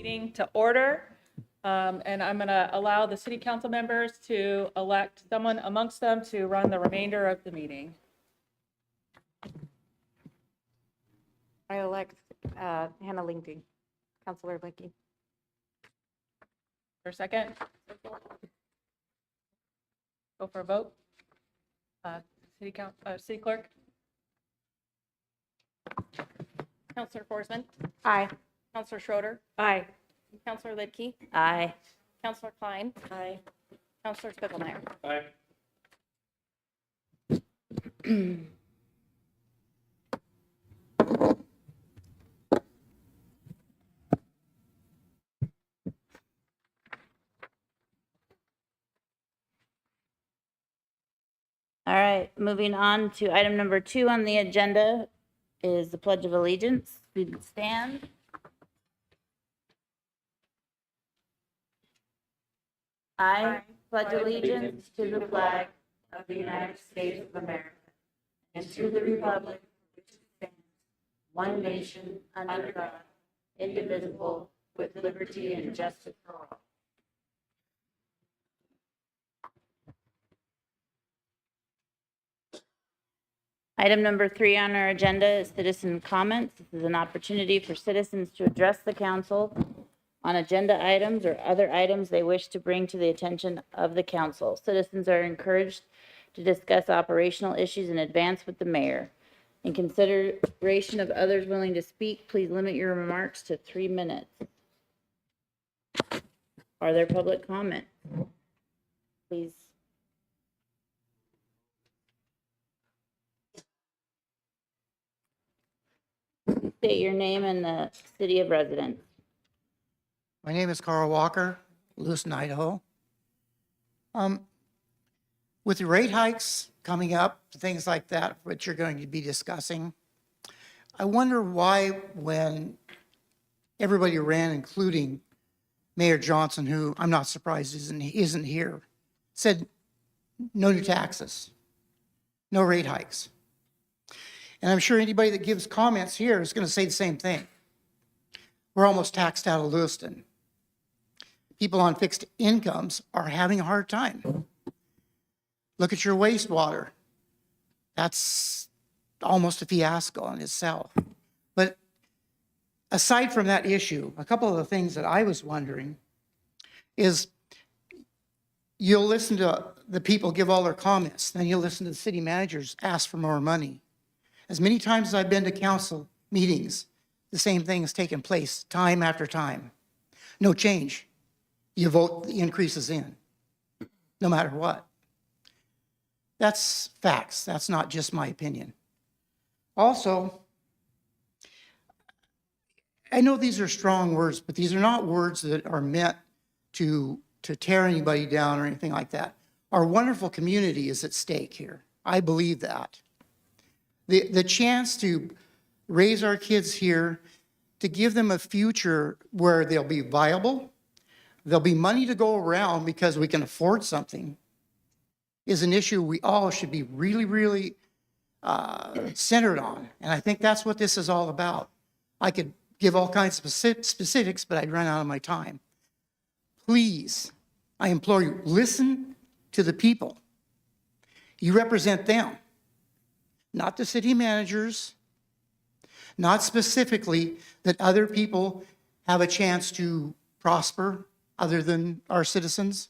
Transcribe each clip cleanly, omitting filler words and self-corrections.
meeting to order. And I'm going to allow the city council members to elect someone amongst them to run the remainder of the meeting. I elect Hannah Linking, Councilor Licky. For a second. Go for a vote. City clerk. Councilor Forsman. Aye. Councilor Schroeder. Aye. Councilor Lidkey. Aye. Councilor Klein. Aye. Councilor Spiegelmeier. Aye. All right, moving on to item number 2 on the agenda is the Pledge of Allegiance. Students stand. I pledge allegiance to the flag of the United States of America and to the republic which stands one nation under God, indivisible, with liberty and justice for all. Item number 3 on our agenda is citizen comments. This is an opportunity for citizens to address the council on agenda items or other items they wish to bring to the attention of the council. Citizens are encouraged to discuss operational issues in advance with the mayor. In consideration of others willing to speak, please limit your remarks to 3 minutes. Are there public comments? Please. State your name and the city of residence. My name is Carl Walker, Lewiston, Idaho. With the rate hikes coming up, things like that, which you're going to be discussing, I wonder why when everybody ran, including Mayor Johnson, who I'm not surprised isn't here, said no new taxes, no rate hikes. And I'm sure anybody that gives comments here is going to say the same thing. We're almost taxed out of Lewiston. People on fixed incomes are having a hard time. Look at your wastewater. That's almost a fiasco in itself. But aside from that issue, a couple of the things that I was wondering is you'll listen to the people give all their comments, then you'll listen to the city managers ask for more money. As many times as I've been to council meetings, the same thing has taken place time after time. No change. You vote the increases in, no matter what. That's facts. That's not just my opinion. Also, I know these are strong words, but these are not words that are meant to tear anybody down or anything like that. Our wonderful community is at stake here. I believe that. The chance to raise our kids here, to give them a future where they'll be viable, there'll be money to go around because we can afford something, is an issue we all should be really, really centered on. And I think that's what this is all about. I could give all kinds of specifics, but I'd run out of my time. Please, I implore you, listen to the people. You represent them. Not the city managers, not specifically that other people have a chance to prosper other than our citizens.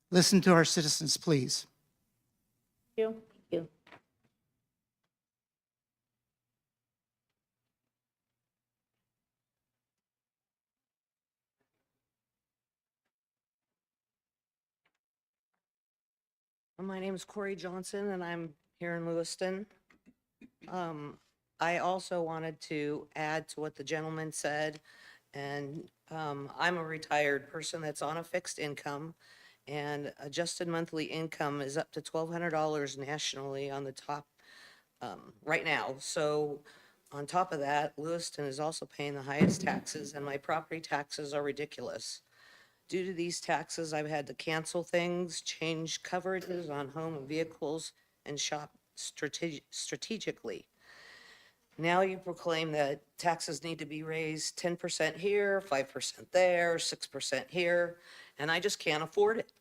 Listen to our citizens, please. Thank you. My name is Corey Johnson, and I'm here in Lewiston. I also wanted to add to what the gentleman said, and I'm a retired person that's on a fixed income, and adjusted monthly income is up to $1,200 nationally on the top right now. So on top of that, Lewiston is also paying the highest taxes, and my property taxes are ridiculous. Due to these taxes, I've had to cancel things, change coverages on home and vehicles, and shop strategically. Now you proclaim that taxes need to be raised 10% here, 5% there, 6% here, and I just can't afford it.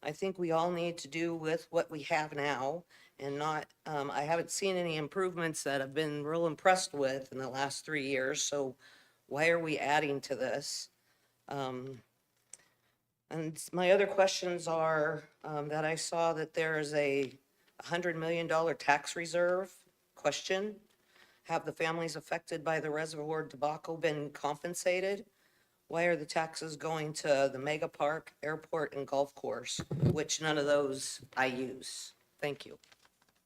I think we all need to do with what we have now and not, I haven't seen any improvements that I've been real impressed with in the last 3 years, so why are we adding to this? And my other questions are, that I saw that there is a $100 million tax reserve question. Have the families affected by the reservoir debacle been compensated? Why are the taxes going to the mega park, airport, and golf course, which none of those I use? Thank you.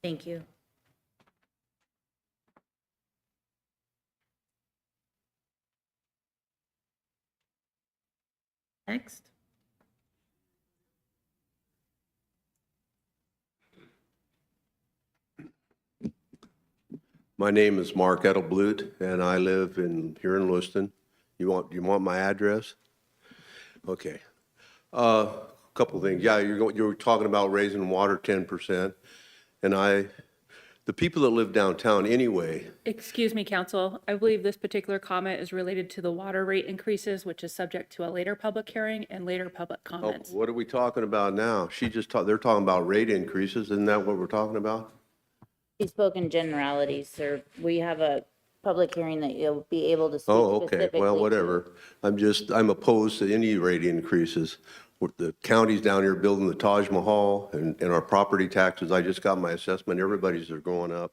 Thank you. Next. My name is Mark Edelblut, and I live here in Lewiston. You want my address? Okay. Couple things. Yeah, you were talking about raising water 10%, and the people that live downtown anyway, Excuse me, council. I believe this particular comment is related to the water rate increases, which is subject to a later public hearing and later public oh, comments. what are we talking about now? They're talking about rate increases. Isn't that what we're talking about? He spoke in generalities, sir. We have a public hearing that you'll be able to speak Oh, okay. specifically Well, to. whatever. I'm opposed to any rate increases. The county's down here building the Taj Mahal and our property taxes. I just got my assessment. Everybody's are going up.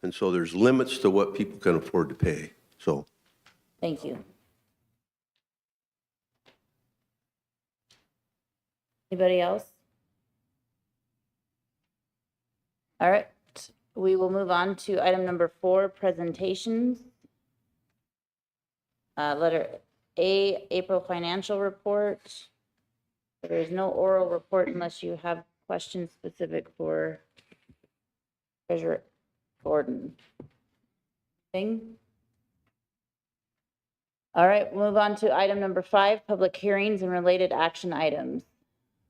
And so there's limits to what people can afford to pay. So Thank you. Anybody else? All right, we will move on to item number 4, presentations. Letter A, April financial report. There is no oral report unless you have questions specific for Treasurer Gordon. Thing? All right, we'll move on to item number 5, public hearings and related action items.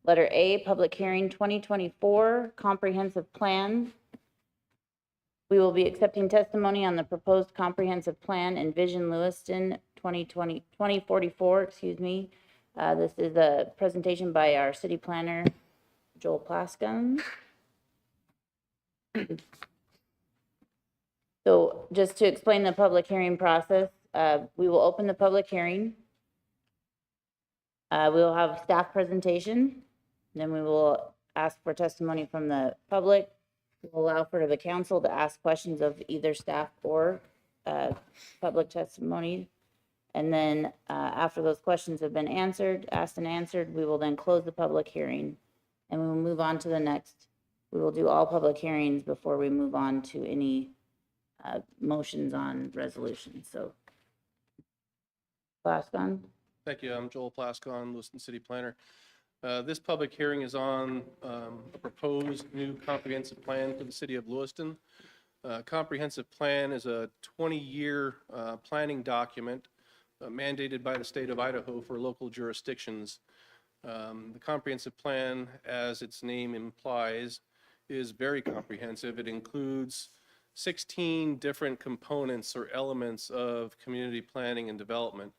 Letter A, public hearing 2024 comprehensive plan. We will be accepting testimony on the proposed comprehensive plan Envision Lewiston 2044, excuse me. This is a presentation by our city planner, Joel Plaskun. So just to explain the public hearing process, we will open the public hearing. We will have staff presentation, then we will ask for testimony from the public. We'll allow for the council to ask questions of either staff or public testimony. And then after those questions have been asked and answered, we will then close the public hearing and we will move on to the next. We will do all public hearings before we move on to any motions on resolutions. So, Plaskon? Thank you. I'm Joel Plaskon, Lewiston City Planner. This public hearing is on a proposed new comprehensive plan for the city of Lewiston. Comprehensive plan is a 20-year planning document mandated by the state of Idaho for local jurisdictions. The comprehensive plan, as its name implies, is very comprehensive. It includes 16 different components or elements of community planning and development.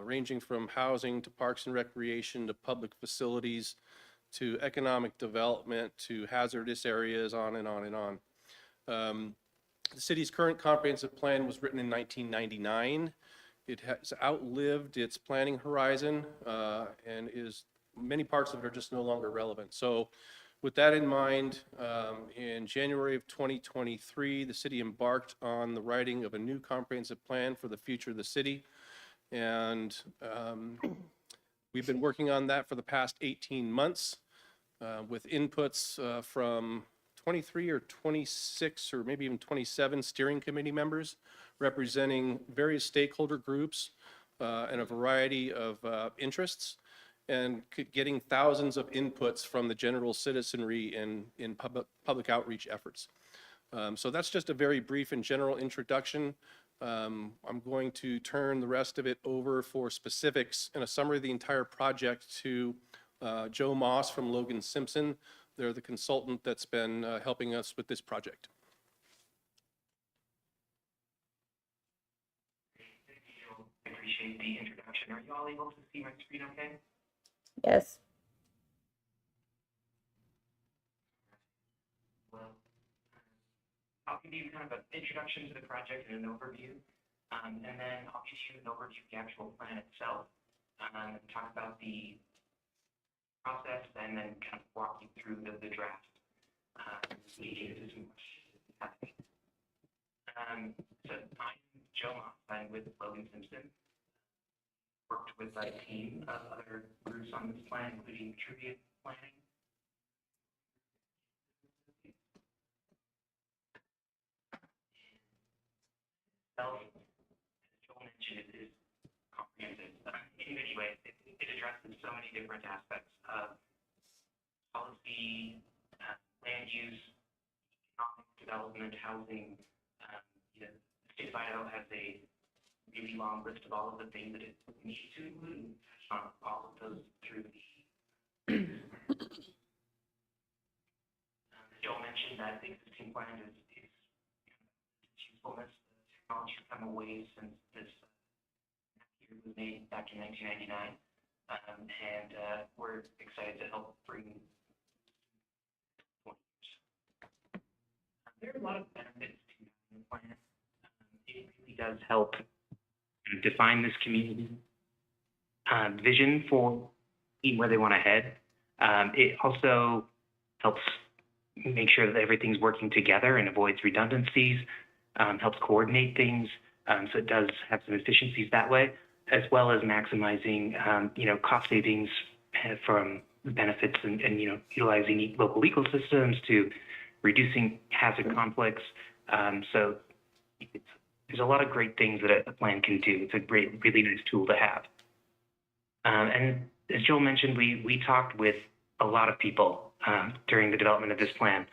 Ranging from housing to parks and recreation to public facilities to economic development to hazardous areas, on and on and on. The city's current comprehensive plan was written in 1999. It has outlived its planning horizon and many parts of it are just no longer relevant. So with that in mind, in January of 2023, the city embarked on the writing of a new comprehensive plan for the future of the city. And we've been working on that for the past 18 months with inputs from 23 or 26 or maybe even 27 steering committee members representing various stakeholder groups and a variety of interests, and getting thousands of inputs from the general citizenry in public outreach efforts. So that's just a very brief and general introduction. I'm going to turn the rest of it over for specifics and a summary of the entire project to Joe Moss from Logan Simpson. They're the consultant that's been helping us with this project. appreciate the introduction. Are you all able to see my screen okay? Yes. Well, I'll give you kind of an introduction to the project and an overview. And then I'll give you an overview of the actual plan itself, and talk about the process, and then kind of walk you through the draft. Leading into some questions. So I'm Joe Moss. I'm with Logan Simpson. Worked with a team of other groups on this plan, including trivia planning. As Joel mentioned, it is comprehensive. In many ways, it addresses so many different aspects of policy, land use, economic development, housing. The state of Idaho has a really long list of all of the things that it needs to include. Touched on all of those through the. Joel mentioned that the existing plan is usefulness. The technology has come a ways since this year was made back in 1999, and we're excited to help bring 20 years. There are a lot of benefits to having a plan. It really does help define this community vision for where they want to head. It also helps make sure that everything's working together and avoids redundancies, helps coordinate things, so it does have some efficiencies that way, as well as maximizing, cost savings from benefits and utilizing local ecosystems to reducing hazard conflicts. So there's a lot of great things that a plan can do. It's a great, really nice tool to have. And as Joel mentioned, we talked with a lot of people during the development of this plan.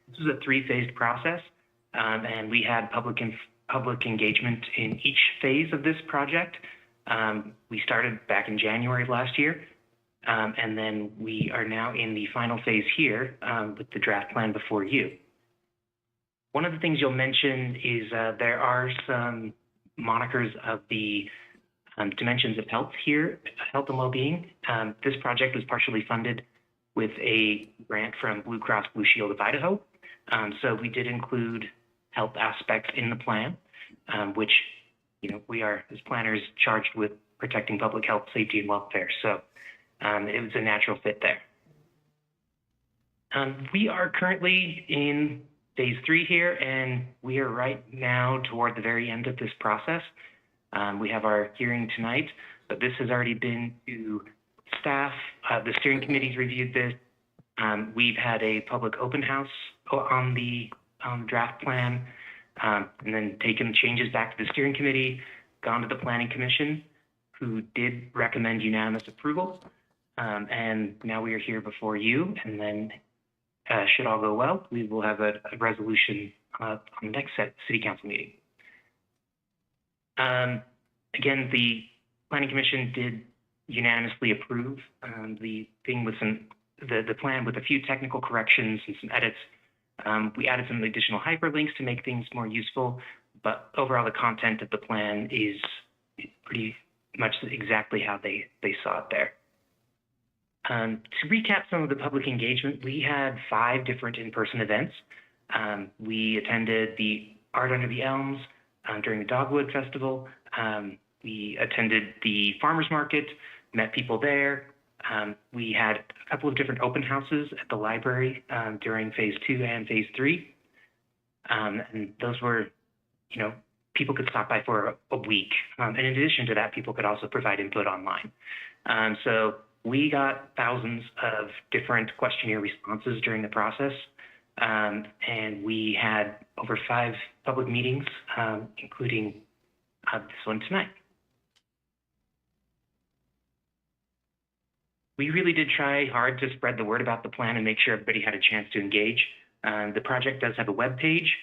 This was a 3-phased process, and we had public engagement in each phase of this project. We started back in January of last year, and then we are now in the final phase here with the draft plan before you. One of the things you'll mention is there are some monikers of the dimensions of health here, health and well-being. This project was partially funded with a grant from Blue Cross Blue Shield of Idaho. So we did include health aspects in the plan, which, we are, as planners, charged with protecting public health, safety, and welfare. So it was a natural fit there. We are currently in phase 3 here, and we are right now toward the very end of this process. We have our hearing tonight, but this has already been to staff. The steering committee's reviewed this. We've had a public open house on the draft plan, and then taken changes back to the steering committee, gone to the planning commission, who did recommend unanimous approval. And now we are here before you, and then should all go well, we will have a resolution on the next city council meeting. Again, the planning commission did unanimously approve the thing with the plan with a few technical corrections and some edits. We added some additional hyperlinks to make things more useful, but overall the content of the plan is pretty much exactly how they saw it there. To recap some of the public engagement, we had 5 different in-person events. We attended the Art Under the Elms during the Dogwood Festival. We attended the farmers market, met people there. We had a couple of different open houses at the library during phase 2 and phase 3. And those were, people could stop by for a week. And in addition to that, people could also provide input online. So we got thousands of different questionnaire responses during the process. And we had over 5 public meetings, including this one tonight. We really did try hard to spread the word about the plan and make sure everybody had a chance to engage. The project does have a web page.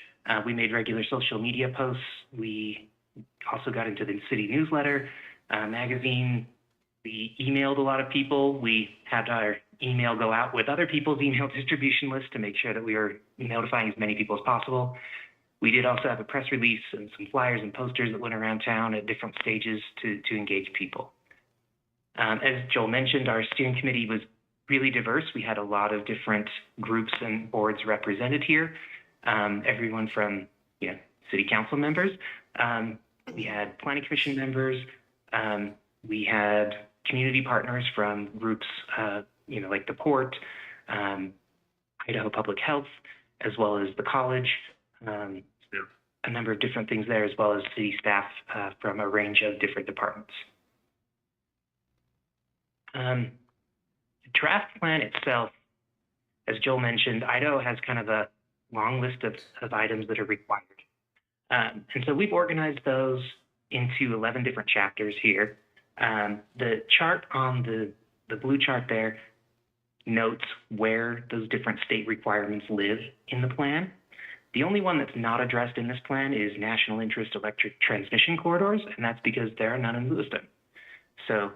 We made regular social media posts. We also got into the city newsletter, magazine. We emailed a lot of people. We had our email go out with other people's email distribution list to make sure that we were notifying as many people as possible. We did also have a press release and some flyers and posters that went around town at different stages to engage people. As Joel mentioned, our steering committee was really diverse. We had a lot of different groups and boards represented here. Everyone from, city council members. We had planning commission members. We had community partners from groups, like the Port, Idaho Public Health, as well as the college. A number of different things there, as well as city staff from a range of different departments. The draft plan itself, as Joel mentioned, Idaho has kind of a long list of items that are required. And so we've organized those into 11 different chapters here. The chart on the blue chart there notes where those different state requirements live in the plan. The only one that's not addressed in this plan is national interest electric transmission corridors, and that's because there are none in Lewiston. So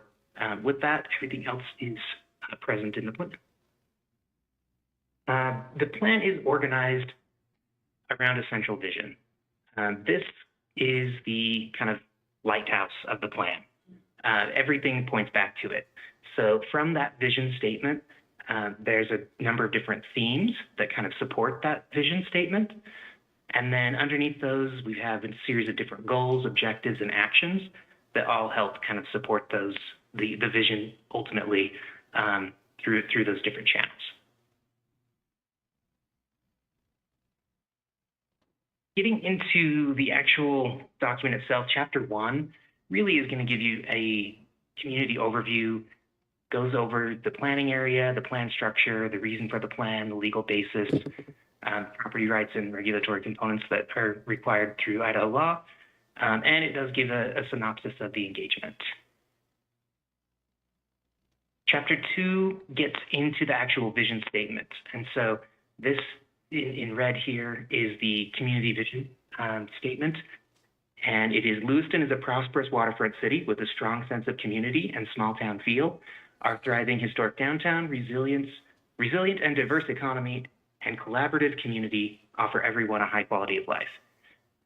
with that, everything else is present in the plan. The plan is organized around a central vision. This is the kind of lighthouse of the plan. Everything points back to it. So from that vision statement, there's a number of different themes that kind of support that vision statement. And then underneath those, we have a series of different goals, objectives, and actions that all help kind of support those, the vision ultimately through those different channels. Getting into the actual document itself, Chapter 1 really is going to give you a community overview, goes over the planning area, the plan structure, the reason for the plan, the legal basis, property rights and regulatory components that are required through Idaho law, and it does give a synopsis of the engagement. Chapter 2 gets into the actual vision statement, and so this in red here is the community vision statement, and it is Lewiston is a prosperous waterfront city with a strong sense of community and small town feel. Our thriving historic downtown, resilient and diverse economy, and collaborative community offer everyone a high quality of life.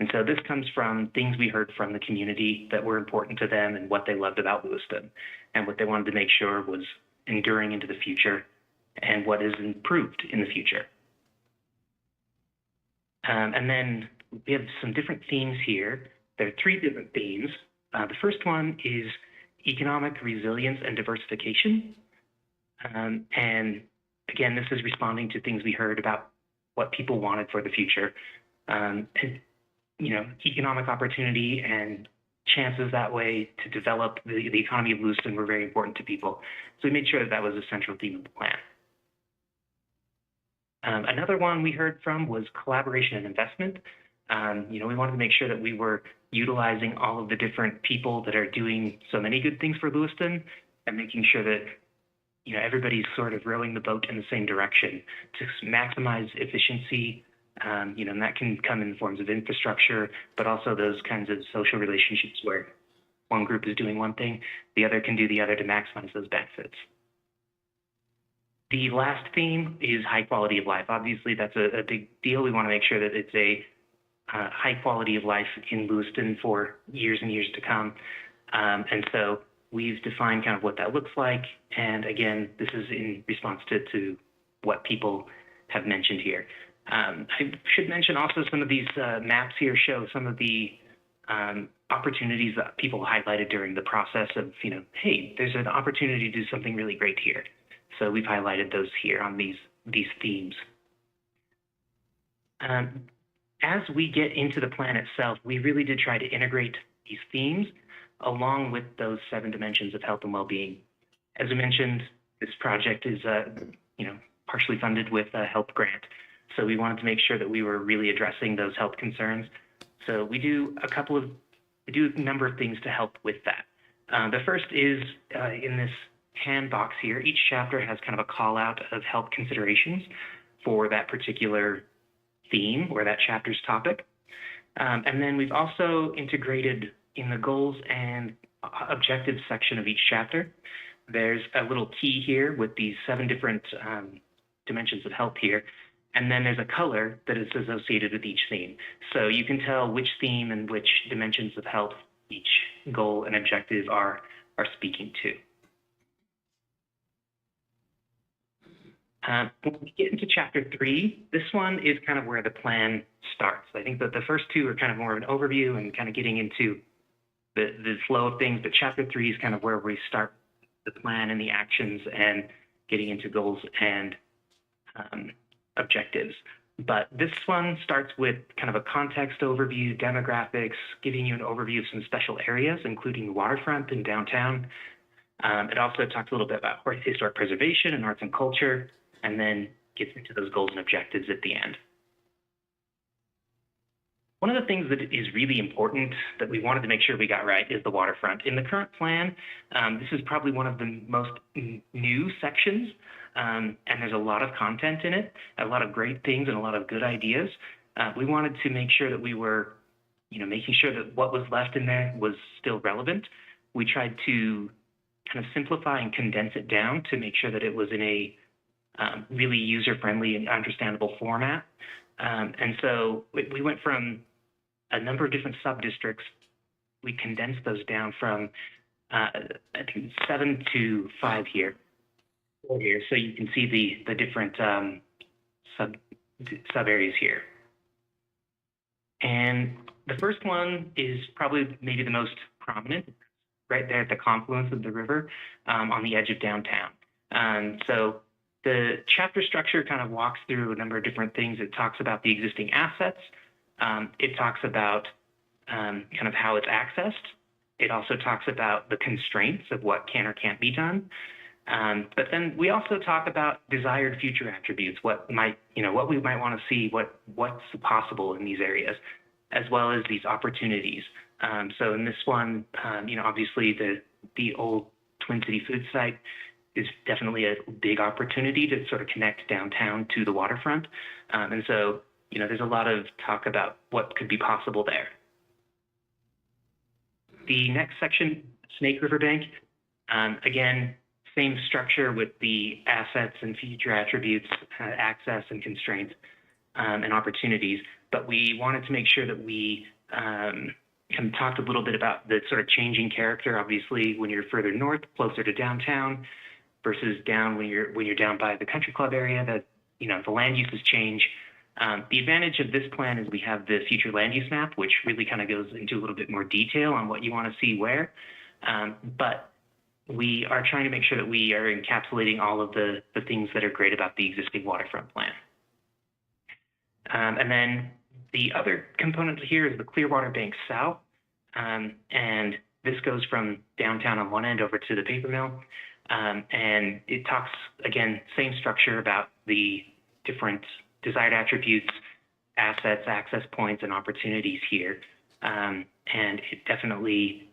And so this comes from things we heard from the community that were important to them and what they loved about Lewiston and what they wanted to make sure was enduring into the future and what is improved in the future. And then we have some different themes here. There are 3 different themes. The first one is economic resilience and diversification. And again, this is responding to things we heard about what people wanted for the future. And, economic opportunity and chances that way to develop the economy of Lewiston were very important to people. So we made sure that was a central theme of the plan. Another one we heard from was collaboration and investment. We wanted to make sure that we were utilizing all of the different people that are doing so many good things for Lewiston and making sure that, everybody's sort of rowing the boat in the same direction to maximize efficiency. And that can come in forms of infrastructure, but also those kinds of social relationships where one group is doing one thing, the other can do the other to maximize those benefits. The last theme is high quality of life. Obviously, that's a big deal. We want to make sure that it's a high quality of life in Lewiston for years and years to come. And so we've defined kind of what that looks like. And again, this is in response to what people have mentioned here. I should mention also some of these maps here show some of the opportunities that people highlighted during the process of, hey, there's an opportunity to do something really great here. So we've highlighted those here on these themes. As we get into the plan itself, we really did try to integrate these themes along with those 7 dimensions of health and well-being. As I mentioned, this project is, partially funded with a health grant. So we wanted to make sure that we were really addressing those health concerns. So we do a number of things to help with that. The first is in this hand box here, each chapter has kind of a call out of health considerations for that particular theme or that chapter's topic. And then we've also integrated in the goals and objectives section of each chapter. There's a little key here with these 7 different dimensions of health here. And then there's a color that is associated with each theme. So you can tell which theme and which dimensions of health each goal and objective are speaking to. When we get into chapter 3, this one is kind of where the plan starts. I think that the first two are kind of more of an overview and kind of getting into the flow of things, but chapter 3 is kind of where we start the plan and the actions and getting into goals and objectives. But this one starts with kind of a context overview, demographics, giving you an overview of some special areas, including the waterfront and downtown. It also talks a little bit about historic preservation and arts and culture, and then gets into those goals and objectives at the end. One of the things that is really important that we wanted to make sure we got right is the waterfront. In the current plan, this is probably one of the most new sections, and there's a lot of content in it, a lot of great things and a lot of good ideas. We wanted to make sure that we were, making sure that what was left in there was still relevant. We tried to kind of simplify and condense it down to make sure that it was in a really user-friendly and understandable format. And so we went from a number of different sub-districts. We condensed those down from, I think, 7 to 4 here. So you can see the different sub areas here. And the first one is probably maybe the most prominent, right there at the confluence of the river on the edge of downtown. So the chapter structure kind of walks through a number of different things. It talks about the existing assets. It talks about kind of how it's accessed. It also talks about the constraints of what can or can't be done. But then we also talk about desired future attributes, what we might want to see, what's possible in these areas, as well as these opportunities. So in this one, obviously the old Twin City food site is definitely a big opportunity to sort of connect downtown to the waterfront. And so, there's a lot of talk about what could be possible there. The next section, Snake River Bank, again, same structure with the assets and future attributes, access and constraints, and opportunities. But we wanted to make sure that we kind of talked a little bit about the sort of changing character, obviously, when you're further north, closer to downtown, versus down when you're down by the country club area, that, the land uses change. The advantage of this plan is we have the future land use map, which really kind of goes into a little bit more detail on what you want to see where. But we are trying to make sure that we are encapsulating all of the things that are great about the existing waterfront plan. And then the other component here is the Clearwater Bank South. And this goes from downtown on one end over to the paper mill. And it talks, again, same structure about the different desired attributes, assets, access points, and opportunities here. And it definitely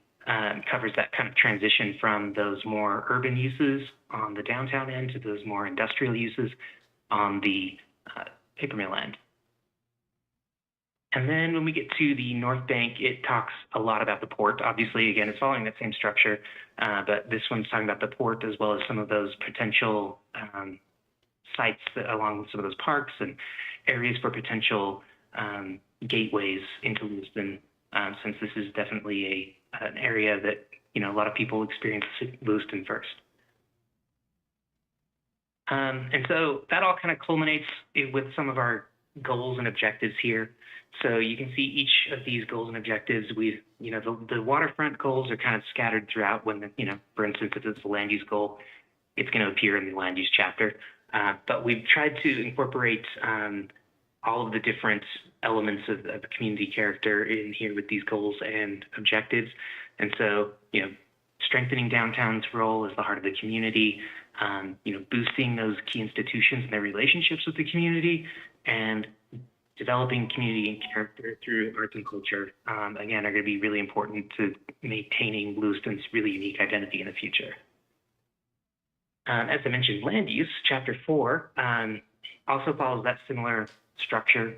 covers that kind of transition from those more urban uses on the downtown end to those more industrial uses on the paper mill end. And then when we get to the North Bank, it talks a lot about the port. Obviously, again, it's following that same structure, but this one's talking about the port as well as some of those potential sites along with some of those parks and areas for potential gateways into Lewiston, since this is definitely an area that, a lot of people experience Lewiston first. And so that all kind of culminates with some of our goals and objectives here. So you can see each of these goals and objectives. The waterfront goals are kind of scattered throughout when, for instance, if it's a land use goal, it's going to appear in the land use chapter. But we've tried to incorporate all of the different elements of community character in here with these goals and objectives. And so, strengthening downtown's role as the heart of the community, boosting those key institutions and their relationships with the community, and developing community and character through arts and culture, again, are going to be really important to maintaining Lewiston's really unique identity in the future. As I mentioned, land use, chapter 4, also follows that similar structure.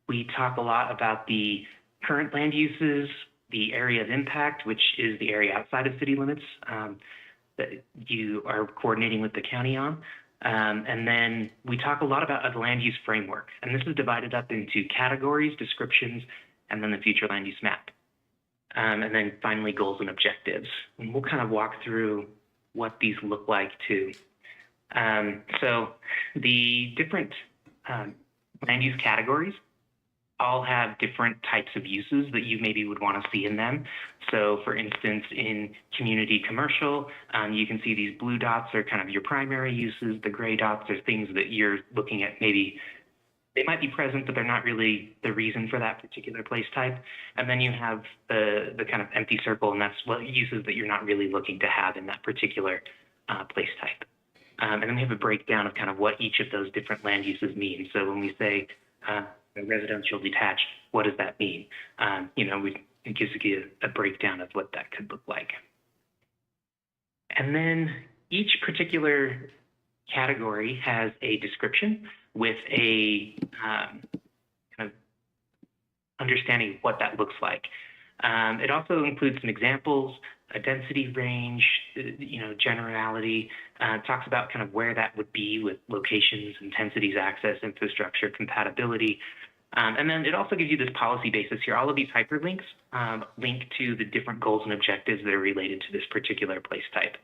We talk a lot about the current land uses, the area of impact, which is the area outside of city limits that you are coordinating with the county on. And then we talk a lot about a land use framework, and this is divided up into categories, descriptions, and then the future land use map. And then finally, goals and objectives. And we'll kind of walk through what these look like too. So the different land use categories all have different types of uses that you maybe would want to see in them. So for instance, in community commercial, you can see these blue dots are kind of your primary uses. The gray dots are things that you're looking at, maybe they might be present, but they're not really the reason for that particular place type. And then you have the kind of empty circle, and that's what uses that you're not really looking to have in that particular place type. And then we have a breakdown of kind of what each of those different land uses mean. So when we say residential detached, what does that mean? It gives you a breakdown of what that could look like. And then each particular category has a description with a kind of understanding of what that looks like. It also includes some examples, a density range, generality, talks about kind of where that would be with locations, intensities, access, infrastructure, compatibility. And then it also gives you this policy basis here. All of these hyperlinks link to the different goals and objectives that are related to this particular place type.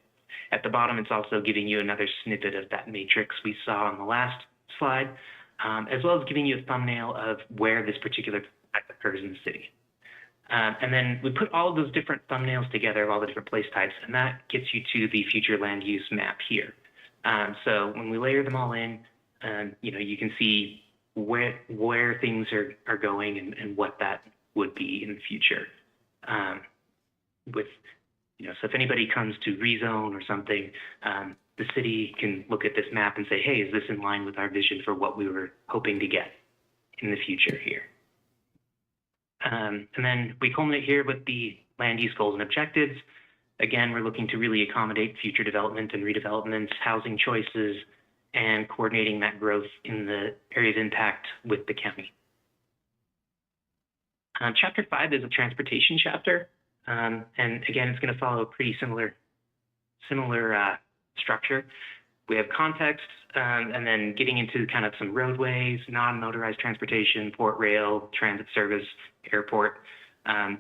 At the bottom, it's also giving you another snippet of that matrix we saw on the last slide, as well as giving you a thumbnail of where this particular type occurs in the city. And then we put all of those different thumbnails together of all the different place types, and that gets you to the future land use map here. So when we layer them all in, you can see where things are going and what that would be in the future. So if anybody comes to rezone or something, the city can look at this map and say, hey, is this in line with our vision for what we were hoping to get in the future here? And then we culminate here with the land use goals and objectives. Again, we're looking to really accommodate future development and redevelopments, housing choices, and coordinating that growth in the area's impact with the county. Chapter 5 is a transportation chapter. And again, it's going to follow a pretty similar structure. We have context, and then getting into kind of some roadways, non-motorized transportation, port rail, transit service, airport. A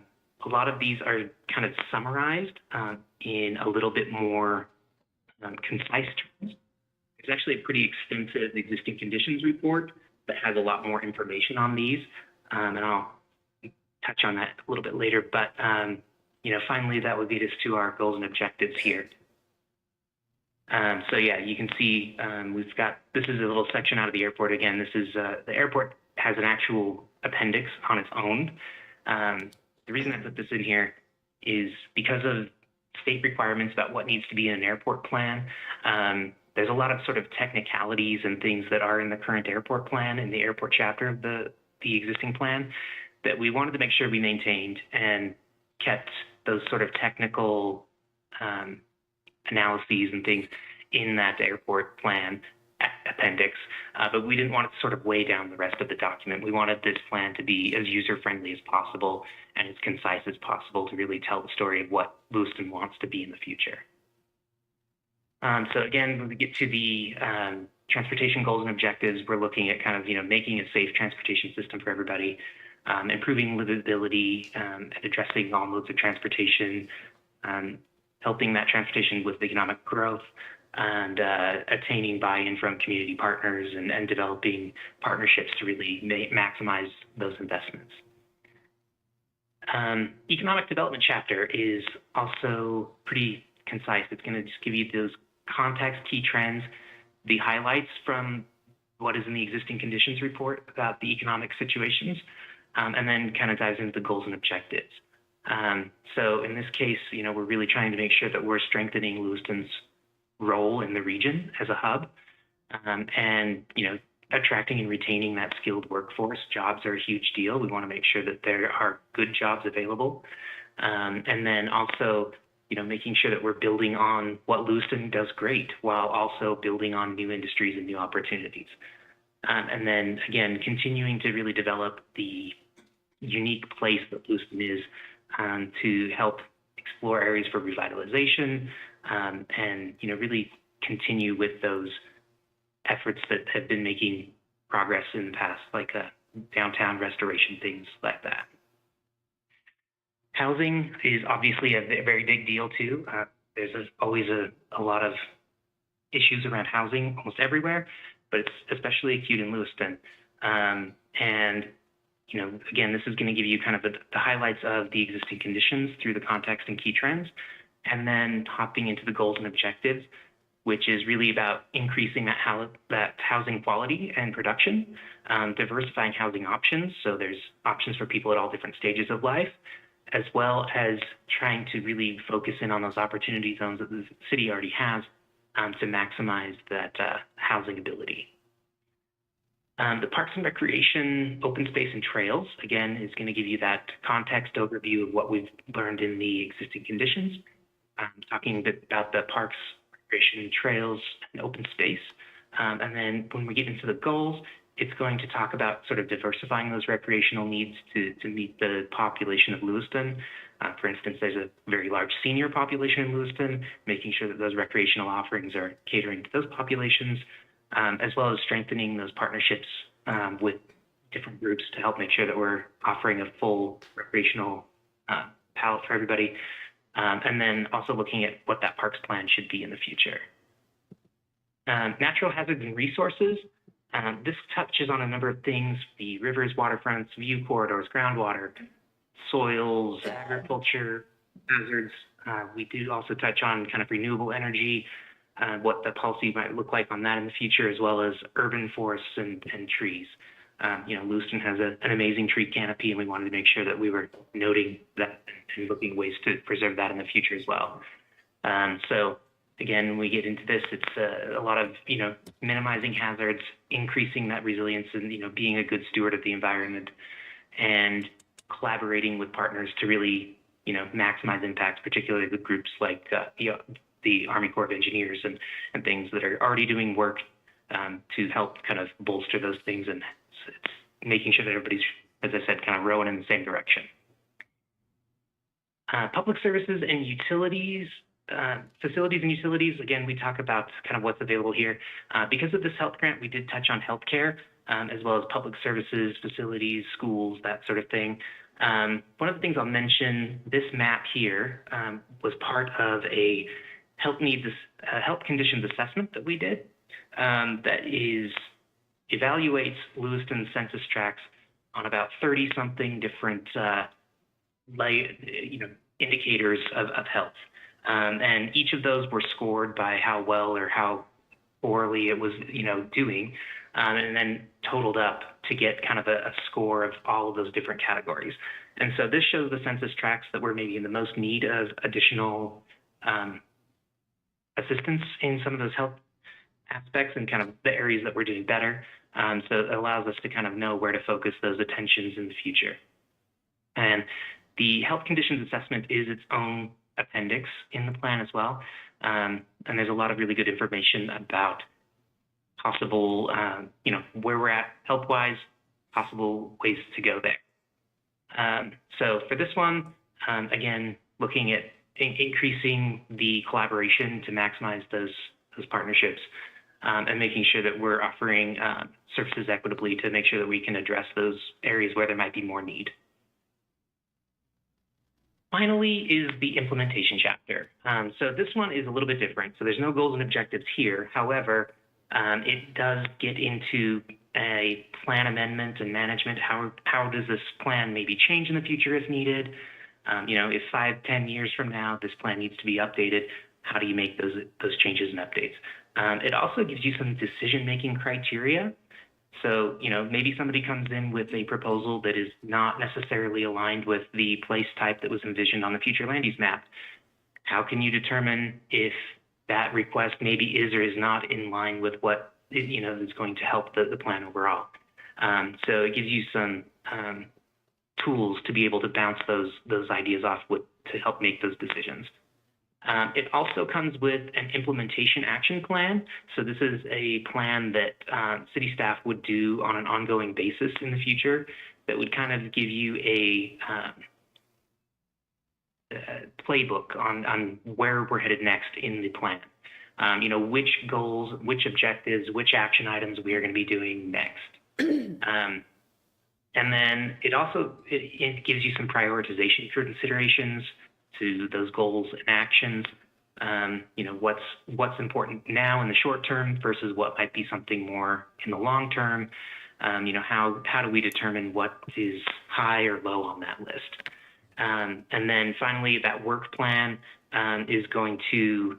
lot of these are kind of summarized in a little bit more concise terms. There's actually a pretty extensive existing conditions report that has a lot more information on these, and I'll touch on that a little bit later. But finally, that would lead us to our goals and objectives here. So yeah, you can see we've got, this is a little section out of the airport. Again, this is, the airport has an actual appendix on its own. The reason I put this in here is because of state requirements about what needs to be in an airport plan. There's a lot of sort of technicalities and things that are in the current airport plan, in the airport chapter of the existing plan, that we wanted to make sure we maintained and kept those sort of technical analyses and things in that airport plan appendix, but we didn't want it to sort of weigh down the rest of the document. We wanted this plan to be as user-friendly as possible and as concise as possible to really tell the story of what Lewiston wants to be in the future. So again, when we get to the transportation goals and objectives, we're looking at kind of, making a safe transportation system for everybody, improving livability, and addressing all modes of transportation, helping that transportation with economic growth, and attaining buy-in from community partners and developing partnerships to really maximize those investments. Economic development chapter is also pretty concise. It's going to just give you those context, key trends, the highlights from what is in the existing conditions report about the economic situations, and then kind of dives into the goals and objectives. So in this case, we're really trying to make sure that we're strengthening Lewiston's role in the region as a hub, and, attracting and retaining that skilled workforce. Jobs are a huge deal. We want to make sure that there are good jobs available. And then also, making sure that we're building on what Lewiston does great while also building on new industries and new opportunities. And then again, continuing to really develop the unique place that Lewiston is, to help explore areas for revitalization, and really continue with those efforts that have been making progress in the past, like downtown restoration, things like that. Housing is obviously a very big deal too. There's always a lot of issues around housing almost everywhere, but it's especially acute in Lewiston. And, you know, again, this is going to give you kind of the highlights of the existing conditions through the context and key trends, and then hopping into the goals and objectives, which is really about increasing that housing quality and production, diversifying housing options. So there's options for people at all different stages of life, as well as trying to really focus in on those opportunity zones that the city already has to maximize that housing ability. The Parks and Recreation, Open Space and Trails, again, is going to give you that context overview of what we've learned in the existing conditions, talking a bit about the parks, recreation, trails, and open space. And then when we get into the goals, it's going to talk about sort of diversifying those recreational needs to meet the population of Lewiston. For instance, there's a very large senior population in Lewiston, making sure that those recreational offerings are catering to those populations, as well as strengthening those partnerships with different groups to help make sure that we're offering a full recreational palette for everybody. And then also looking at what that parks plan should be in the future. Natural hazards and resources. This touches on a number of things: the rivers, waterfronts, view corridors, groundwater, soils, agriculture, hazards. We do also touch on kind of renewable energy, what the policy might look like on that in the future, as well as urban forests and trees. You know, Lewiston has an amazing tree canopy, and we wanted to make sure that we were noting that and looking at ways to preserve that in the future as well. So again, when we get into this, it's a lot of, you know, minimizing hazards, increasing that resilience, and, you know, being a good steward of the environment, and collaborating with partners to really, you know, maximize impact, particularly with groups like the Army Corps of Engineers and things that are already doing work to help kind of bolster those things, and it's making sure that everybody's, as I said, kind of rowing in the same direction. Public services and utilities. Facilities and utilities, again, we talk about kind of what's available here. Because of this health grant, we did touch on healthcare, as well as public services, facilities, schools, that sort of thing. One of the things I'll mention, this map here was part of a health conditions assessment that we did that evaluates Lewiston census tracts on about 30-something different indicators of health. And each of those were scored by how well or how poorly it was, you know, doing, and then totaled up to get kind of a score of all of those different categories. And so this shows the census tracts that were maybe in the most need of additional assistance in some of those health aspects, and kind of the areas that we're doing better. So it allows us to kind of know where to focus those attentions in the future. And the health conditions assessment is its own appendix in the plan as well. And there's a lot of really good information about possible, you know, where we're at health-wise, possible ways to go there. So for this one, again, looking at increasing the collaboration to maximize those partnerships, and making sure that we're offering services equitably to make sure that we can address those areas where there might be more need. Finally is the implementation chapter. So this one is a little bit different. So there's no goals and objectives here. However, it does get into a plan amendment and management. How does this plan maybe change in the future if needed? You know, if 5-10 years from now this plan needs to be updated, how do you make those changes and updates? It also gives you some decision-making criteria. So, you know, maybe somebody comes in with a proposal that is not necessarily aligned with the place type that was envisioned on the future land use map. How can you determine if that request maybe is or is not in line with what, you know, is going to help the plan overall? So it gives you some tools to be able to bounce those ideas off with to help make those decisions. It also comes with an implementation action plan. So this is a plan that city staff would do on an ongoing basis in the future that would kind of give you a playbook on where we're headed next in the plan. which goals, which objectives, which action items we are going to be doing next. And then it gives you some prioritization for considerations to those goals and actions. What's important now in the short term versus what might be something more in the long term. How do we determine what is high or low on that list? And then finally, that work plan is going to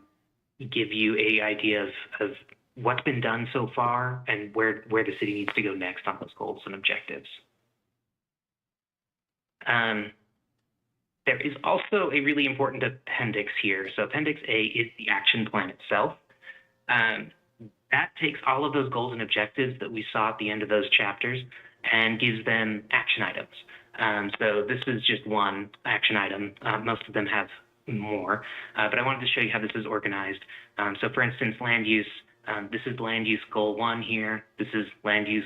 give you an idea of what's been done so far and where the city needs to go next on those goals and objectives. There is also a really important appendix here. So Appendix A is the action plan itself. That takes all of those goals and objectives that we saw at the end of those chapters and gives them action items. So this is just one action item. Most of them have more, but I wanted to show you how this is organized. So for instance, land use, this is land use goal 1 here. This is land use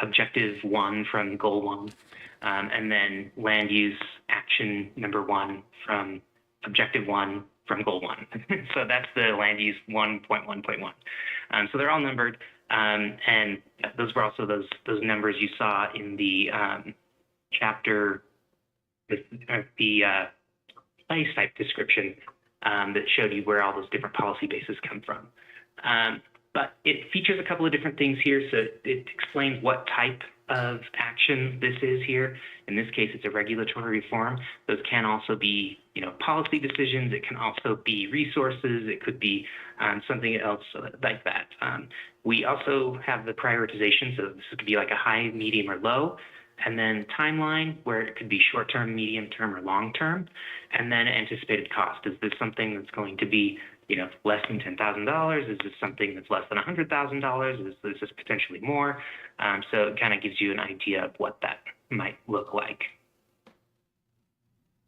objective 1 from goal 1. And then land use action number 1 from objective 1 from goal 1. So that's the land use 1.1.1. So they're all numbered. And those were also those numbers you saw in the chapter, the place type description that showed you where all those different policy bases come from. But it features a couple of different things here. So it explains what type of action this is here. In this case, it's a regulatory reform. Those can also be, policy decisions. It can also be resources. It could be something else like that. We also have the prioritization. So this could be like a high, medium, or low. And then timeline, where it could be short-term, medium-term, or long-term. And then anticipated cost. Is this something that's going to be less than $10,000? Is this something that's less than $100,000? Is this potentially more? So it kind of gives you an idea of what that might look like.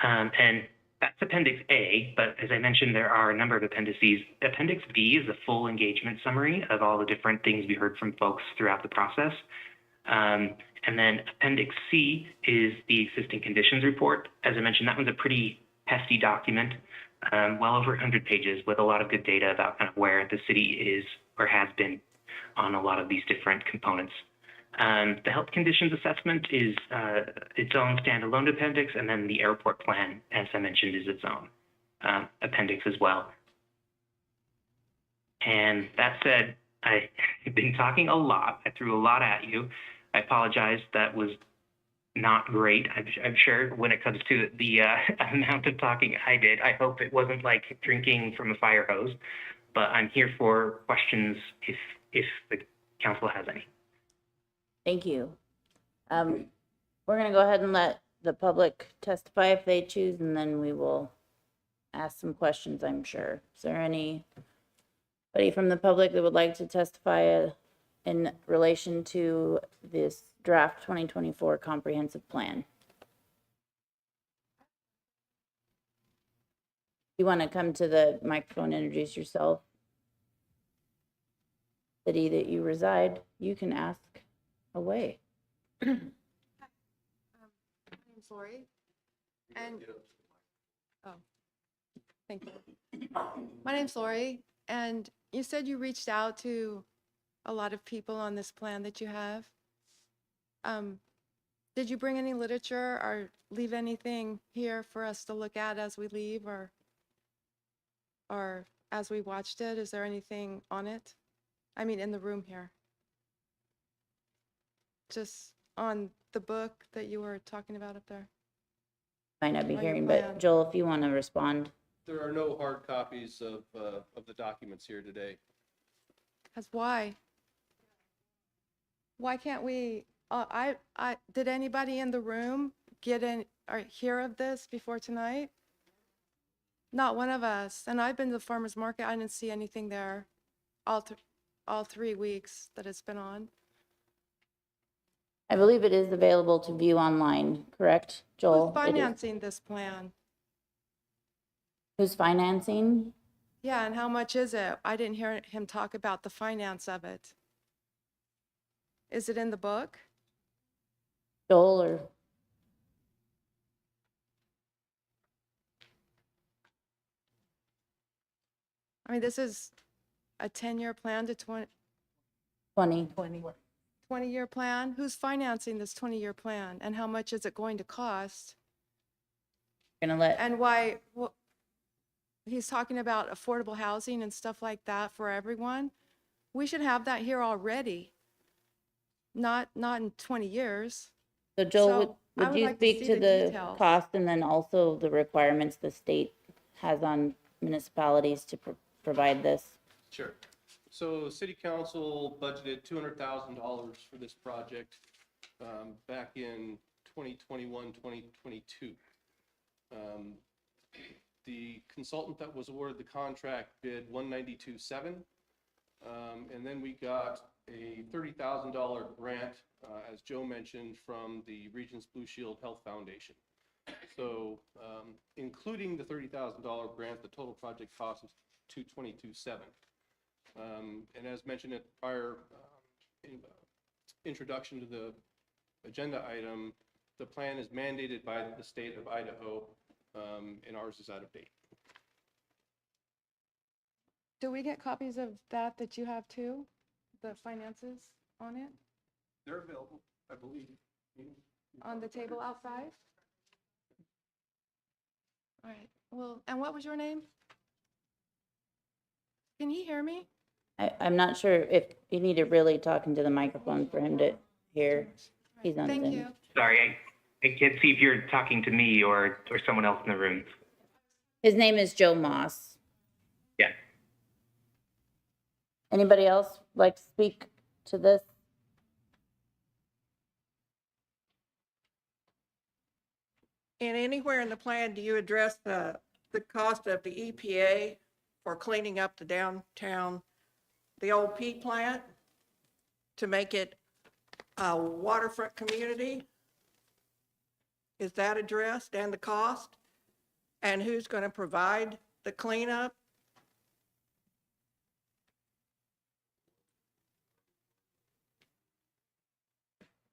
And that's Appendix A, but as I mentioned, there are a number of appendices. Appendix B is a full engagement summary of all the different things we heard from folks throughout the process. And then Appendix C is the existing conditions report. As I mentioned, that one's a pretty hefty document. Well over 100 pages with a lot of good data about kind of where the city is or has been on a lot of these different components. The health conditions assessment is its own standalone appendix, and then the airport plan, as I mentioned, is its own appendix as well. And that said, I've been talking a lot. I threw a lot at you. I apologize. That was not great. I'm sure when it comes to the amount of talking I did. I hope it wasn't like drinking from a fire hose, but I'm here for questions if the council has any. Thank you. We're going to go ahead and let the public testify if they choose, and then we will ask some questions, I'm sure. Is there anybody from the public that would like to testify in relation to this draft 2024 comprehensive plan? You want to come to the microphone, introduce yourself, city that you reside, you can ask away. My name's Lori, and thank you. My name's Lori, and you said you reached out to a lot of people on this plan that you have. Did you bring any literature or leave anything here for us to look at as we leave, or as we watched it? Is there anything on it? I mean, in the room here. Just on the book that you were talking about up there. Might not be your hearing, plan. but Joel, if you want to respond. There are no hard copies of the documents here today. Because why? Why can't we, did anybody in the room get in or hear of this before tonight? Not one of us. And I've been to the farmer's market. I didn't see anything there all 3 weeks that it's been on. I believe it is available to view online, correct, Joel? Who's financing this plan? Who's financing? Yeah, and how much is it? I didn't hear him talk about the finance of it. Is it in the book? Joel or? I mean, this is a 10-year plan to 20. 20-year plan. Who's financing this 20-year plan? And how much is it going to cost? Gonna let, And why, he's talking about affordable housing and stuff like that for everyone. We should have that here already, not in 20 years. so Joel, So I would would you like to speak see to the the details. cost and then also the requirements the state has on municipalities to provide this? Sure. So City Council budgeted $200,000 for this project back in 2021, 2022. The consultant that was awarded the contract bid 192.7, and then we got a $30,000 grant, as Joe mentioned, from the Regions Blue Shield Health Foundation. So including the $30,000 grant, the total project cost is $222.7. And as mentioned at the prior introduction to the agenda item, the plan is mandated by the state of Idaho, and ours is out of date. Do we get copies of that you have too? The finances on it, They're available, I believe. on the table outside? All right, well, and what was your name? Can you hear me? I'm not sure if you need to really talk into the microphone for him to hear. He's on Thank Zoom. you. Sorry, I can't see if you're talking to me or someone else in the room. His name is Joe Moss. Yeah. Anybody else like to speak to this? And anywhere in the plan, do you address the cost of the EPA for cleaning up the downtown, the old P plant to make it a waterfront community? Is that addressed, and the cost? And who's going to provide the cleanup?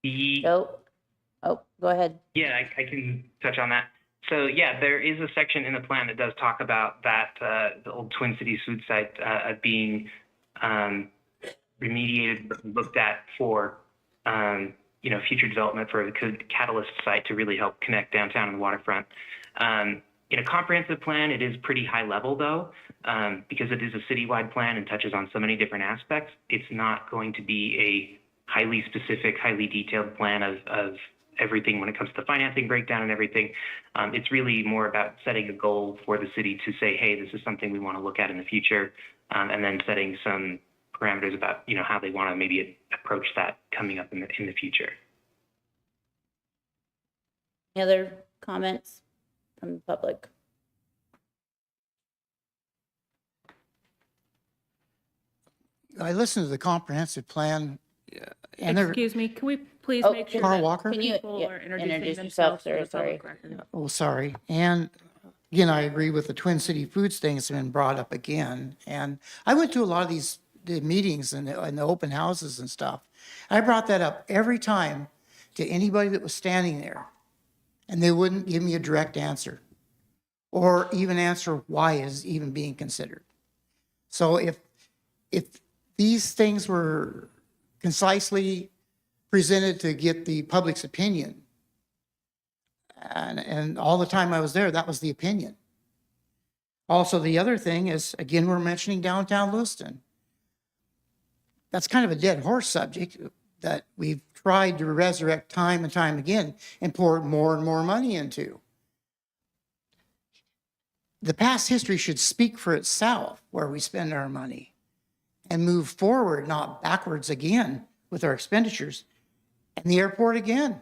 Joe? Oh, go ahead. Yeah, I can touch on that. So yeah, there is a section in the plan that does talk about that, the old Twin Cities food site being remediated, looked at for, future development for the catalyst site to really help connect downtown and the waterfront. In a comprehensive plan, it is pretty high level though, because it is a citywide plan and touches on so many different aspects. It's not going to be a highly specific, highly detailed plan of everything when it comes to the financing breakdown and everything. It's really more about setting a goal for the city to say, hey, this is something we want to look at in the future, and then setting some parameters about, how they want to maybe approach that coming up in the future. Any other comments from the public? I listened to the comprehensive plan, and there, Excuse me, can we please Oh, make sure Carl that Walker? Can you people yeah, are introducing introduce themselves yourself, to sir? the public Sorry. record? oh, sorry. And again, I agree with the Twin City Foods thing that's been brought up again. And I went to a lot of the meetings and the open houses and stuff. I brought that up every time to anybody that was standing there, and they wouldn't give me a direct answer or even answer why is even being considered. So if these things were concisely presented to get the public's opinion, and all the time I was there, that was the opinion. Also, the other thing is, again, we're mentioning downtown Lewiston. That's kind of a dead horse subject that we've tried to resurrect time and time again and pour more and more money into. The past history should speak for itself where we spend our money and move forward, not backwards again with our expenditures. And the airport again.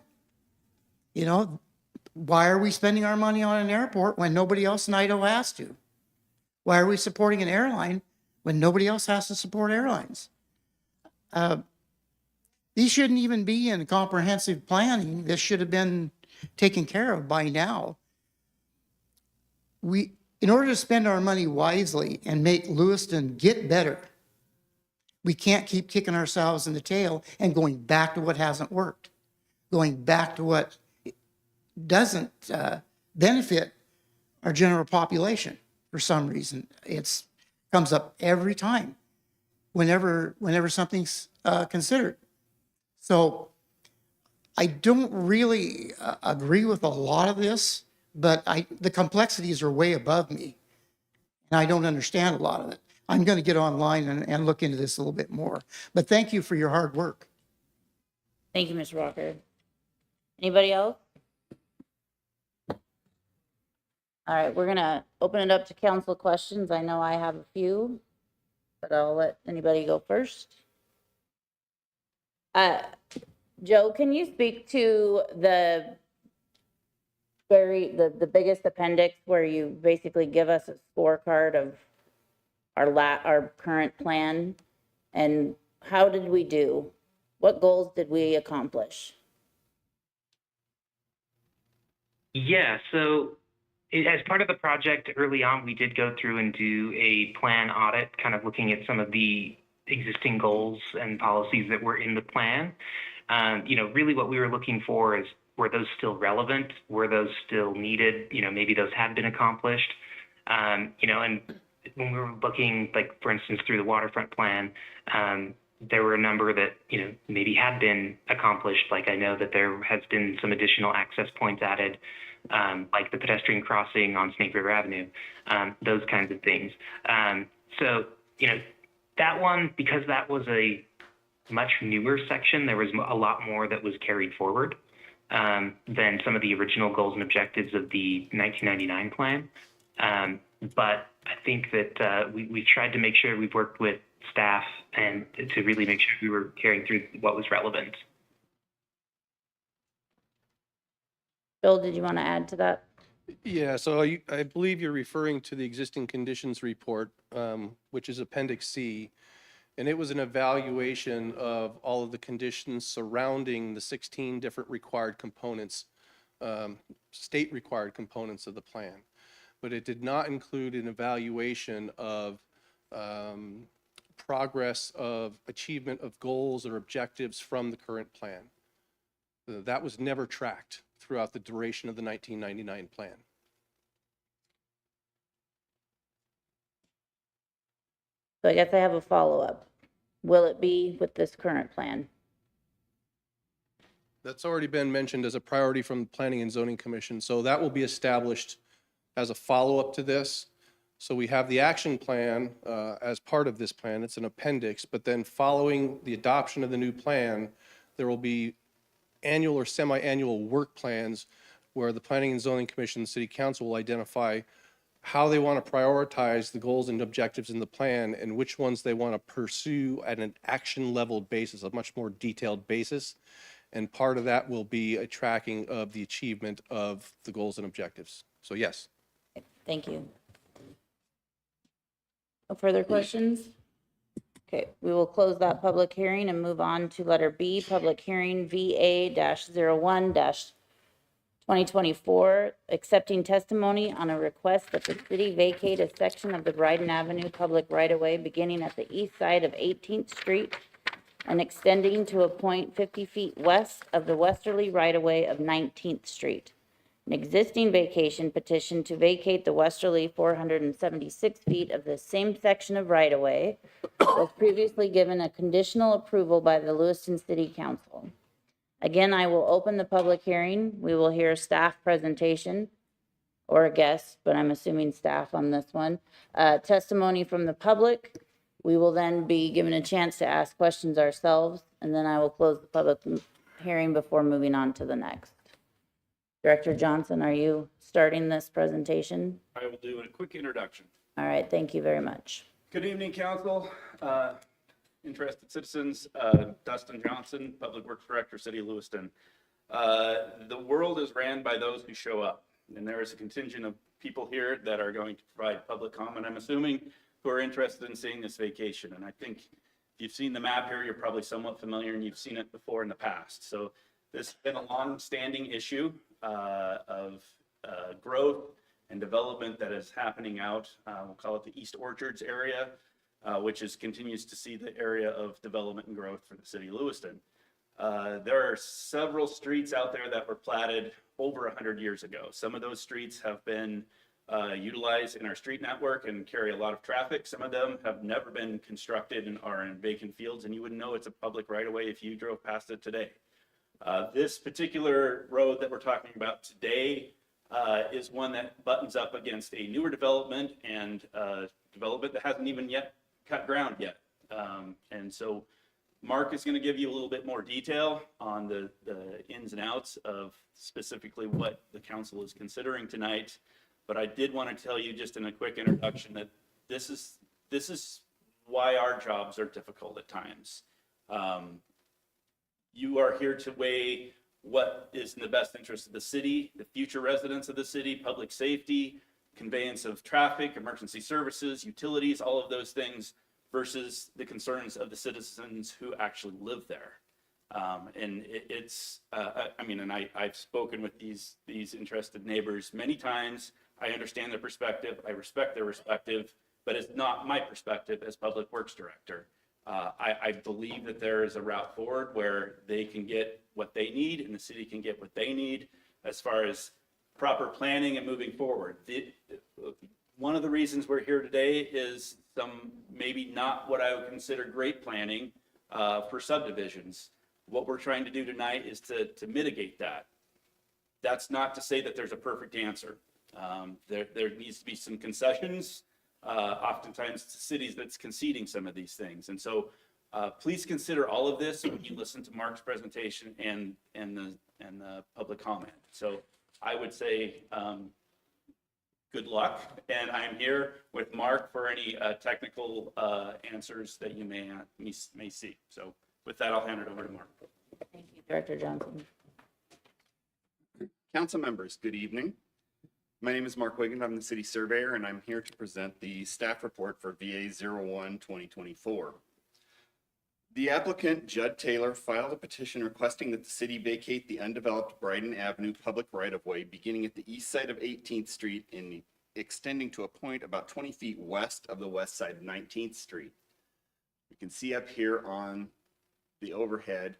Why are we spending our money on an airport when nobody else in Idaho has to? Why are we supporting an airline when nobody else has to support airlines? These shouldn't even be in comprehensive planning. This should have been taken care of by now. In order to spend our money wisely and make Lewiston get better, we can't keep kicking ourselves in the tail and going back to what hasn't worked, going back to what doesn't benefit our general population for some reason. It's Comes up every time, whenever something's considered. So I don't really agree with a lot of this, but the complexities are way above me, and I don't understand a lot of it. I'm going to get online and look into this a little bit more. But thank you for your hard work. Thank you, Mr. Walker. Anybody else? All right, we're gonna open it up to council questions. I know I have a few, but I'll let anybody go first. Joe, can you speak to the biggest appendix where you basically give us a scorecard of our current plan? And how did we do? What goals did we accomplish? Yeah, so as part of the project early on, we did go through and do a plan audit, kind of looking at some of the existing goals and policies that were in the plan. Really what we were looking for is, were those still relevant? Were those still needed? Maybe those had been accomplished. And when we were looking, like, for instance, through the waterfront plan, there were a number that, maybe had been accomplished. Like, I know that there has been some additional access points added, like the pedestrian crossing on Snake River Avenue, those kinds of things. So, that one, because that was a much newer section, there was a lot more that was carried forward than some of the original goals and objectives of the 1999 plan. But I think that we tried to make sure we've worked with staff and to really make sure we were carrying through what was relevant. Bill, did you want to add to that? Yeah, so I believe you're referring to the existing conditions report, which is Appendix C. And it was an evaluation of all of the conditions surrounding the 16 different required components, state required components of the plan. But it did not include an evaluation of progress of achievement of goals or objectives from the current plan. That was never tracked throughout the duration of the 1999 plan. So I guess I have a follow-up. Will it be with this current plan? That's already been mentioned as a priority from the Planning and Zoning Commission. So that will be established as a follow-up to this. So we have the action plan as part of this plan. It's an appendix, but then following the adoption of the new plan, there will be annual or semi-annual work plans where the Planning and Zoning Commission and City Council will identify how they want to prioritize the goals and objectives in the plan and which ones they want to pursue at an action level basis, a much more detailed basis. And part of that will be a tracking of the achievement of the goals and objectives. So yes. Thank you. No further questions? Okay, we will close that public hearing and move on to letter B, public hearing VA-01-2024, accepting testimony on a request that the city vacate a section of the Bryden Avenue public right-of-way beginning at the east side of 18th Street and extending to a point 50 feet west of the westerly right-of-way of 19th Street. An existing vacation petition to vacate the westerly 476 feet of the same section of right-of-way was previously given a conditional approval by the Lewiston City Council. Again, I will open the public hearing. We will hear a staff presentation or a guest, but I'm assuming staff on this one. Testimony from the public. We will then be given a chance to ask questions ourselves, and then I will close the public hearing before moving on to the next. Director Johnson, are you starting this presentation? I will do a quick introduction. All right, thank you very much. Good evening, council, interested citizens. Dustin Johnson, Public Works Director, City of Lewiston. The world is ran by those who show up, and there is a contingent of people here that are going to provide public comment, I'm assuming, who are interested in seeing this vacation. And I think if you've seen the map here, you're probably somewhat familiar and you've seen it before in the past. So this has been a long-standing issue of growth and development that is happening out, we'll call it the East Orchards area, which continues to see the area of development and growth for the city of Lewiston. There are several streets out there that were platted over 100 years ago. Some of those streets have been utilize in our street network and carry a lot of traffic. Some of them have never been constructed and are in vacant fields, and you wouldn't know it's a public right-of-way if you drove past it today. This particular road that we're talking about today is one that buttons up against a newer development and development that hasn't even yet cut ground yet. And so Mark is going to give you a little bit more detail on the ins and outs of specifically what the council is considering tonight. But I did want to tell you just in a quick introduction that this is why our jobs are difficult at times. You are here to weigh what is in the best interest of the city, the future residents of the city, public safety, conveyance of traffic, emergency services, utilities, all of those things versus the concerns of the citizens who actually live there. And I've spoken with these interested neighbors many times. I understand their perspective. I respect their perspective, but it's not my perspective as Public Works Director. I believe that there is a route forward where they can get what they need and the city can get what they need as far as proper planning and moving forward. One of the reasons we're here today is some maybe not what I would consider great planning for subdivisions. What we're trying to do tonight is to mitigate that. That's not to say that there's a perfect answer. There needs to be some concessions. Oftentimes it's the cities that's conceding some of these things. And so please consider all of this when you listen to Mark's presentation and the public comment. So I would say good luck, and I'm here with Mark for any technical answers that you may see. So with that, I'll hand it over to Mark. Thank you, Director Johnson. Council members, good evening. My name is Mark Wiggins. I'm the city surveyor, and I'm here to present the staff report for VA 01 2024. The applicant, Judd Taylor, filed a petition requesting that the city vacate the undeveloped Bryden Avenue public right-of-way beginning at the east side of 18th Street and extending to a point about 20 feet west of the west side of 19th Street. You can see up here on the overhead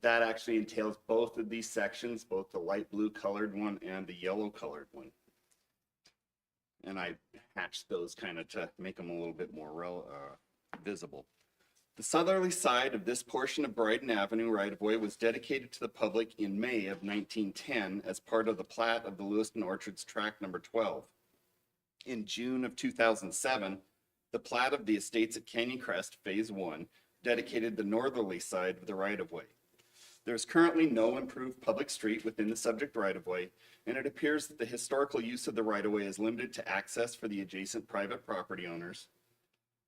that actually entails both of these sections, both the light blue colored one and the yellow colored one. And I hatched those kind of to make them a little bit more visible. The southerly side of this portion of Bryden Avenue right-of-way was dedicated to the public in May of 1910 as part of the plat of the Lewiston Orchards Tract Number 12. In June of 2007, the plat of the estates at Canyon Crest Phase 1 dedicated the northerly side of the right-of-way. There is currently no improved public street within the subject right-of-way, and it appears that the historical use of the right-of-way is limited to access for the adjacent private property owners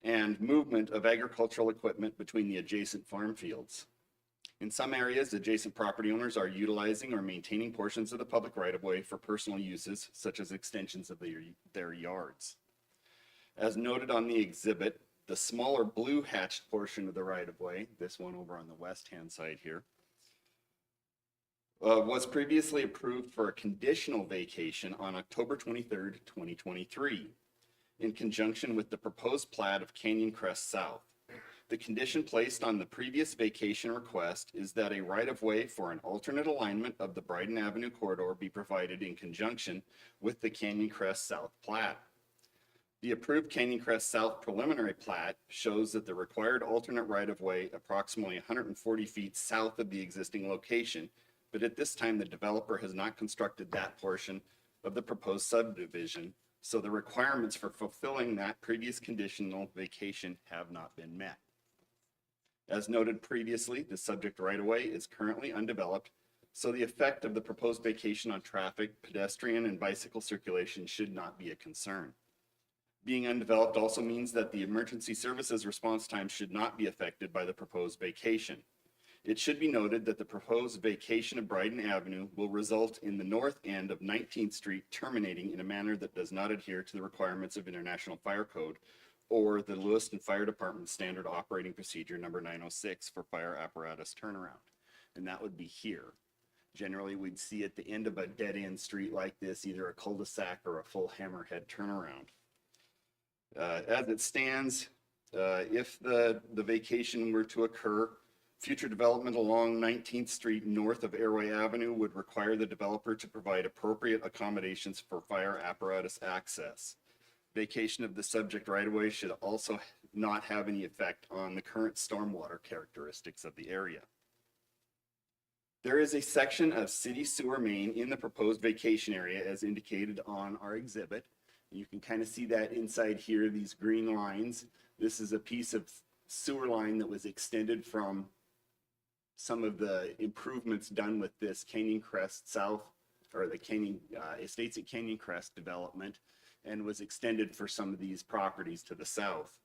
and movement of agricultural equipment between the adjacent farm fields. In some areas, adjacent property owners are utilizing or maintaining portions of the public right-of-way for personal uses, such as extensions of their yards. As noted on the exhibit, the smaller blue hatched portion of the right-of-way, this one over on the west-hand side here, was previously approved for a conditional vacation on October 23rd, 2023, in conjunction with the proposed plat of Canyon Crest South. The condition placed on the previous vacation request is that a right-of-way for an alternate alignment of the Bryden Avenue corridor be provided in conjunction with the Canyon Crest South plat. The approved Canyon Crest South preliminary plat shows that the required alternate right-of-way approximately 140 feet south of the existing location, but at this time the developer has not constructed that portion of the proposed subdivision, so the requirements for fulfilling that previous conditional vacation have not been met. As noted previously, the subject right-of-way is currently undeveloped, so the effect of the proposed vacation on traffic, pedestrian, and bicycle circulation should not be a concern. Being undeveloped also means that the emergency services response time should not be affected by the proposed vacation. It should be noted that the proposed vacation of Bryden Avenue will result in the north end of 19th Street terminating in a manner that does not adhere to the requirements of International Fire Code or the Lewiston Fire Department Standard Operating Procedure number 906 for fire apparatus turnaround. And that would be here. Generally, we'd see at the end of a dead-end street like this, either a cul-de-sac or a full hammerhead turnaround. As it stands, if the vacation were to occur Future development along 19th Street north of Airway Avenue would require the developer to provide appropriate accommodations for fire apparatus access. Vacation of the subject right-of-way should also not have any effect on the current stormwater characteristics of the area. There is a section of city sewer main in the proposed vacation area as indicated on our exhibit. You can kind of see that inside here, these green lines. This is a piece of sewer line that was extended from some of the improvements done with this Canyon Crest South, or the Canyon Estates at Canyon Crest development, and was extended for some of these properties to the south.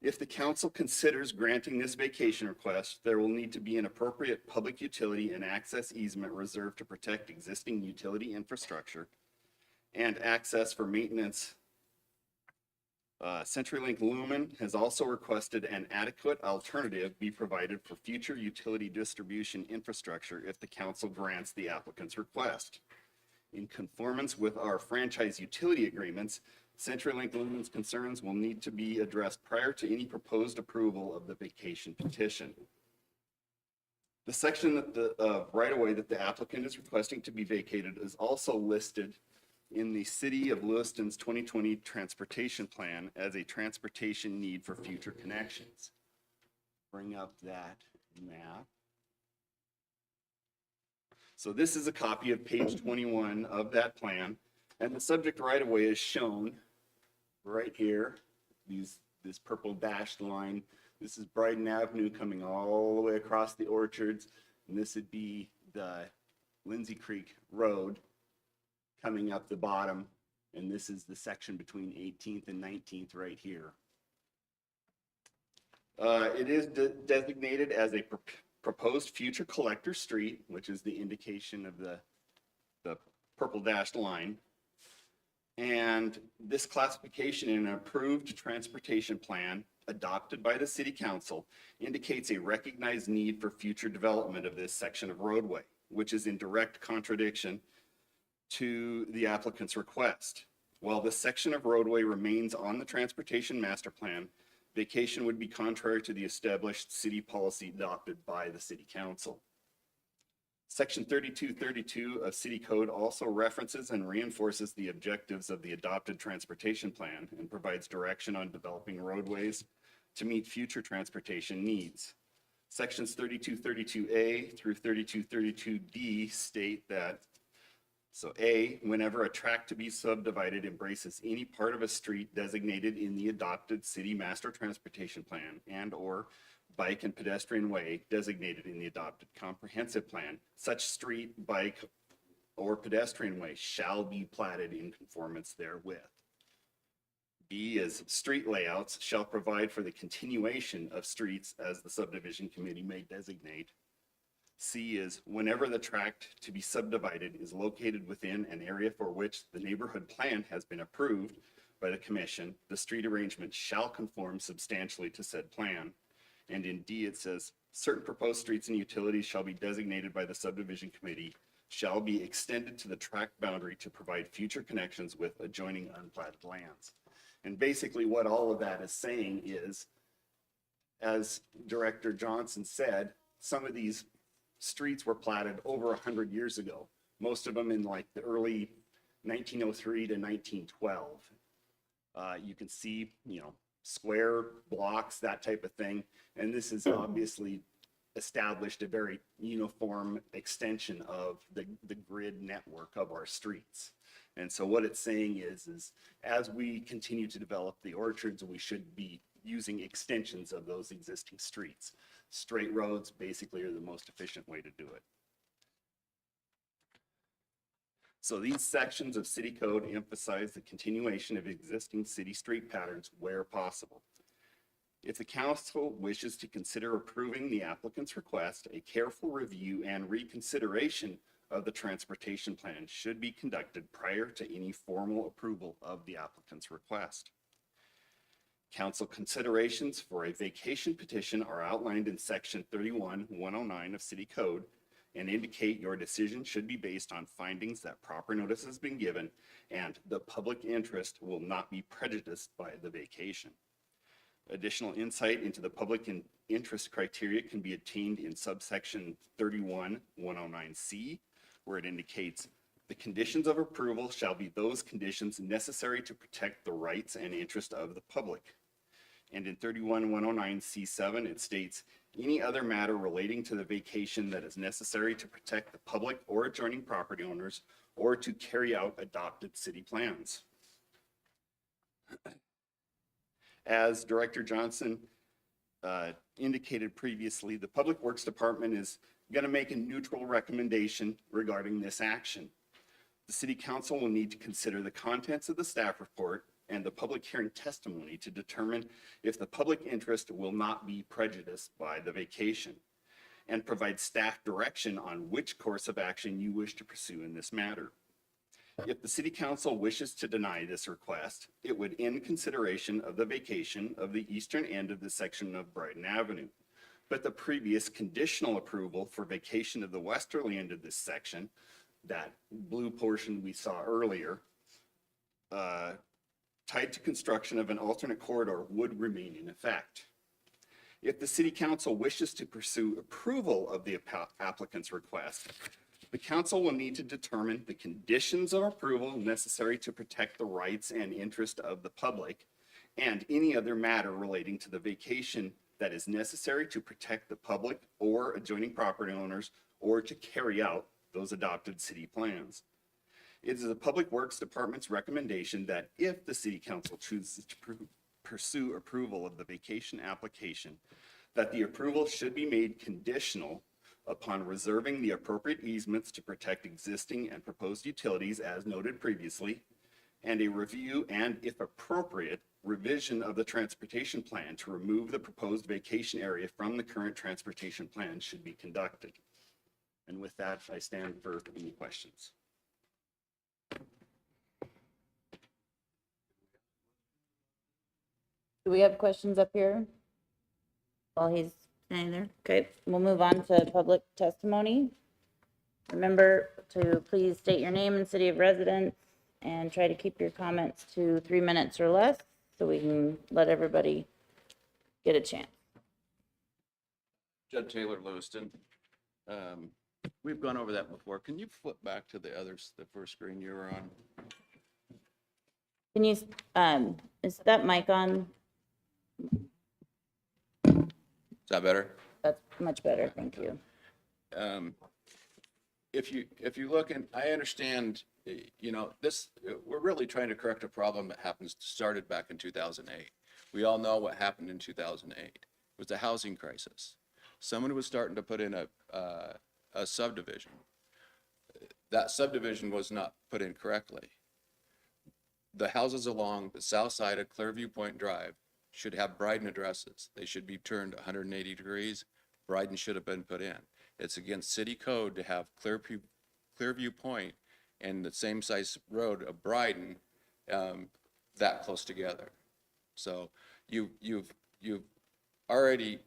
If the council considers granting this vacation request, there will need to be an appropriate public utility and access easement reserved to protect existing utility infrastructure and access for maintenance. CenturyLink Lumen has also requested an adequate alternative be provided for future utility distribution infrastructure if the council grants the applicant's request. In conformance with our franchise utility agreements, CenturyLink Lumen's concerns will need to be addressed prior to any proposed approval of the vacation petition. The section that right-of-way that the applicant is requesting to be vacated is also listed in the City of Lewiston's 2020 Transportation Plan as a transportation need for future connections. Bring up that map. So this is a copy of page 21 of that plan, and the subject right-of-way is shown right here. This purple dashed line. This is Bryden Avenue coming all the way across the orchards, and this would be the Lindsay Creek Road coming up the bottom, and this is the section between 18th and 19th right here. It is designated as a proposed future collector street, which is the indication of the purple dashed line. And this classification in an approved transportation plan adopted by the city council indicates a recognized need for future development of this section of roadway, which is in direct contradiction to the applicant's request. While this section of roadway remains on the transportation master plan, vacation would be contrary to the established city policy adopted by the city council. Section 3232 of City Code also references and reinforces the objectives of the adopted transportation plan and provides direction on developing roadways to meet future transportation needs. Sections 3232A through 3232D state that, so A, whenever a tract to be subdivided embraces any part of a street designated in the adopted city master transportation plan and/or bike and pedestrian way designated in the adopted comprehensive plan, such street, bike, or pedestrian way shall be platted in conformance therewith. B is street layouts shall provide for the continuation of streets as the subdivision committee may designate. C is whenever the tract to be subdivided is located within an area for which the neighborhood plan has been approved by the commission, the street arrangement shall conform substantially to said plan. And in D, it says certain proposed streets and utilities shall be designated by the subdivision committee, shall be extended to the tract boundary to provide future connections with adjoining unplatted lands. And basically what all of that is saying is, as Director Johnson said, some of these streets were platted over 100 years ago, most of them in like the early 1903 to 1912. You can see, square blocks, that type of thing. And this has obviously established a very uniform extension of the grid network of our streets. And so what it's saying is as we continue to develop the orchards, we should be using extensions of those existing streets. Straight roads basically are the most efficient way to do it. So these sections of city code emphasize the continuation of existing city street patterns where possible. If the council wishes to consider approving the applicant's request, a careful review and reconsideration of the transportation plan should be conducted prior to any formal approval of the applicant's request. Council considerations for a vacation petition are outlined in section 31-109 of City Code and indicate your decision should be based on findings that proper notice has been given and the public interest will not be prejudiced by the vacation. Additional insight into the public interest criteria can be obtained in subsection 31109C, where it indicates the conditions of approval shall be those conditions necessary to protect the rights and interest of the public. And in 31109C7, it states any other matter relating to the vacation that is necessary to protect the public or adjoining property owners or to carry out adopted city plans. As Director Johnson indicated previously, the Public Works Department is going to make a neutral recommendation regarding this action. The City Council will need to consider the contents of the staff report and the public hearing testimony to determine if the public interest will not be prejudiced by the vacation, and provide staff direction on which course of action you wish to pursue in this matter. If the City Council wishes to deny this request, it would end consideration of the vacation of the eastern end of the section of Brighton Avenue. But the previous conditional approval for vacation of the westerly end of this section, that blue portion we saw earlier, tied to construction of an alternate corridor, would remain in effect. If the City Council wishes to pursue approval of the applicant's request, the council will need to determine the conditions of approval necessary to protect the rights and interest of the public and any other matter relating to the vacation that is necessary to protect the public or adjoining property owners or to carry out those adopted city plans. It is the Public Works Department's recommendation that if the City Council chooses to pursue approval of the vacation application, that the approval should be made conditional upon reserving the appropriate easements to protect existing and proposed utilities as noted previously, and a review and, if appropriate, revision of the transportation plan to remove the proposed vacation area from the current transportation plan should be conducted. And with that, I stand for any questions. Do we have questions up here? While he's standing there? Okay, we'll move on to public testimony. Remember to please state your name and city of residence and try to keep your comments to 3 minutes or less so we can let everybody get a chance. Judd Taylor, Lewiston. We've gone over that before. Can you flip back to the first screen you were on? Can you, is that mic on? Is that better? That's much better, thank you. If you look, and I understand, you know, this, we're really trying to correct a problem that started back in 2008. We all know what happened in 2008. It was a housing crisis. Someone was starting to put in a subdivision. That subdivision was not put in correctly. The houses along the south side of Clearview Point Drive should have Bryden addresses. They should be turned 180 degrees. Bryden should have been put in. It's against city code to have Clearview Point and the same size road of Bryden that close together. So you've already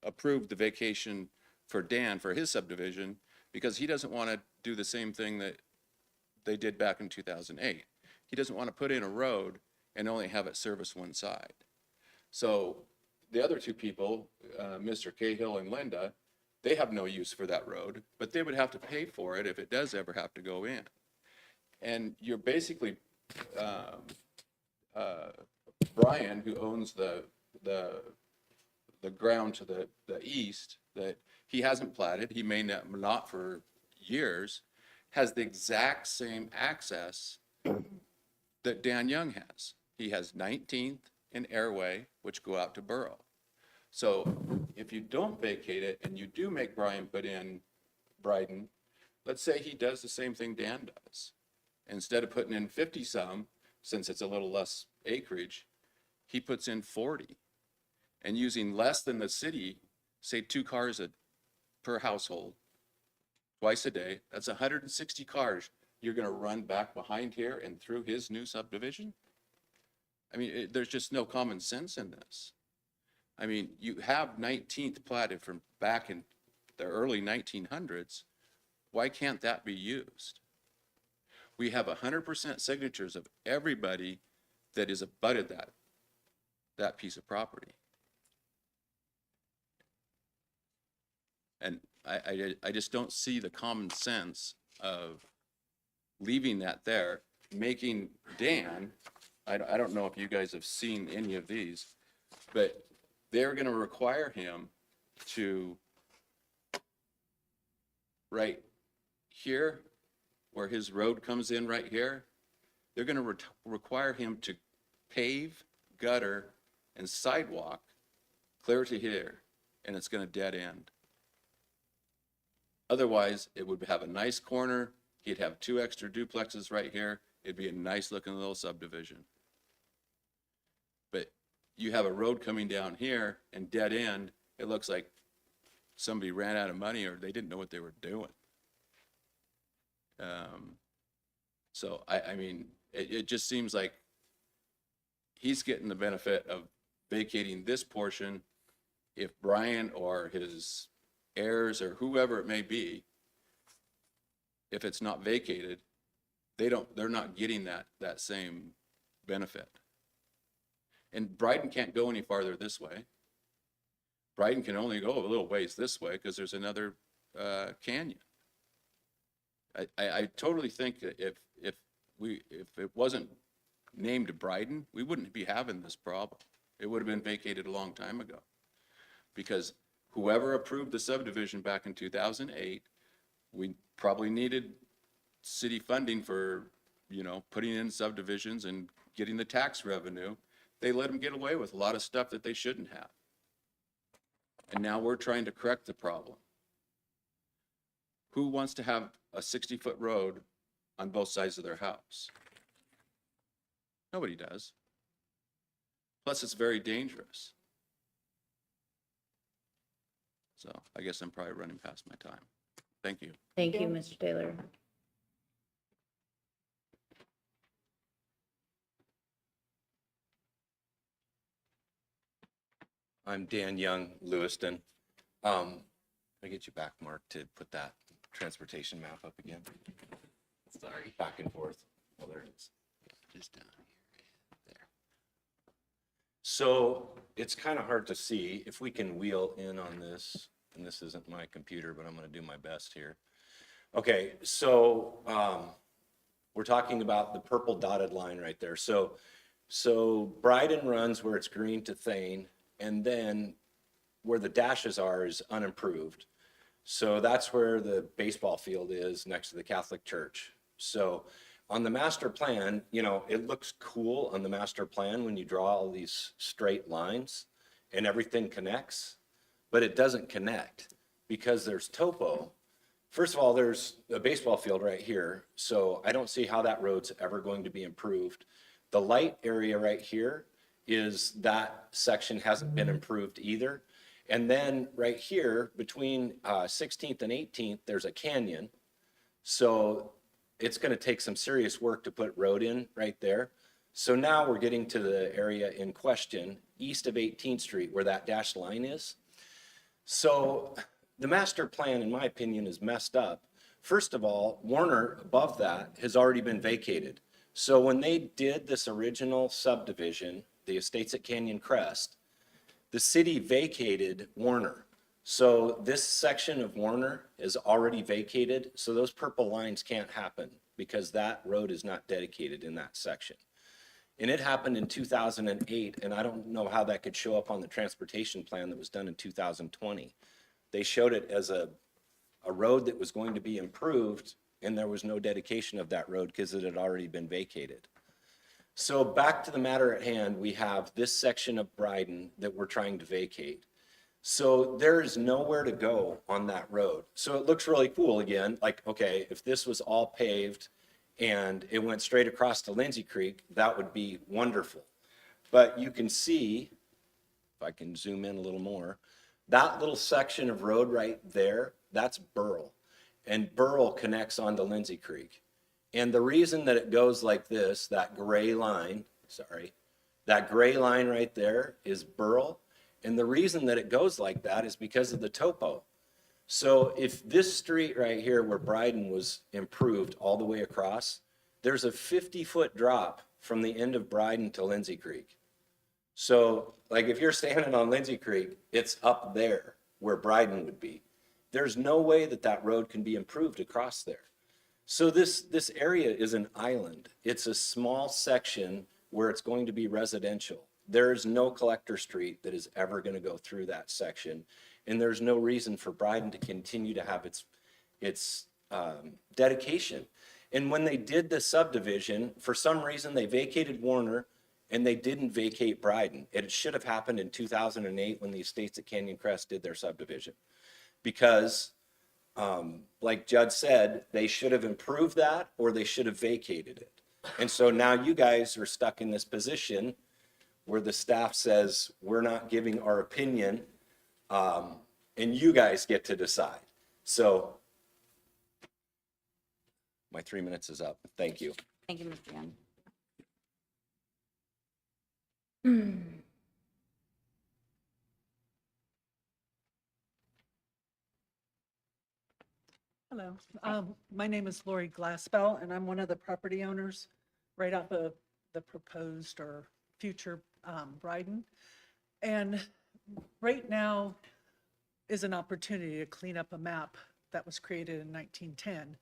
approved the vacation for Dan for his subdivision because he doesn't want to do the same thing that they did back in 2008. He doesn't want to put in a road and only have it service one side. So the other two people, Mr. Cahill and Linda, they have no use for that road, but they would have to pay for it if it does ever have to go in. And you're basically, Brian, who owns the ground to the east that he hasn't platted, he may not for years, has the exact same access that Dan Young has. He has 19th and Airway, which go out to Borough. So if you don't vacate it and you do make Brian put in Bryden, let's say he does the same thing Dan does. Instead of putting in 50 some, since it's a little less acreage, he puts in 40. And using less than the city, say 2 cars per household, twice a day, that's 160 cars you're going to run back behind here and through his new subdivision? I mean, there's just no common sense in this. I mean, you have 19th platted from back in the early 1900s. Why can't that be used? We have 100% signatures of everybody that is abutted that piece of property. And I just don't see the common sense of leaving that there, making Dan, I don't know if you guys have seen any of these, but they're gonna require him to, right here, where his road comes in right here, they're gonna require him to pave, gutter, and sidewalk clear to here, and it's gonna dead end. Otherwise, it would have a nice corner, he'd have 2 extra duplexes right here, it'd be a nice looking little subdivision. But you have a road coming down here and dead end, it looks like somebody ran out of money or they didn't know what they were doing. So I mean, it just seems like he's getting the benefit of vacating this portion. If Brian or his heirs or whoever it may be, if it's not vacated, they're not getting that same benefit. And Bryden can't go any farther this way. Bryden can only go a little ways this way because there's another canyon. I totally think that if it wasn't named Bryden, we wouldn't be having this problem. It would have been vacated a long time ago. Because whoever approved the subdivision back in 2008, we probably needed city funding for, putting in subdivisions and getting the tax revenue. They let them get away with a lot of stuff that they shouldn't have. And now we're trying to correct the problem. Who wants to have a 60-foot road on both sides of their house? Nobody does. Plus, it's very dangerous. So I guess I'm probably running past my time. Thank you. Thank you, Mr. Taylor. I'm Dan Young, Lewiston. Can I get you back, Mark, to put that transportation map up again? Sorry, back and forth. Oh, there it is. Just down here. There. So it's kind of hard to see if we can wheel in on this, and this isn't my computer, but I'm going to do my best here. Okay, so we're talking about the purple dotted line right there. So Bryden runs where it's green to Thane, and then where the dashes are is unimproved. So that's where the baseball field is next to the Catholic Church. So on the master plan, it looks cool on the master plan when you draw all these straight lines and everything connects, but it doesn't connect because there's topo. First of all, there's a baseball field right here, so I don't see how that road's ever going to be improved. The light area right here is that section hasn't been improved either. And then right here between 16th and 18th, there's a canyon. So it's going to take some serious work to put road in right there. So now we're getting to the area in question east of 18th Street where that dashed line is. So the master plan, in my opinion, is messed up. First of all, Warner above that has already been vacated. So when they did this original subdivision, the estates at Canyon Crest, the city vacated Warner. So this section of Warner is already vacated. So those purple lines can't happen because that road is not dedicated in that section. And it happened in 2008, and I don't know how that could show up on the transportation plan that was done in 2020. They showed it as a road that was going to be improved, and there was no dedication of that road because it had already been vacated. So back to the matter at hand, we have this section of Bryden that we're trying to vacate. So there is nowhere to go on that road. So it looks really cool again, like, okay, if this was all paved and it went straight across to Lindsay Creek, that would be wonderful. But you can see, if I can zoom in a little more, that little section of road right there, that's Burl. And Burl connects onto Lindsay Creek. And the reason that it goes like this, that gray line right there is Burl. And the reason that it goes like that is because of the topo. So if this street right here where Bryden was improved all the way across, there's a 50-foot drop from the end of Bryden to Lindsay Creek. So like if you're standing on Lindsay Creek, it's up there where Bryden would be. There's no way that that road can be improved across there. So this area is an island. It's a small section where it's going to be residential. There is no collector street that is ever going to go through that section. And there's no reason for Bryden to continue to have its dedication. And when they did the subdivision, for some reason, they vacated Warner and they didn't vacate Bryden. It should have happened in 2008 when the estates at Canyon Crest did their subdivision. Because like Judd said, they should have improved that or they should have vacated it. And so now you guys are stuck in this position where the staff says, we're not giving our opinion, and you guys get to decide. So my 3 minutes is up. Thank you. Thank you, Mr. Young. Hello, my name is Lori Glassbell, and I'm one of the property owners right off of the proposed or future Bryden. And right now is an opportunity to clean up a map that was created in 1910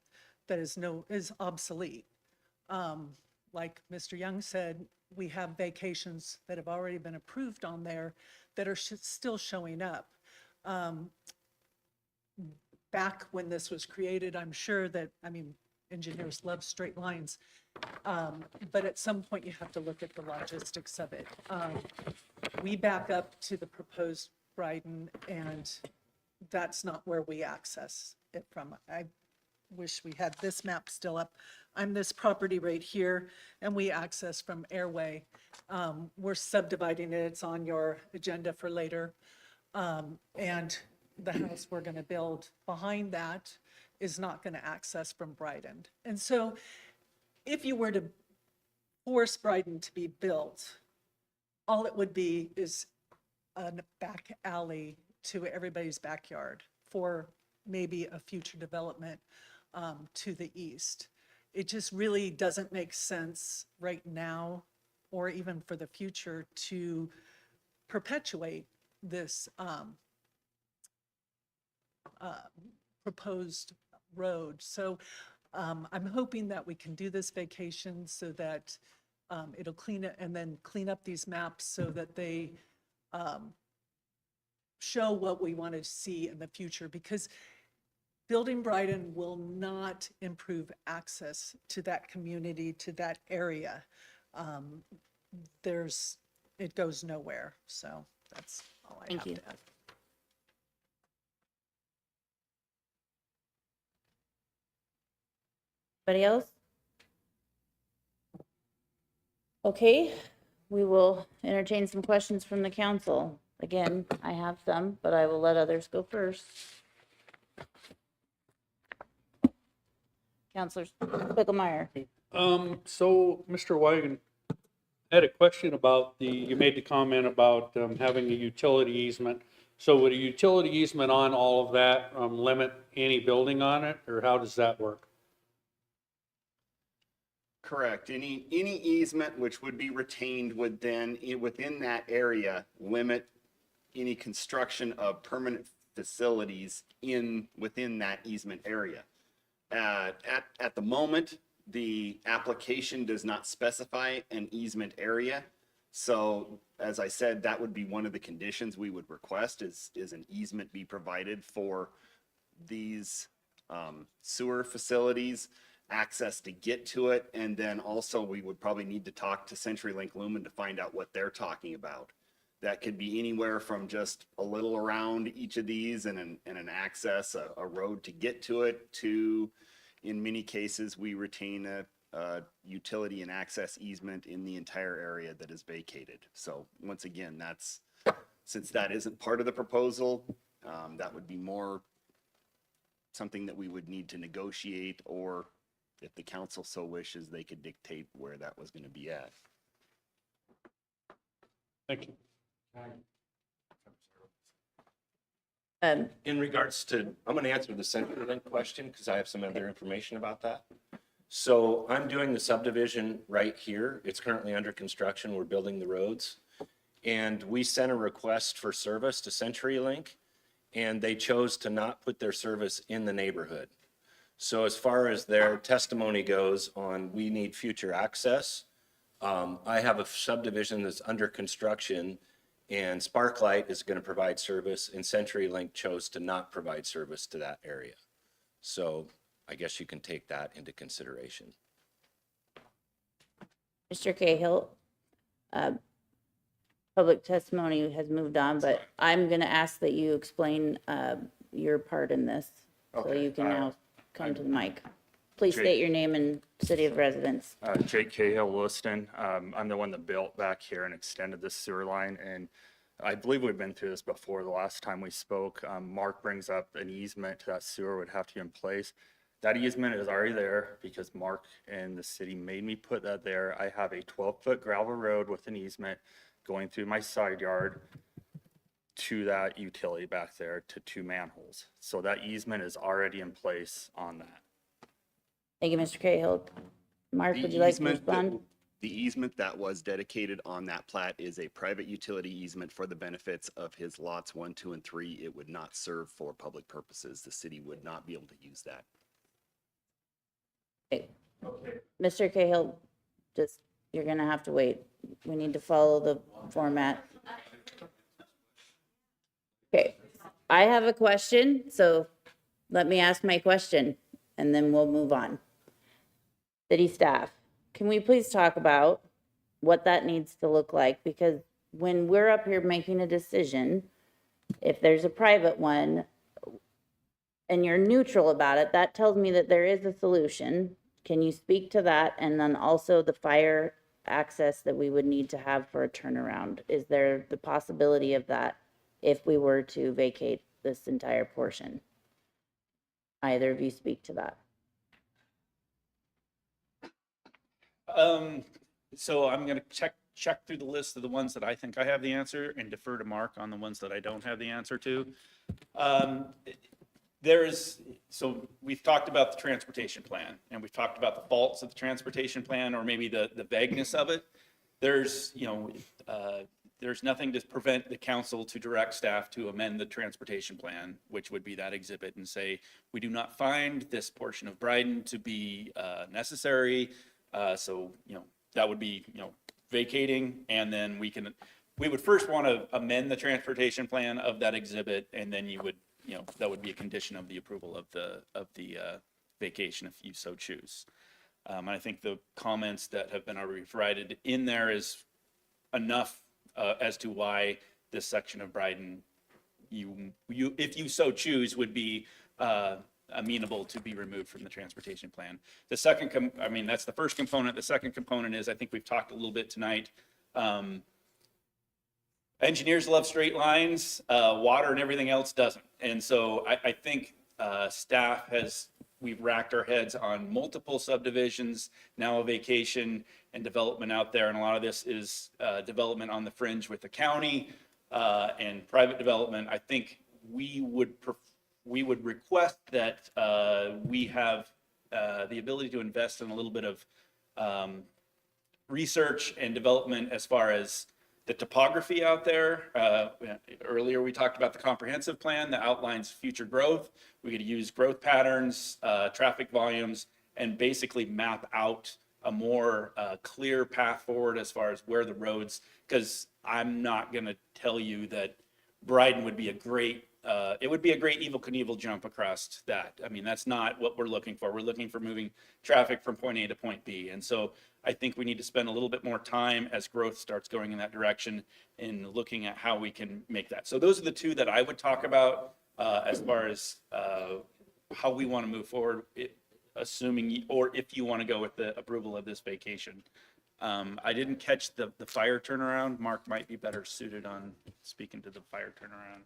that is obsolete. Like Mr. Young said, we have vacations that have already been approved on there that are still showing up. Back when this was created, I'm sure that, engineers love straight lines, but at some point you have to look at the logistics of it. We back up to the proposed Bryden, and that's not where we access it from. I wish we had this map still up. I'm this property right here, and we access from Airway. We're subdividing it. It's on your agenda for later. And the house we're going to build behind that is not going to access from Bryden. And so if you were to force Bryden to be built, all it would be is a back alley to everybody's backyard for maybe a future development to the east. It just really doesn't make sense right now or even for the future to perpetuate this proposed road. So I'm hoping that we can do this vacation so that it'll clean it and then clean up these maps so that they show what we want to see in the future, because building Bryden will not improve access to that community, to that area. It goes nowhere. So that's all I have to add. Anybody else? Okay, we will entertain some questions from the council. Again, I have some, but I will let others go first. Counselor Picklemeyer. So, Mr. Wygan, I had a question about you made the comment about having a utility easement. So would a utility easement on all of that limit any building on it, or how does that work? Correct. Any easement which would be retained would then, within that area, limit any construction of permanent facilities within that easement area. At the moment, the application does not specify an easement area. So as I said, that would be one of the conditions we would request is an easement be provided for these sewer facilities, access to get to it. And then also we would probably need to talk to CenturyLink Lumen to find out what they're talking about. That could be anywhere from just a little around each of these and an access, a road to get to it, to, in many cases, we retain a utility and access easement in the entire area that is vacated. So once again, since that isn't part of the proposal, that would be more something that we would need to negotiate, or if the council so wishes, they could dictate where that was going to be at. Thank you. In regards to, I'm going to answer the CenturyLink question because I have some other information about that. So I'm doing the subdivision right here. It's currently under construction. We're building the roads. And we sent a request for service to CenturyLink, and they chose to not put their service in the neighborhood. So as far as their testimony goes on, we need future access. I have a subdivision that's under construction, and Sparklight is going to provide service, and CenturyLink chose to not provide service to that area. So I guess you can take that into consideration. Mr. Cahill, public testimony has moved on, but I'm going to ask that you explain your part in this. So Okay, you can now come to the mic. Please Jake. state your name and city of residence. Jake Cahill, Lewiston. I'm the one that built back here and extended this sewer line, and I believe we've been through this before the last time we spoke. Mark brings up an easement to that sewer would have to be in place. That easement is already there because Mark and the city made me put that there. I have a 12-foot gravel road with an easement going through my side yard to that utility back there to 2 manholes. So that easement is already in place on that. Thank you, Mr. Cahill. Mark, The would you like to easement that- respond? The easement that was dedicated on that plat is a private utility easement for the benefits of his lots 1, 2, and 3. It would not serve for public purposes. The city would not be able to use that. Mr. Cahill, just, you're going to have to wait. We need to follow the format. Okay, I have a question, so let me ask my question, and then we'll move on. City staff, can we please talk about what that needs to look like? Because when we're up here making a decision, if there's a private one and you're neutral about it, that tells me that there is a solution. Can you speak to that? And then also the fire access that we would need to have for a turnaround. Is there the possibility of that if we were to vacate this entire portion? Either of you speak to that. So I'm going to check through the list of the ones that I think I have the answer and defer to Mark on the ones that I don't have the answer to. So we've talked about the transportation plan, and we've talked about the faults of the transportation plan, or maybe the vagueness of it. There's nothing to prevent the council to direct staff to amend the transportation plan, which would be that exhibit, and say, we do not find this portion of Bryden to be necessary. So, that would be, vacating, and then we would first want to amend the transportation plan of that exhibit, and then you would, that would be a condition of the approval of the vacation if you so choose. And I think the comments that have been already provided in there is enough as to why this section of Bryden, if you so choose, would be amenable to be removed from the transportation plan. The second, that's the first component. The second component is, I think we've talked a little bit tonight. Engineers love straight lines, water and everything else doesn't. And so I think staff we've racked our heads on multiple subdivisions, now a vacation and development out there. And a lot of this is development on the fringe with the county and private development. I think we would request that we have the ability to invest in a little bit of research and development as far as the topography out there. Earlier, we talked about the comprehensive plan that outlines future growth. We could use growth patterns, traffic volumes, and basically map out a more clear path forward as far as where the roads, because I'm not going to tell you that Bryden would be a great it would be a great Evel Knievel jump across that. That's not what we're looking for. We're looking for moving traffic from point A to point B. And so I think we need to spend a little bit more time as growth starts going in that direction in looking at how we can make that. So those are the two that I would talk about as far as how we want to move forward, assuming, or if you want to go with the approval of this vacation. I didn't catch the fire turnaround. Mark might be better suited on speaking to the fire turnaround.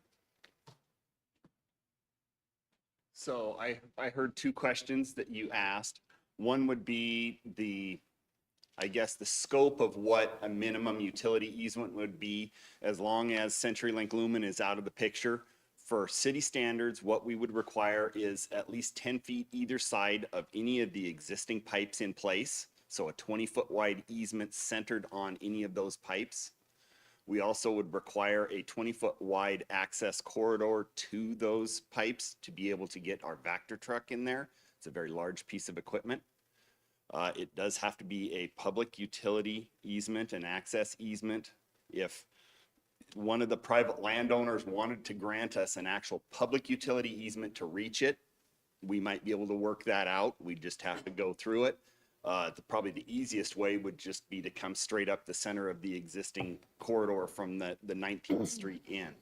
So I heard 2 questions that you asked. One would be the scope of what a minimum utility easement would be as long as CenturyLink Lumen is out of the picture For city standards, what we would require is at least 10 feet either side of any of the existing pipes in place. So a 20-foot wide easement centered on any of those pipes. We also would require a 20-foot wide access corridor to those pipes to be able to get our Vector truck in there. It's a very large piece of equipment. It does have to be a public utility easement, an access easement. If one of the private landowners wanted to grant us an actual public utility easement to reach it, we might be able to work that out. We just have to go through it. Probably the easiest way would just be to come straight up the center of the existing corridor from the 19th Street end.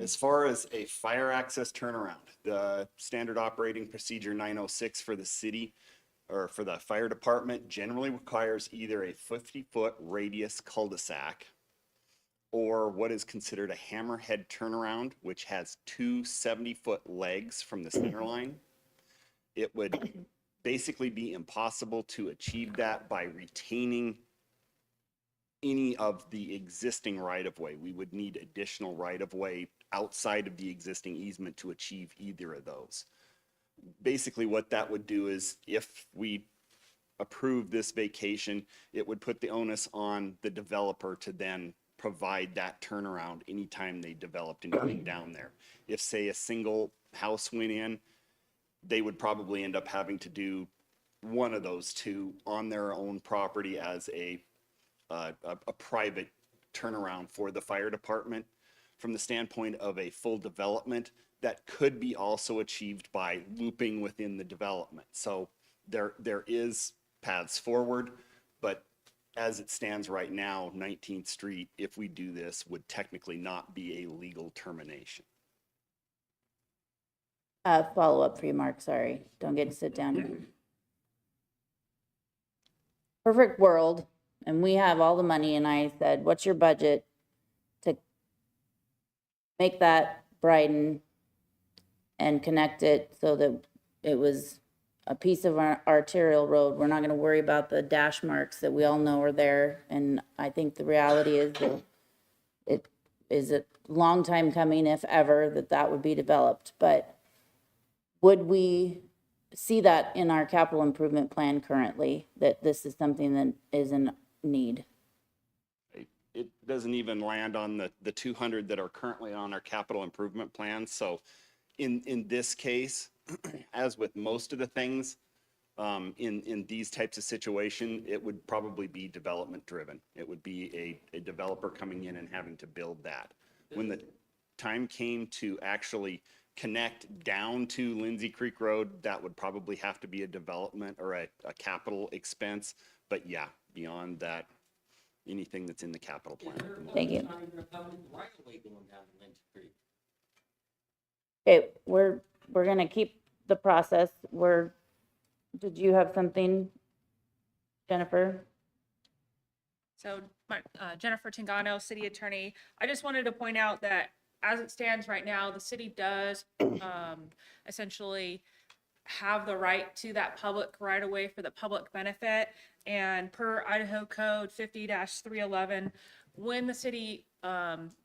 As far as a fire access turnaround, the standard operating procedure 906 for the city or for the fire department generally requires either a 50-foot radius cul-de-sac or what is considered a hammerhead turnaround, which has two 70-foot legs from the center line. It would basically be impossible to achieve that by retaining any of the existing right-of-way. We would need additional right-of-way outside of the existing easement to achieve either of those. Basically, what that would do is if we approve this vacation, it would put the onus on the developer to then provide that turnaround anytime they developed anything down there. If, say, a single house went in, they would probably end up having to do one of those two on their own property as a private turnaround for the fire department. From the standpoint of a full development, that could be also achieved by looping within the development. So there is paths forward, but as it stands right now, 19th Street, if we do this, would technically not be a legal termination. Follow-up for you, Mark, sorry. Don't get to sit down. Perfect world, and we have all the money, and I said, what's your budget to make that Bryden and connect it so that it was a piece of our arterial road? We're not gonna worry about the dash marks that we all know are there, and I think the reality is that it is a long time coming, if ever, that would be developed, but would we see that in our capital improvement plan currently, that this is something that is in need? It doesn't even land on the 200 that are currently on our capital improvement plan. So in this case, as with most of the things in these types of situation, it would probably be development driven. It would be a developer coming in and having to build that. When the time came to actually connect down to Lindsay Creek Road, that would probably have to be a development or a capital expense. But yeah, beyond that, anything that's in the capital plan. Thank you. Okay, we're gonna keep the process. Did you have something, Jennifer? So Jennifer Tangano, city attorney. I just wanted to point out that as it stands right now, the city does essentially have the right to that public right of way for the public benefit. And per Idaho Code 50-311, when the city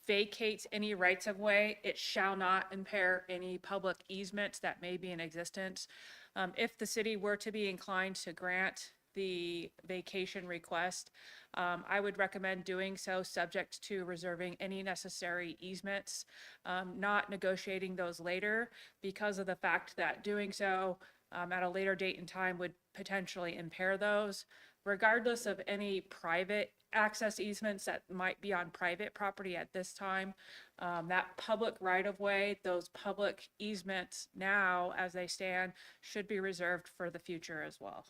vacates any rights of way, it shall not impair any public easements that may be in existence. If the city were to be inclined to grant the vacation request, I would recommend doing so subject to reserving any necessary easements, not negotiating those later because of the fact that doing so at a later date and time would potentially impair those. Regardless of any private access easements that might be on private property at this time, that public right-of-way, those public easements now as they stand should be reserved for the future as well.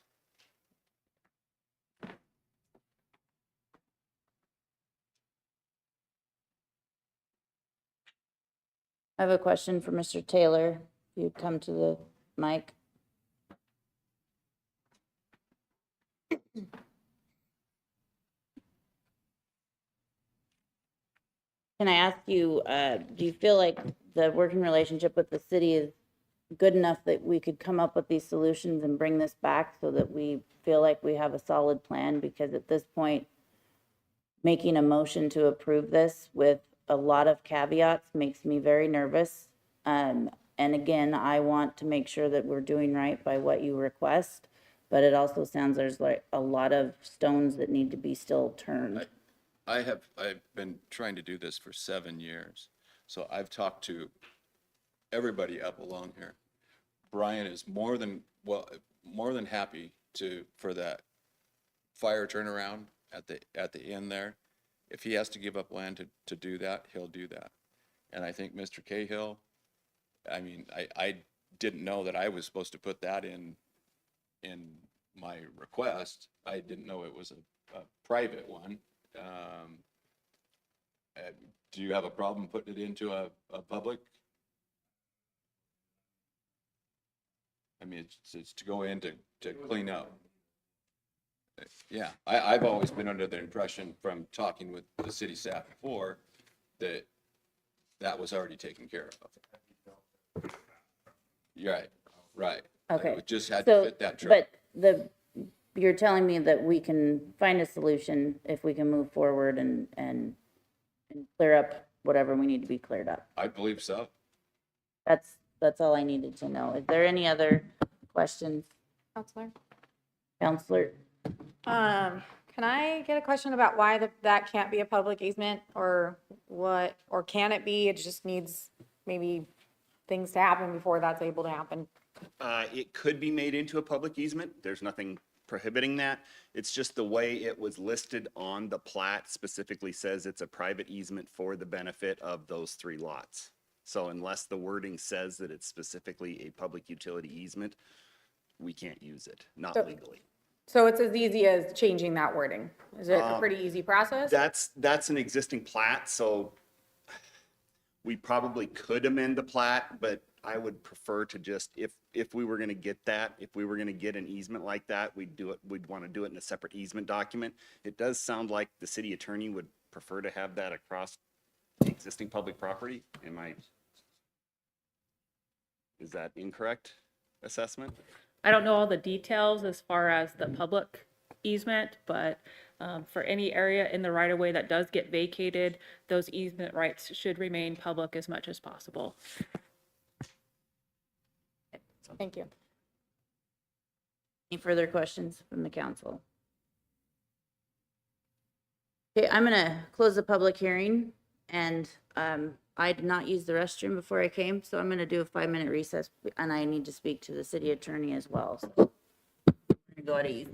I have a question for Mr. Taylor. If you'd come to the mic. Can I ask you, do you feel like the working relationship with the city is good enough that we could come up with these solutions and bring this back so that we feel like we have a solid plan? Because at this point, making a motion to approve this with a lot of caveats, makes me very nervous. And again, I want to make sure that we're doing right by what you request, but it also sounds there's like a lot of stones that need to be still turned. I've been trying to do this for 7 years, so I've talked to everybody up along here. Brian is more than happy for that fire turnaround at the end there. If he has to give up land to do that, he'll do that. And I think Mr. Cahill, I mean, I didn't know that I was supposed to put that in my request. I didn't know it was a private one. Do you have a problem putting it into a public? I mean, it's to go in to clean up. Yeah, I've always been under the impression from talking with the city staff before that that was already taken care of. You're right. Okay. It just had So, to fit that truck. but you're telling me that we can find a solution if we can move forward and clear up whatever we need to be cleared up. I believe so. That's all I needed to know. Is there any other questions, Counselor? Counselor? Can I get a question about why that can't be a public easement, or what, or can it be? It just needs maybe things to happen before that's able to happen. It could be made into a public easement. There's nothing prohibiting that. It's just the way it was listed on the plat specifically says it's a private easement for the benefit of those 3 lots. So unless the wording says that it's specifically a public utility easement, we can't use it, not legally. So it's as easy as changing that wording. Is it a pretty easy process? That's an existing plat, so we probably could amend the plat, but I would prefer to just, if we were gonna get that, if we were gonna get an easement like that, we'd wanna do it in a separate easement document. It does sound like the city attorney would prefer to have that across the existing public property. Is that incorrect assessment? I don't know all the details as far as the public easement, but for any area in the right of way that does get vacated, those easement rights should remain public as much as possible. Thank you. Any further questions from the council? Okay, I'm gonna close the public hearing, and I did not use the restroom before I came, so I'm gonna do a 5-minute recess, and I need to speak to the city attorney as well. So I'm gonna go at ease.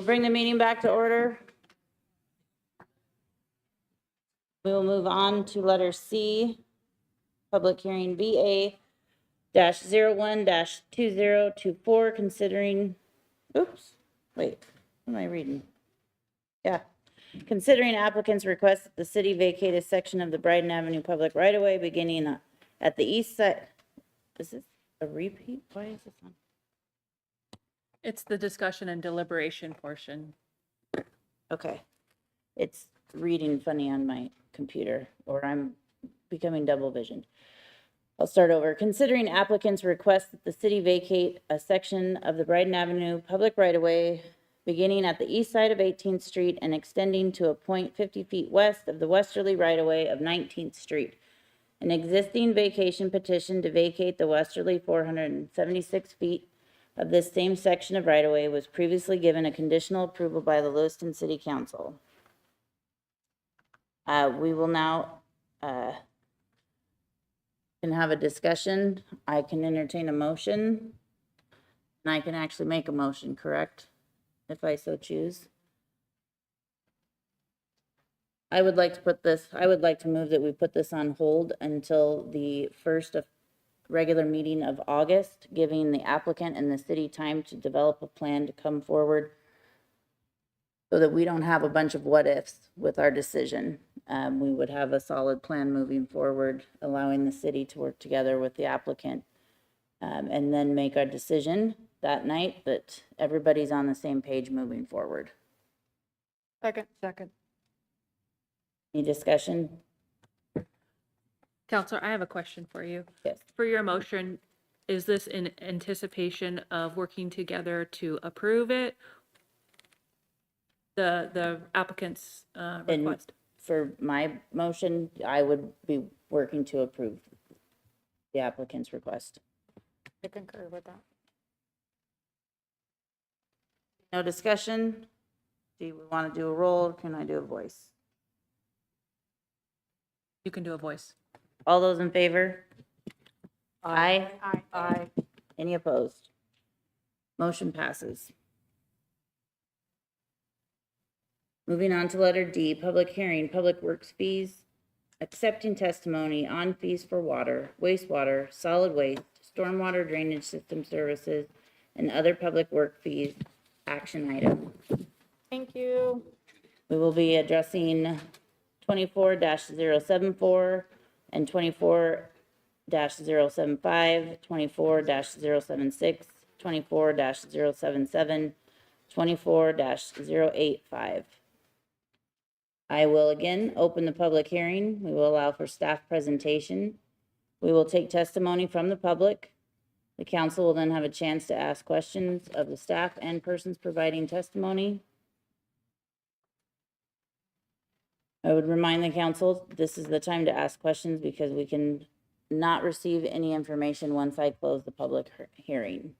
We'll bring the meeting back to order. We will move on to letter C, public hearing VA-01-2024, considering, oops, wait, what am I reading? Yeah. Considering applicant's request that the city vacate a section of the Bryden Avenue public right-of-way beginning at the east side. Is this a repeat? Why is this on? It's the discussion and deliberation portion. Okay. It's reading funny on my computer, or I'm becoming double visioned. I'll start over. Considering applicant's request that the city vacate a section of the Bryden Avenue public right-of-way beginning at the east side of 18th Street and extending to a point 50 feet west of the westerly right-of-way of 19th Street. An existing vacation petition to vacate the westerly 476 feet of this same section of right-of-way was previously given a conditional approval by the Lewiston City Council. We will now can have a discussion. I can entertain a motion, and I can actually make a motion, correct? If I so choose. I would like to move that we put this on hold until the first of regular meeting of August, giving the applicant and the city time to develop a plan to come forward so that we don't have a bunch of what ifs with our decision. We would have a solid plan moving forward, allowing the city to work together with the applicant, and then make our decision that night, but everybody's on the same page moving forward. Second. Any discussion? Counselor, I have a question for you. Yes. For your motion, is this in anticipation of working together to approve it? The applicant's request? For my motion, I would be working to approve the applicant's request. I concur with that. No discussion? Do we want to do a roll, or can I do a voice? You can do a voice. All those in favor? Aye. Aye. Any opposed? Motion passes. Moving on to letter D, public hearing, public works fees, accepting testimony on fees for water, wastewater, solid waste, stormwater drainage system services, and other public work fees, action item. Thank you. We will be addressing 24-074 and 24-075, 24-076, 24-077, 24-085. I will again open the public hearing. We will allow for staff presentation. We will take testimony from the public. The council will then have a chance to ask questions of the staff and persons providing testimony. I would remind the council, this is the time to ask questions because we can not receive any information once I close the public hearing.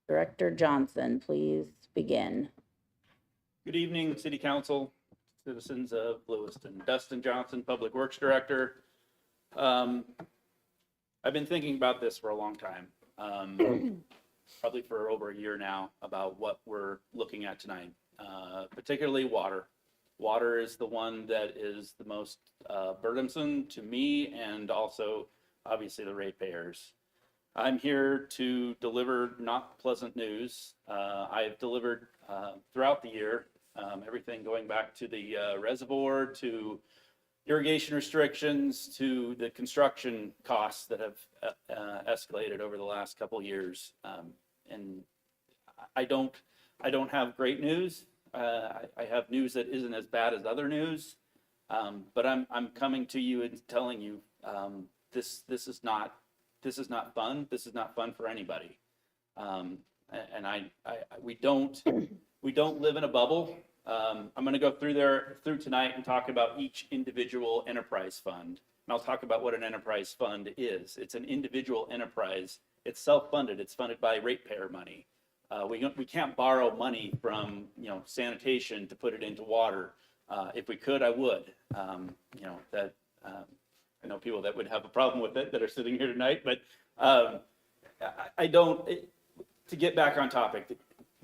Director Johnson, please begin. Good evening, City Council, citizens of Lewiston. Dustin Johnson, Public Works Director. I've been thinking about this for a long time, probably for over a year now, about what we're looking at tonight, particularly water. Water is the one that is the most burdensome to me and also obviously the ratepayers. I'm here to deliver not pleasant news. I've delivered throughout the year, everything going back to the reservoir, to irrigation restrictions, to the construction costs that have escalated over the last couple of years. And I don't have great news. I have news that isn't as bad as other news, but I'm coming to you and telling you this is not fun. This is not fun for anybody. And we don't live in a bubble. I'm going to go through tonight and talk about each individual enterprise fund. And I'll talk about what an enterprise fund is. It's an individual enterprise. It's self-funded. It's funded by ratepayer money. We can't borrow money from, sanitation to put it into water. If we could, I would. I know people that would have a problem with it that are sitting here tonight, but I don't. To get back on topic,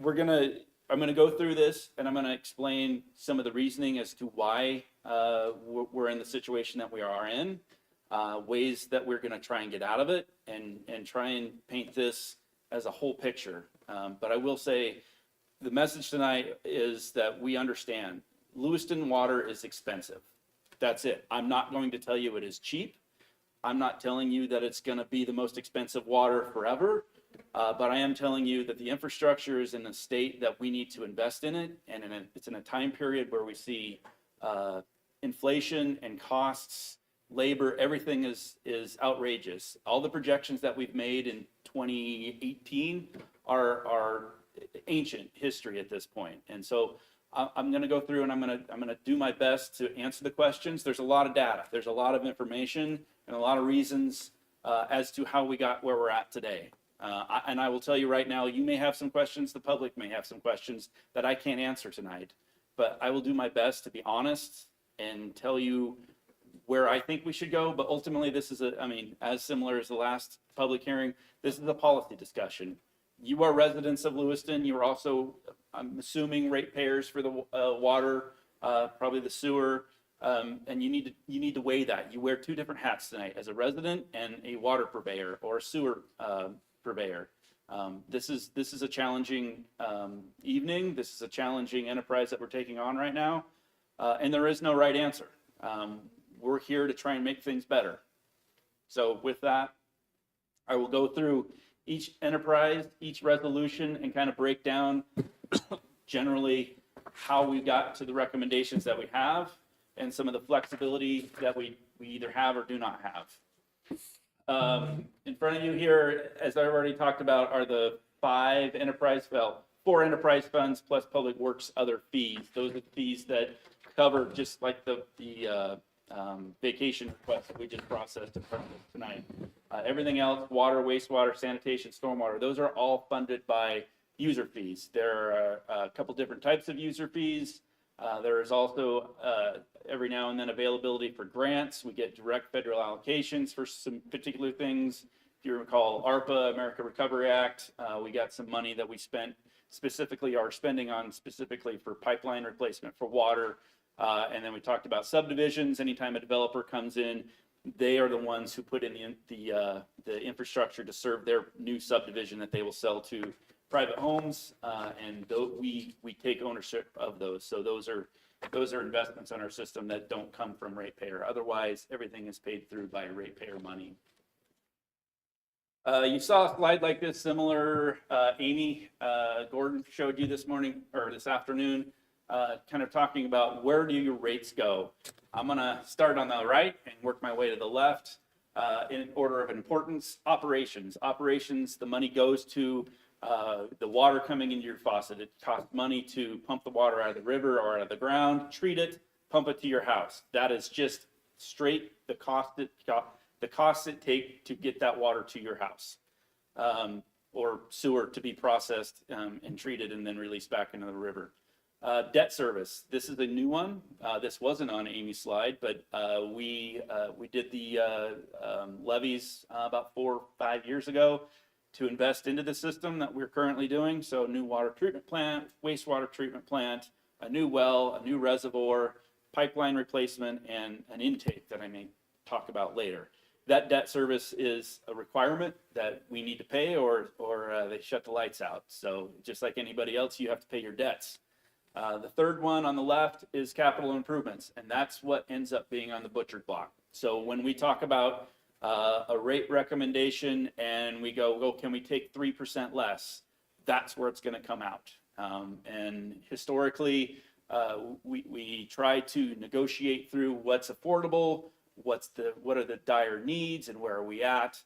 I'm gonna go through this and I'm gonna explain some of the reasoning as to why we're in the situation that we are in, ways that we're gonna try and get out of it, and try and paint this as a whole picture. But I will say, the message tonight is that we understand Lewiston water is expensive. That's it. I'm not going to tell you it is cheap. I'm not telling you that it's going to be the most expensive water forever, but I am telling you that the infrastructure is in a state that we need to invest in it, and it's in a time period where we see inflation and costs, labor, everything is outrageous. All the projections that we've made in 2018 are ancient history at this point, and so I'm going to go through and I'm going to do my best to answer the questions. There's a lot of data, there's a lot of information, and a lot of reasons as to how we got where we're at today. And I will tell you right now, you may have some questions, the public may have some questions that I can't answer tonight, but I will do my best to be honest and tell you where I think we should go. But ultimately, this is as similar as the last public hearing, this is a policy discussion. You are residents of Lewiston. You are also, I'm assuming, ratepayers for the water, probably the sewer, and you need to weigh that. You wear two different hats tonight, as a resident and a water purveyor or a sewer purveyor. This is a challenging evening. This is a challenging enterprise that we're taking on right now, and there is no right answer. We're here to try and make things better. So with that, I will go through each enterprise, each resolution, and kind of break down generally how we got to the recommendations that we have and some of the flexibility that we either have or do not have. In front of you here, as I already talked about, are the four enterprise funds plus public works other fees. Those are the fees that cover, just like the vacation request that we just processed in front of us tonight. Everything else, water, wastewater, sanitation, stormwater, those are all funded by user fees. There are a couple different types of user fees. There is also every now and then availability for grants. We get direct federal allocations for some particular things. If you recall ARPA, America Recovery Act, we got some money that we spent specifically, are spending on specifically for pipeline replacement for water. And then we talked about subdivisions. Anytime a developer comes in, they are the ones who put in the infrastructure to serve their new subdivision that they will sell to private homes, and we take ownership of those. So those are investments on our system that don't come from ratepayer. Otherwise, everything is paid through by ratepayer money. You saw a slide like this, similar. Amy Gordon showed you this morning or this afternoon. Kind of talking about where do your rates go. I'm going to start on the right and work my way to the left in order of importance. Operations. The money goes to the water coming into your faucet. It costs money to pump the water out of the river or out of the ground, treat it, pump it to your house. That is just straight the costs it take to get that water to your house. Or sewer to be processed and treated and then released back into the river. Debt service. This is a new one. This wasn't on Amy's slide, but we did the levies about 4 or 5 years ago to invest into the system that we're currently doing. So new water treatment plant, wastewater treatment plant, a new well, a new reservoir, pipeline replacement, and an intake that I may talk about later. That debt service is a requirement that we need to pay or they shut the lights out. So just like anybody else, you have to pay your debts. The third one on the left is capital improvements, and that's what ends up being on the butchered block. So when we talk about a rate recommendation and we go, can we take 3% less? That's where it's going to come out. And historically, we try to negotiate through what's affordable, what are the dire needs, and where are we at?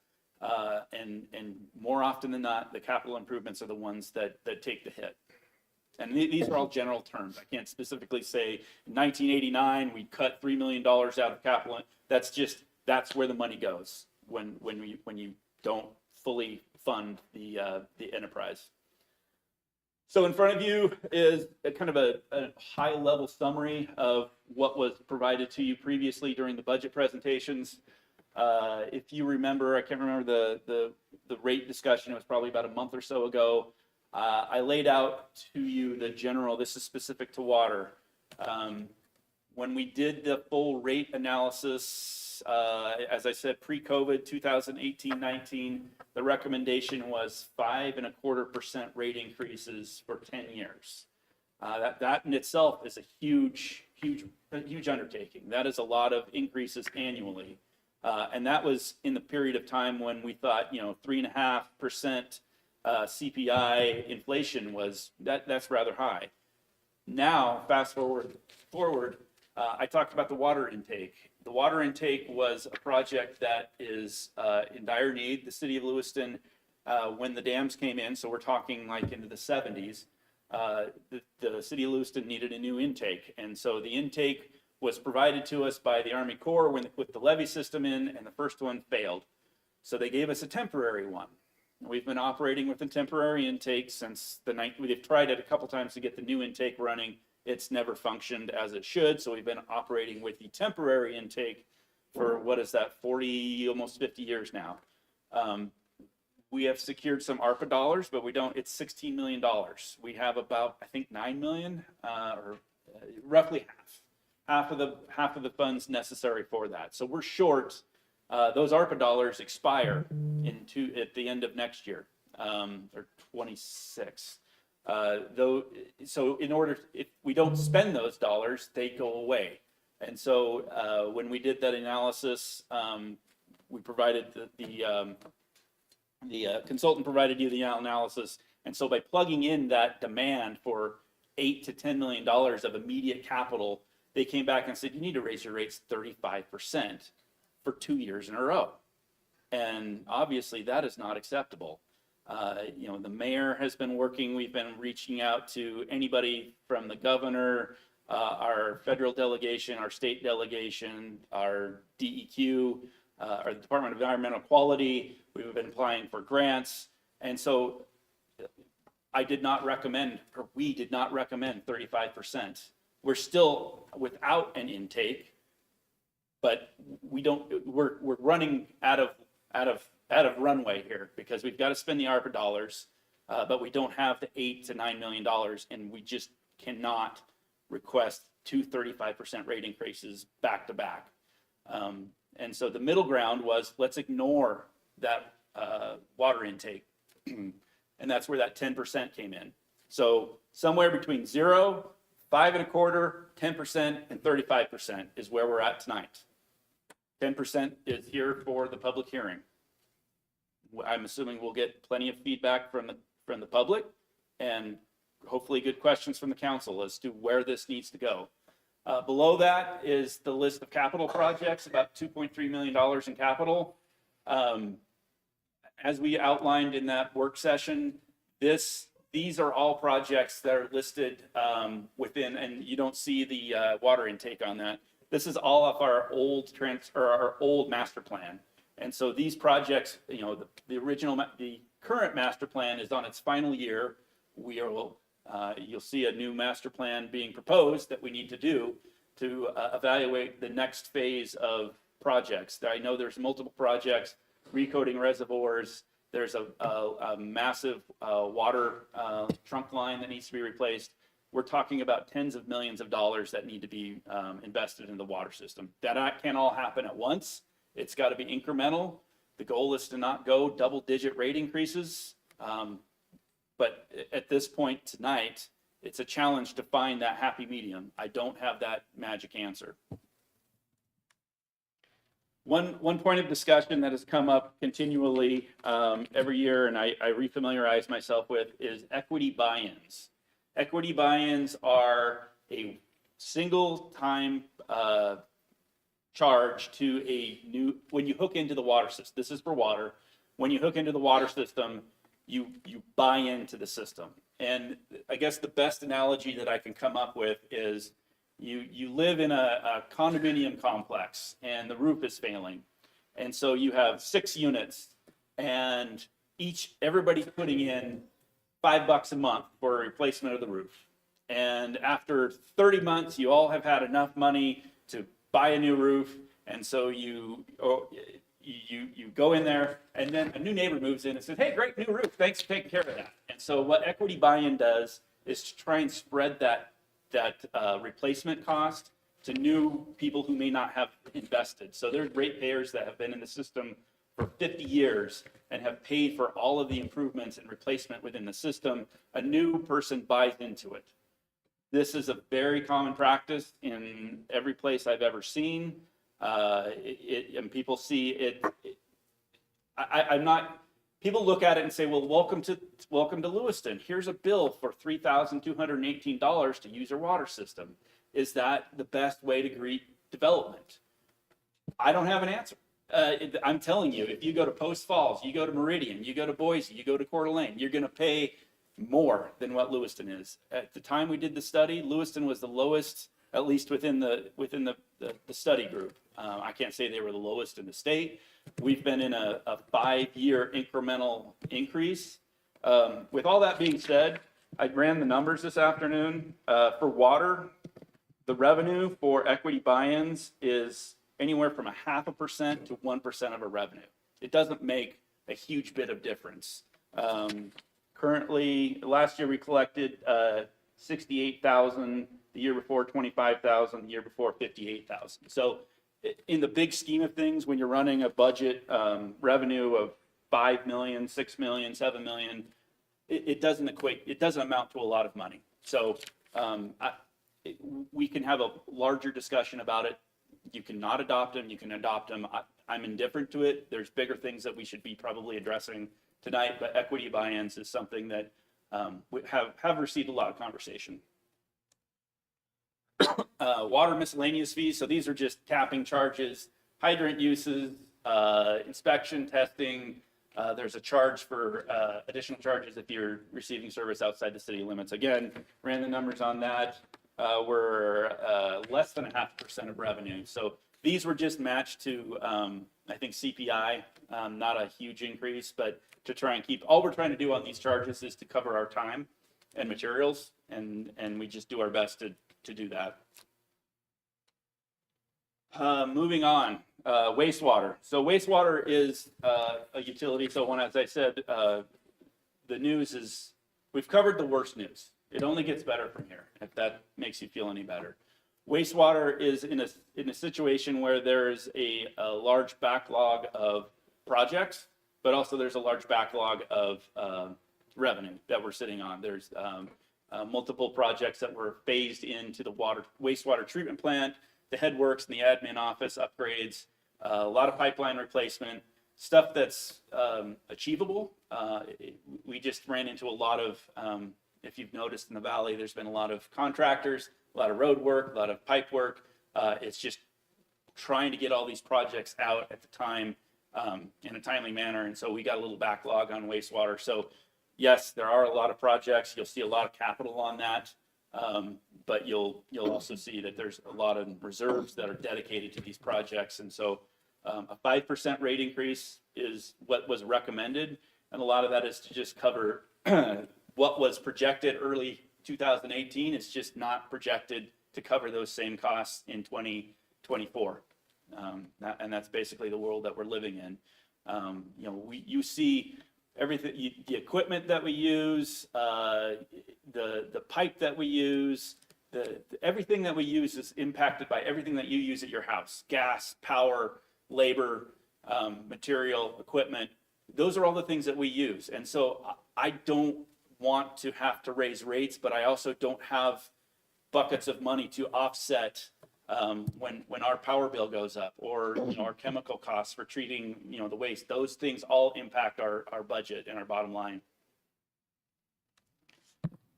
And more often than not, the capital improvements are the ones that take the hit. And these are all general terms. I can't specifically say in 1989 we cut $3 million out of capital. That's where the money goes when you don't fully fund the enterprise. So in front of you is a kind of a high level summary of what was provided to you previously during the budget presentations. If you remember, I can't remember the rate discussion. It was probably about a month or so ago. I laid out to you the general, this is specific to water. When we did the full rate analysis, as I said, pre-COVID, 2018-19, the recommendation was 5.25% rate increases for 10 years. That in itself is a huge undertaking. That is a lot of increases annually. And that was in the period of time when we thought, 3.5% CPI inflation that's rather high. Now, fast forward, I talked about the water intake. The water intake was a project that is in dire need. The city of Lewiston, when the dams came in, so we're talking like into the 70s, the city of Lewiston needed a new intake. And so the intake was provided to us by the Army Corps when they put the levee system in, and the first one failed. So they gave us a temporary one. We've been operating with a temporary intake since they've tried it a couple times to get the new intake running. It's never functioned as it should, so we've been operating with the temporary intake for, 40, almost 50 years now. We have secured some ARPA dollars, but it's $16 million. We have about, I think, 9 million, or roughly half of the funds necessary for that. So we're short. Those ARPA dollars expire at the end of next year, or 26. So if we don't spend those dollars, they go away. And so when we did that analysis, we provided the consultant provided you the analysis. And so by plugging in that demand for $8 to $10 million of immediate capital, they came back and said, you need to raise your rates 35% for 2 years in a row. And obviously that is not acceptable. The mayor has been working, we've been reaching out to anybody from the governor, our federal delegation, our state delegation, our DEQ, our Department of Environmental Quality. We've been applying for grants. And so we did not recommend 35%. We're still without an intake, but we're running out of runway here because we've got to spend the ARPA dollars, but we don't have the $8 to $9 million, and we just cannot request 35% rate increases back to back. And so the middle ground was, let's ignore that water intake. And that's where that 10% came in. So somewhere between 0, 5.25%, 10%, and 35% is where we're at tonight. 10% is here for the public hearing. I'm assuming we'll get plenty of feedback from the public and hopefully good questions from the council as to where this needs to go. Below that is the list of capital projects, about $2.3 million in capital. As we outlined in that work session, these are all projects that are listed within, and you don't see the water intake on that. This is all of our old master plan. And so these projects, the current master plan is on its final year. You'll see a new master plan being proposed that we need to do to evaluate the next phase of projects. I know there's multiple projects, recoding reservoirs. There's a massive water trunk line that needs to be replaced. We're talking about tens of millions of dollars that need to be invested in the water system. That can't all happen at once. It's got to be incremental. The goal is to not go double-digit rate increases. But at this point tonight, it's a challenge to find that happy medium. I don't have that magic answer. One point of discussion that has come up continually every year, and I refamiliarize myself with, is equity buy-ins. Equity buy-ins are a single time charge to when you hook into the water system. This is for water. When you hook into the water system, you buy into the system. And I guess the best analogy that I can come up with is you live in a condominium complex and the roof is failing. And so you have 6 units and everybody's putting in $5 a month for a replacement of the roof. And after 30 months, you all have had enough money to buy a new roof. And so you go in there, and then a new neighbor moves in and says, hey, great new roof, thanks for taking care of that. And so what equity buy-in does is to try and spread that replacement cost to new people who may not have invested. So there's ratepayers that have been in the system for 50 years and have paid for all of the improvements and replacement within the system. A new person buys into it. This is a very common practice in every place I've ever seen. And people see it. I'm not. People look at it and say, "Well, welcome to Lewiston. Here's a bill for $3,218 to use your water system. Is that the best way to greet development?" I don't have an answer. I'm telling you, if you go to Post Falls, you go to Meridian, you go to Boise, you go to Coeur d'Alene, you're going to pay more than what Lewiston is. At the time we did the study, Lewiston was the lowest, at least within the study group. I can't say they were the lowest in the state. We've been in a 5-year incremental increase. With all that being said, I ran the numbers this afternoon. For water, the revenue for equity buy-ins is anywhere from 0.5% to 1% of our revenue. It doesn't make a huge bit of difference. Currently, last year we collected 68,000, the year before 25,000, the year before 58,000. So in the big scheme of things, when you're running a budget revenue of 5 million, 6 million, 7 million, it doesn't amount to a lot of money. So we can have a larger discussion about it. You can not adopt them, you can adopt them. I'm indifferent to it. There's bigger things that we should be probably addressing tonight, but equity buy-ins is something that we have received a lot of conversation. Water miscellaneous fees, so these are just tapping charges, hydrant uses, inspection, testing. There's a charge for additional charges if you're receiving service outside the city limits. Again, ran the numbers on that. We're less than 0.5% of revenue. So these were just matched to, I think, CPI, not a huge increase, but to try and keep, all we're trying to do on these charges is to cover our time and materials, and we just do our best to do that. Moving on, wastewater. So wastewater is a utility. So as I said, the news is, we've covered the worst news. It only gets better from here, if that makes you feel any better. Wastewater is in a situation where there's a large backlog of projects, but also there's a large backlog of revenue that we're sitting on. There's multiple projects that were phased into the wastewater treatment plant, the headworks and the admin office upgrades, a lot of pipeline replacement, stuff that's achievable. We just ran into a lot of, if you've noticed in the valley, there's been a lot of contractors, a lot of road work, a lot of pipe work. It's just trying to get all these projects out at the time in a timely manner. And so we got a little backlog on wastewater. So yes, there are a lot of projects. You'll see a lot of capital on that. But you'll also see that there's a lot of reserves that are dedicated to these projects. And so a 5% rate increase is what was recommended. And a lot of that is to just cover what was projected early 2018. It's just not projected to cover those same costs in 2024. And that's basically the world that we're living in. You see everything, the equipment that we use, the pipe that we use, everything that we use is impacted by everything that you use at your house: gas, power, labor, material, equipment. Those are all the things that we use. And so I don't want to have to raise rates, but I also don't have buckets of money to offset when our power bill goes up, or our chemical costs for treating the waste. Those things all impact our budget and our bottom line.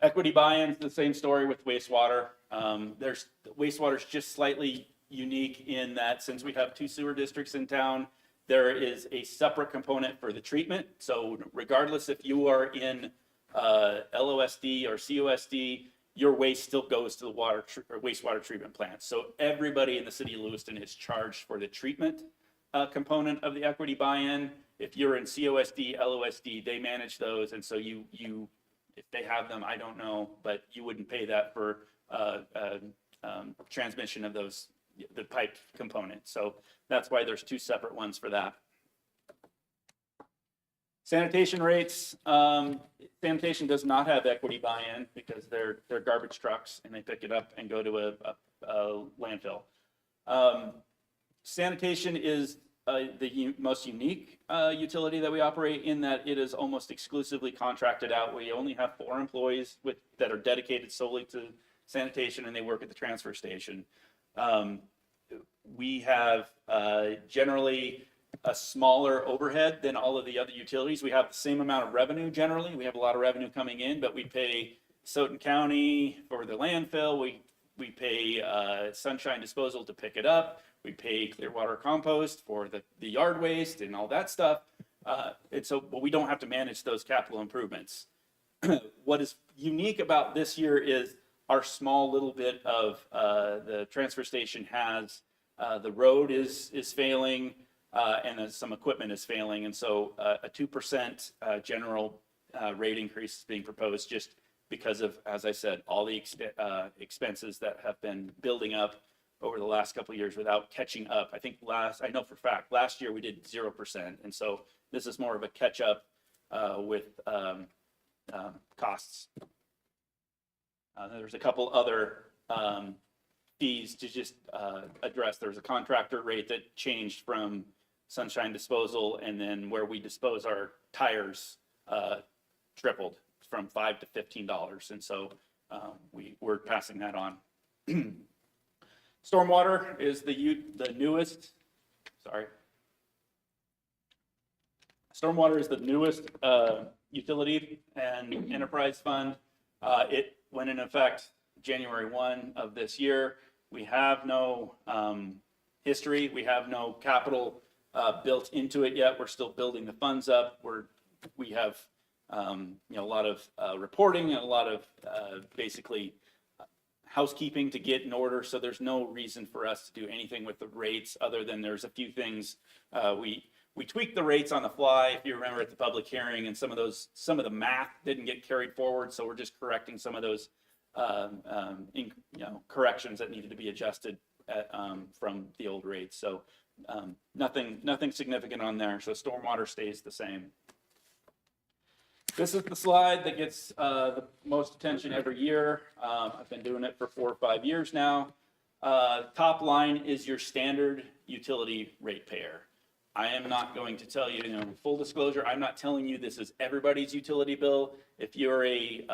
Equity buy-ins, the same story with wastewater. Wastewater is just slightly unique in that since we have 2 sewer districts in town, there is a separate component for the treatment. So regardless if you are in LOSD or COSD, your waste still goes to the wastewater treatment plant. So everybody in the city of Lewiston is charged for the treatment component of the equity buy-in. If you're in COSD, LOSD, they manage those. And so you if they have them, I don't know, but you wouldn't pay that for transmission of the pipe component. So that's why there's 2 separate ones for that. Sanitation rates, sanitation does not have equity buy-in because they're garbage trucks and they pick it up and go to a landfill. Sanitation is the most unique utility that we operate in that it is almost exclusively contracted out. We only have 4 employees that are dedicated solely to sanitation, and they work at the transfer station. We have generally a smaller overhead than all of the other utilities. We have the same amount of revenue generally. We have a lot of revenue coming in, but we pay Soton County for the landfill. We pay Sunshine Disposal to pick it up. We pay Clearwater Compost for the yard waste and all that stuff. But we don't have to manage those capital improvements. What is unique about this year is our small little bit of the transfer station has the road is failing and then some equipment is failing. And so a 2% general rate increase is being proposed just because of, as I said, all the expenses that have been building up over the last couple of years without catching up. I think I know for a fact, last year we did 0%. And so this is more of a catch up with costs. There's a couple other fees to just address. There's a contractor rate that changed from Sunshine Disposal, and then where we dispose our tires tripled from $5 to $15. And so we're passing that on. Stormwater is the newest, Stormwater is the newest utility and enterprise fund. It went in effect January 1 of this year. We have no history. We have no capital built into it yet. We're still building the funds up. We have a lot of reporting and a lot of basically housekeeping to get in order. So there's no reason for us to do anything with the rates other than there's a few things. We tweaked the rates on the fly, if you remember at the public hearing, and some of the math didn't get carried forward. So we're just correcting some of those corrections that needed to be adjusted from the old rates. So nothing significant on there. So stormwater stays the same. This is the slide that gets the most attention every year. I've been doing it for 4 or 5 years now. Top line is your standard utility ratepayer. I am not going to tell you, full disclosure, I'm not telling you this is everybody's utility bill. If you're a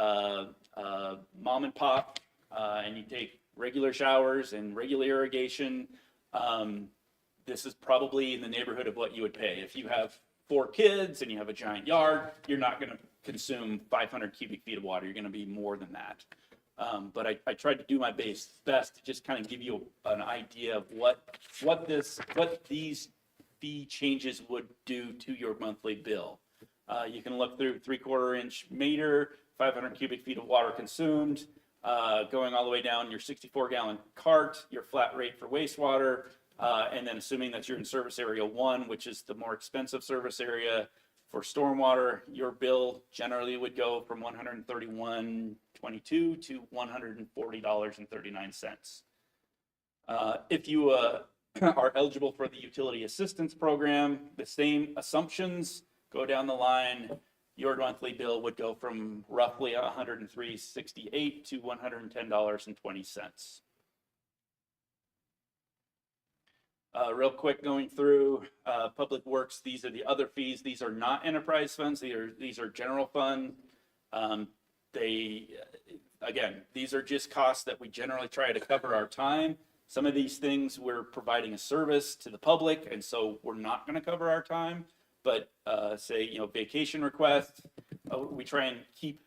mom and pop and you take regular showers and regular irrigation, this is probably in the neighborhood of what you would pay. If you have 4 kids and you have a giant yard, you're not going to consume 500 cubic feet of water. You're going to be more than that. But I tried to do my best to just kind of give you an idea of what these fee changes would do to your monthly bill. You can look through 3/4 inch meter, 500 cubic feet of water consumed, going all the way down your 64-gallon cart, your flat rate for wastewater, and then assuming that you're in service area 1, which is the more expensive service area for stormwater, your bill generally would go from $131.22 to $140.39. If you are eligible for the utility assistance program, the same assumptions go down the line. Your monthly bill would go from roughly $103.68 to $110.20. Real quick, going through Public Works, these are the other fees. These are not enterprise funds. These are general fund. Again, these are just costs that we generally try to cover our time. Some of these things we're providing a service to the public, and so we're not going to cover our time. But say, vacation requests, we try and keep,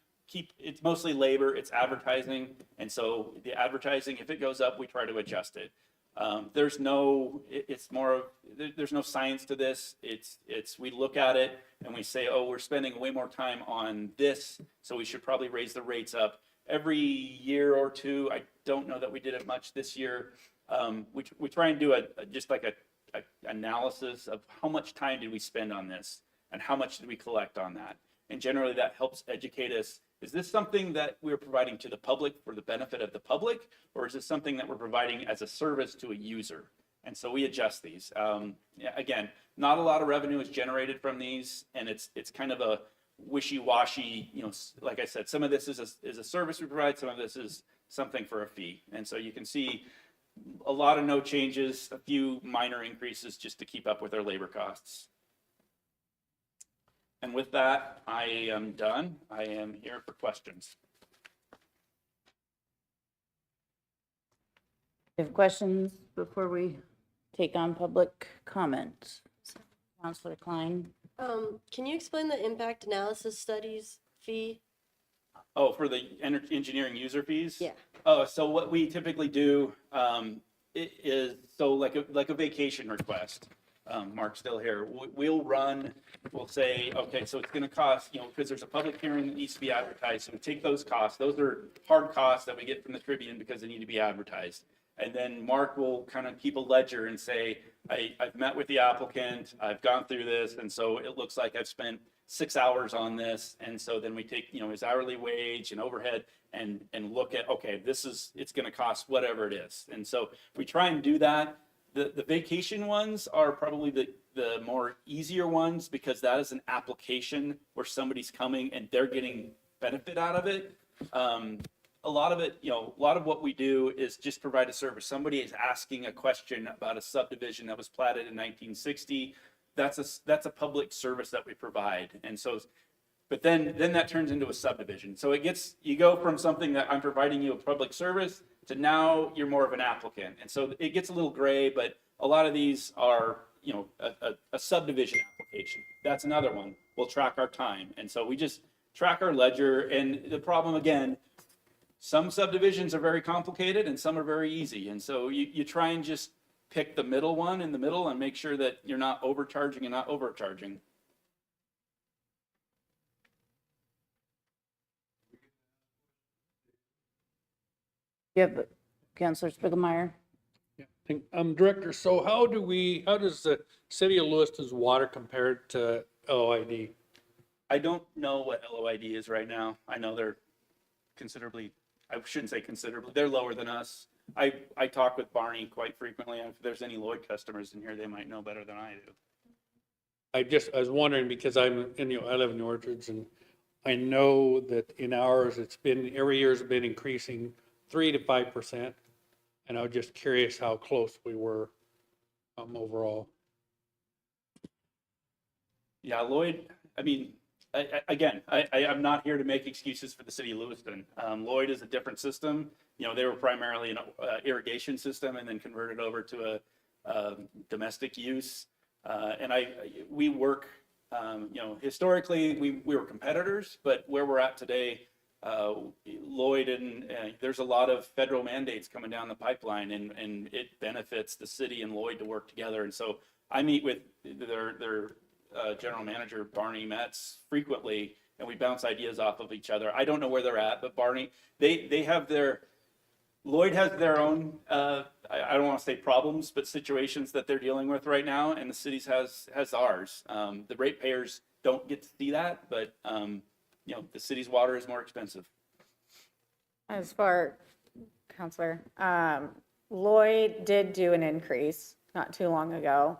it's mostly labor, it's advertising. And so the advertising, if it goes up, we try to adjust it. There's no science to this. We look at it and we say, oh, we're spending way more time on this, so we should probably raise the rates up. Every year or two, I don't know that we did it much this year. We try and do just like a analysis of how much time did we spend on this and how much did we collect on that. And generally that helps educate us. Is this something that we're providing to the public for the benefit of the public, or is this something that we're providing as a service to a user? And so we adjust these. Again, Not a lot of revenue is generated from these, and it's kind of a wishy-washy, like I said, some of this is a service we provide, some of this is something for a fee. And so you can see a lot of no changes, a few minor increases just to keep up with our labor costs. And with that, I am done. I am here for questions. You have questions before we take on public comment? Counselor Klein? Can you explain the impact analysis studies fee? Oh, for the engineering user fees? Yeah. Oh, so what we typically do is, so like a vacation request. Mark's still here. We'll say, okay, so it's gonna cost, because there's a public hearing that needs to be advertised. So we take those costs. Those are hard costs that we get from the Tribune because they need to be advertised. And then Mark will kind of keep a ledger and say, I've met with the applicant, I've gone through this, and so it looks like I've spent 6 hours on this. And so then we take, his hourly wage and overhead and look at, okay, it's gonna cost whatever it is. And so we try and do that. The vacation ones are probably the more easier ones because that is an application where somebody's coming and they're getting benefit out of it. A lot of it, a lot of what we do is just provide a service. Somebody is asking a question about a subdivision that was platted in 1960. That's a public service that we provide. And so, but then that turns into a subdivision. So you go from something that I'm providing you a public service to now you're more of an applicant. And so it gets a little gray, but a lot of these are, a subdivision application. That's another one. We'll track our time. And so we just track our ledger. And the problem again, some subdivisions are very complicated and some are very easy. And so you try and just pick the middle one in the middle and make sure that you're not overcharging and not overcharging. You have Councilor Spigelmeier? Director, so how does the city of Lewiston's water compare to LOID? I don't know what LOID is right now. I know they're considerably, I shouldn't say considerably, they're lower than us. I talk with Barney quite frequently. If there's any Lloyd customers in here, they might know better than I do. I was wondering because I live in the Orchards and I know that in ours, every year has been increasing 3 to 5%. And I was just curious how close we were overall. Yeah, Lloyd, I mean, I'm not here to make excuses for the city of Lewiston. Lloyd is a different system. They were primarily an irrigation system and then converted over to a domestic use. And we work, historically we were competitors, but where we're at today, Lloyd and there's a lot of federal mandates coming down the pipeline and it benefits the city and Lloyd to work together. And so I meet with their general manager, Barney Metz, frequently, and we bounce ideas off of each other. I don't know where they're at, but Barney, they have Lloyd has their own, I don't want to say problems, but situations that they're dealing with right now, and the city's has ours. The ratepayers don't get to see that, but the city's water is more expensive. As for Counselor, Lloyd did do an increase not too long ago.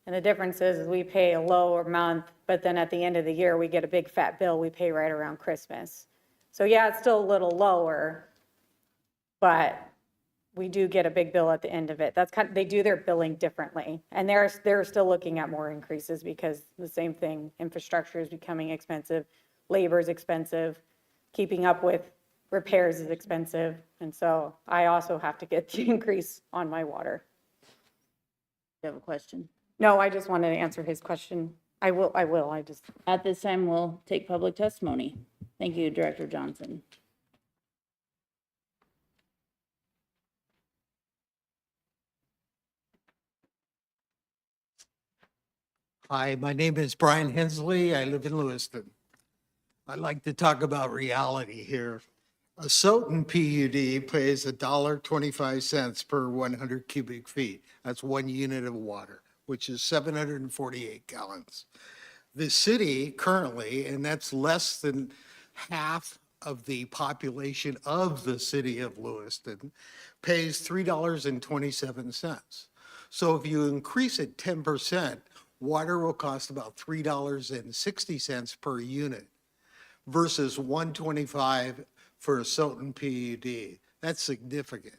And the difference is we pay a lower month, but then at the end of the year, we get a big fat bill we pay right around Christmas. So yeah, it's still a little lower, but we do get a big bill at the end of it. They do their billing differently. And they're still looking at more increases because the same thing, infrastructure is becoming expensive, labor is expensive, keeping up with repairs is expensive. And so I also have to get the increase on my water. You have a question? No, I just wanted to answer his question. I will. At this time, we'll take public testimony. Thank you, Director Johnson. Hi, my name is Brian Hensley. I live in Lewiston. I'd like to talk about reality here. A Soton PUD pays $1.25 per 100 cubic feet. That's 1 unit of water, which is 748 gallons. The city currently, and that's less than half of the population of the city of Lewiston, pays $3.27. So if you increase it 10%, water will cost about $3.60 per unit versus $1.25 for a Stoughton PUD. That's significant.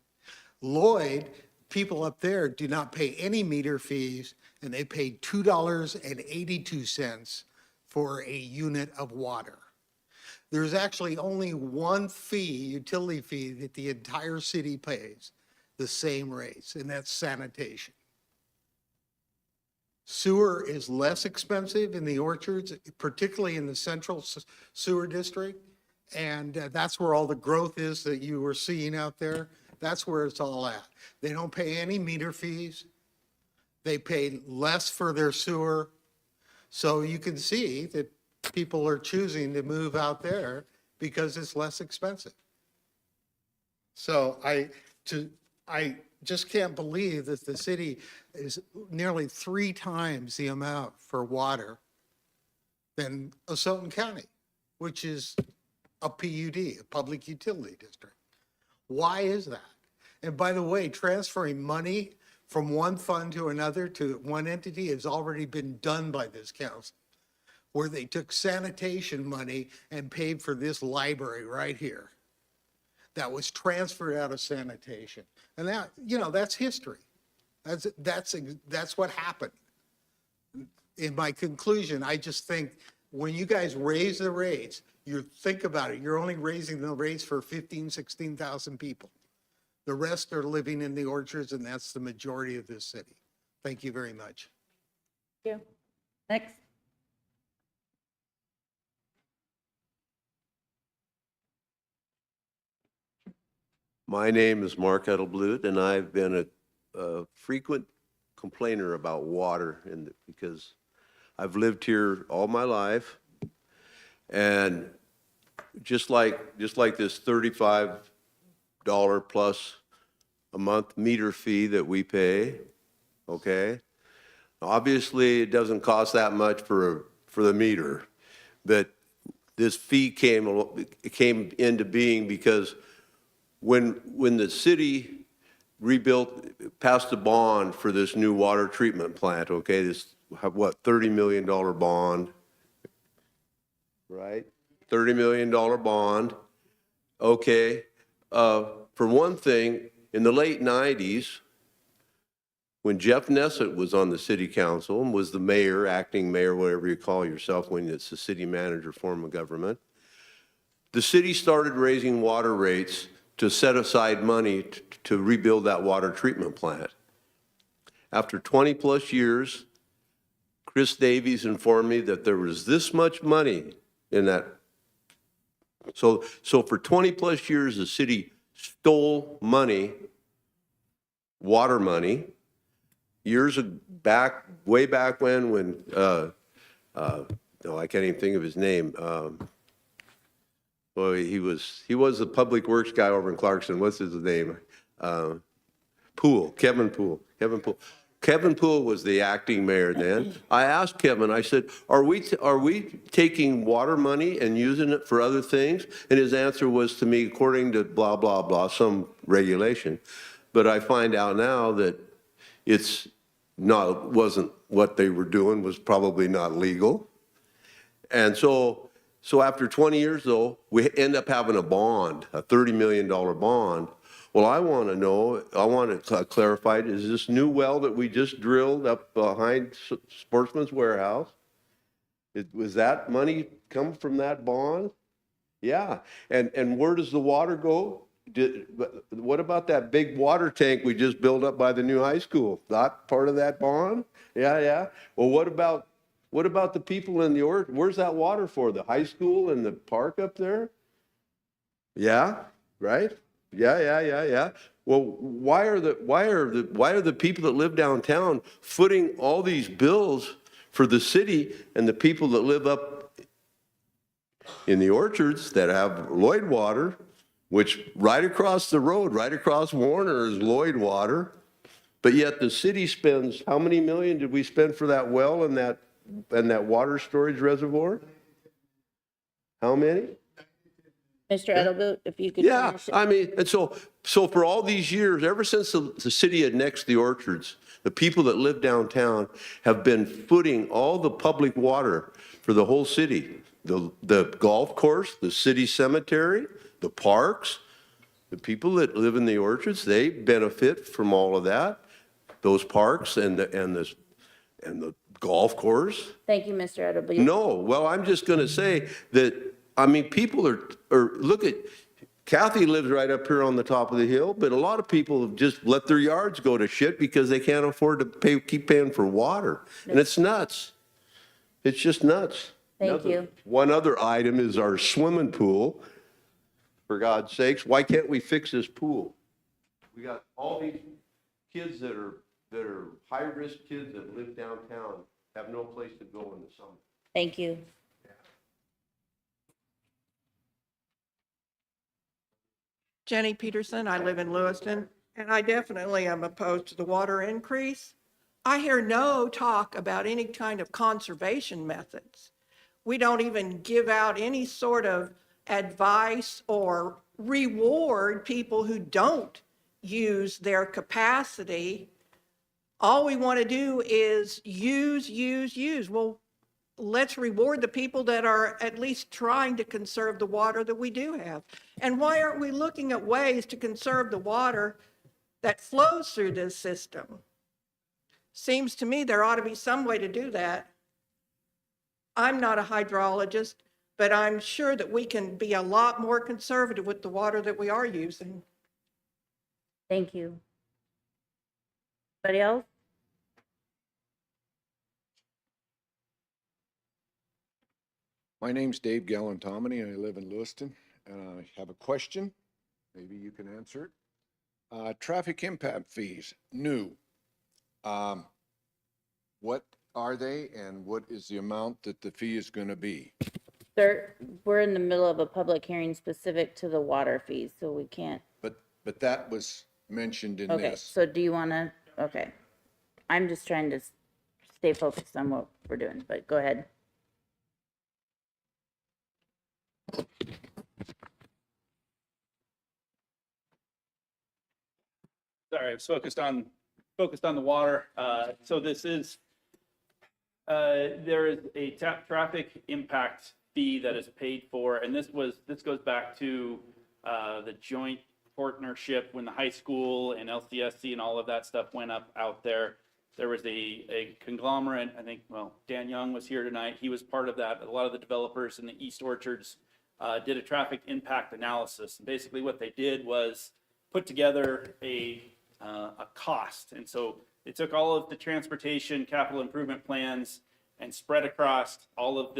Lloyd, people up there do not pay any meter fees, and they pay $2.82 for a unit of water. There's actually only one fee, utility fee, that the entire city pays the same rates, and that's sanitation. Sewer is less expensive in the orchards, particularly in the central sewer district. And that's where all the growth is that you were seeing out there. That's where it's all at. They don't pay any meter fees. They pay less for their sewer. So you can see that people are choosing to move out there because it's less expensive. So I just can't believe that the city is nearly 3 times the amount for water than Stoughton County, which is a PUD, a public utility district. Why is that? And by the way, transferring money from one fund to another to one entity has already been done by this council, where they took sanitation money and paid for this library right here. That was transferred out of sanitation. And that, that's history. That's what happened. In my conclusion, I just think when you guys raise the rates, you think about it, you're only raising the rates for 15,000, 16,000 people. The rest are living in the orchards, and that's the majority of this city. Thank you very much. Thank you. Next. My name is Mark Edelblut, and I've been a frequent complainer about water because I've lived here all my life. And just like this $35 plus a month meter fee that we pay, okay? Obviously, it doesn't cost that much for the meter, but this fee came into being because when the city passed a bond for this new water treatment plant, okay, this, $30 million bond, right? $30 million bond, okay. For one thing, in the late 90s, when Jeff Nessett was on the city council and was the mayor, acting mayor, whatever you call yourself when it's the city manager form of government, the city started raising water rates to set aside money to rebuild that water treatment plant. After 20 plus years, Chris Davies informed me that there was this much money in that. So for 20 plus years, the city stole money, water money, years back, way back when no, I can't even think of his name. Well, he was the public works guy over in Clarkson. What's his name? Kevin Poole. Kevin Poole was the acting mayor then. I asked Kevin, I said, are we taking water money and using it for other things? And his answer was to me, according to blah, blah, blah, some regulation. But I find out now that wasn't what they were doing, was probably not legal. And so after 20 years, though, we end up having a bond, a $30 million bond. Well, I want to clarify, is this new well that we just drilled up behind Sportsman's Warehouse, was that money come from that bond? Yeah. And where does the water go? What about that big water tank we just built up by the new high school? Not part of that bond? Yeah. Well, what about the people in the where's that water for? The high school and the park up there? Yeah, right? Yeah. Well, why are the people that live downtown footing all these bills for the city and the people that live up in the orchards that have Lloyd water, which right across the road, right across Warner is Lloyd water, but yet the city spends, how many million did we spend for that well and that water storage reservoir? How many? Mr. Edelblut, if you could. Yeah, finish it. I mean, and so for all these years, ever since the city annexed the orchards, The people that live downtown have been footing all the public water for the whole city. The golf course, the city cemetery, the parks, the people that live in the orchards, they benefit from all of that. Those parks and the golf course. Thank you, Mr. Edwards. No, well, I'm just gonna say that, I mean, people look at, Kathy lives right up here on the top of the hill, but a lot of people have just let their yards go to shit because they can't afford to keep paying for water. And it's nuts. It's just nuts. Thank you. One other item is our swimming pool. For God's sakes, why can't we fix this pool? We got all these kids that are high-risk kids that live downtown, have no place to go in the summer. Thank you. Jenny Peterson, I live in Lewiston, and I definitely am opposed to the water increase. I hear no talk about any kind of conservation methods. We don't even give out any sort of advice or reward people who don't use their capacity. All we want to do is use. Well, let's reward the people that are at least trying to conserve the water that we do have. And why aren't we looking at ways to conserve the water that flows through this system? Seems to me there ought to be some way to do that. I'm not a hydrologist, but I'm sure that we can be a lot more conservative with the water that we are using. Thank you. Anybody else? My name's Dave Gallantomini, and I live in Lewiston, and I have a question. Maybe you can answer it. Traffic impact fees, new. What are they, and what is the amount that the fee is going to be? Sir, we're in the middle of a public hearing specific to the water fees, so we can't. But that was mentioned in Okay, this. so do you want to, okay. I'm just trying to stay focused on what we're doing, but go ahead. Sorry, I was focused on the water. So this is, there is a traffic impact fee that is paid for, and this goes back to the joint partnership when the high school and LCSC and all of that stuff went up out there. There was a conglomerate, I think, well, Dan Young was here tonight. He was part of that. A lot of the developers in the East Orchards did a traffic impact analysis. And basically what they did was put together a cost. And so they took all of the transportation capital improvement plans and spread across all of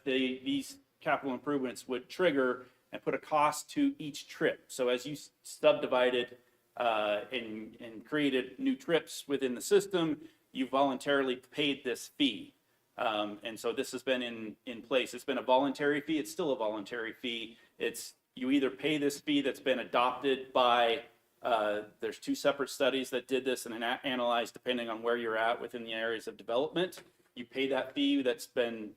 these capital improvements would trigger and put a cost to each trip. So as you subdivided and created new trips within the system, you voluntarily paid this fee. And so this has been in place. It's been a voluntary fee. It's still a voluntary fee. You either pay this fee that's been adopted by, there's two separate studies that did this and analyzed depending on where you're at within the areas of development. You pay that fee that's been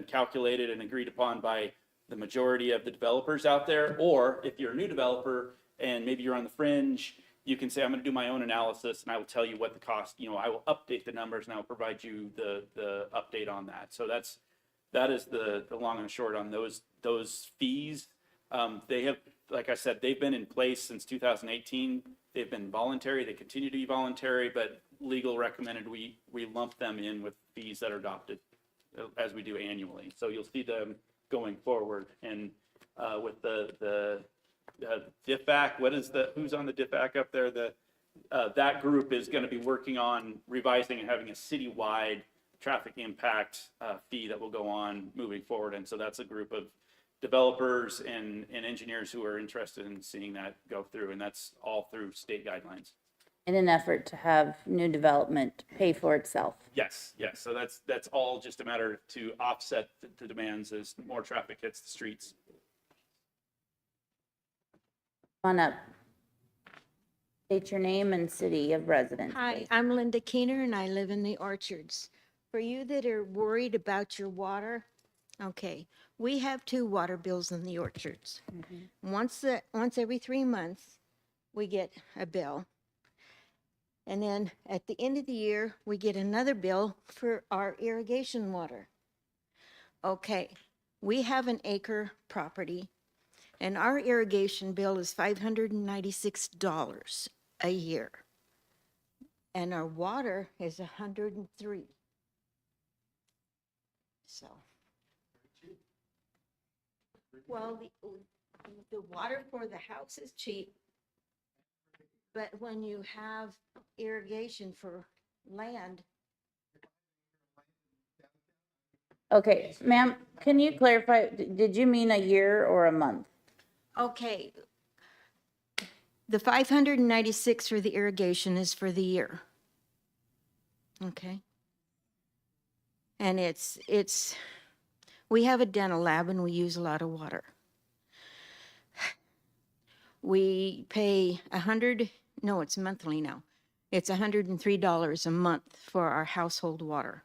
calculated and agreed upon by the majority of the developers out there. Or if you're a new developer and maybe you're on the fringe, you can say, I'm going to do my own analysis and I will tell you what the cost, I will update the numbers and I will provide you the update on that. So that is the long and short on those fees. They have, like I said, they've been in place since 2018. They've been voluntary. They continue to be voluntary, but legal recommended we lump them in with fees that are adopted as we do annually. So you'll see them going forward. And with the DFAC, who's on the DFAC up there? That group is going to be working on revising and having a citywide traffic impact fee that will go on moving forward. And so that's a group of developers and engineers who are interested in seeing that go through, and that's all through state guidelines. In an effort to have new development pay for itself. Yes. So that's all just a matter to offset the demands as more traffic hits the streets. Come on up. State your name and city of residence. Hi, please. I'm Linda Keener and I live in the Orchards. For you that are worried about your water, okay, we have 2 water bills in the Orchards. Once every 3 months, we get a bill. And then at the end of the year, we get another bill for our irrigation water. Okay, we have an acre property and our irrigation bill is $596 a year. And our water is $103. So. Well, the water for the house is cheap. But when you have irrigation for land, Okay, ma'am, can you clarify, did you mean a year or a month? okay. The 596 for the irrigation is for the year. Okay. And we have a dental lab and we use a lot of water. We pay it's monthly now. It's $103 a month for our household water.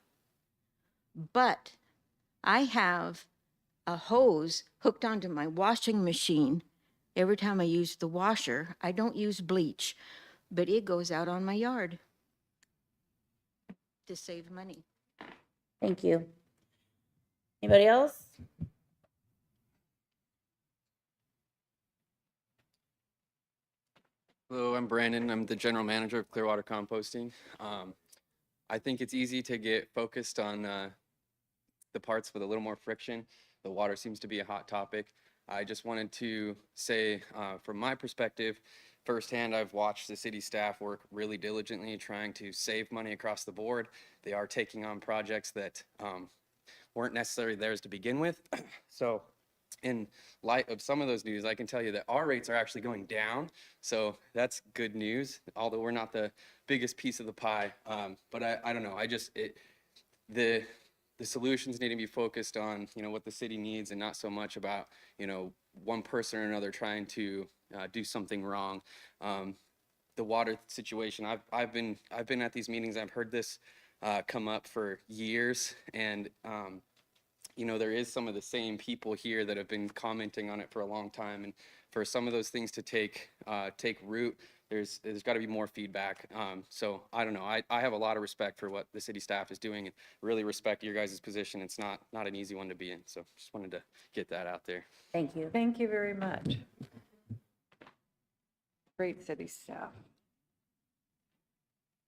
But I have a hose hooked onto my washing machine. Every time I use the washer, I don't use bleach, but it goes out on my yard to save money. Thank you. Anybody else? Hello, I'm Brandon. I'm the general manager of Clearwater Composting. I think it's easy to get focused on the parts with a little more friction. The water seems to be a hot topic. I just wanted to say, from my perspective, firsthand, I've watched the city staff work really diligently trying to save money across the board. They are taking on projects that weren't necessarily theirs to begin with. So in light of some of those news, I can tell you that our rates are actually going down. So that's good news, although we're not the biggest piece of the pie. But I don't know, the solutions need to be focused on, what the city needs and not so much about, one person or another trying to do something wrong. The water situation, I've been at these meetings, I've heard this come up for years, and there is some of the same people here that have been commenting on it for a long time, and for some of those things to take root, there's got to be more feedback. So I don't know. I have a lot of respect for what the city staff is doing, and really respect your guys' position. It's not an easy one to be in. So just wanted to get that out there. Thank you. Thank you very much. Great city staff.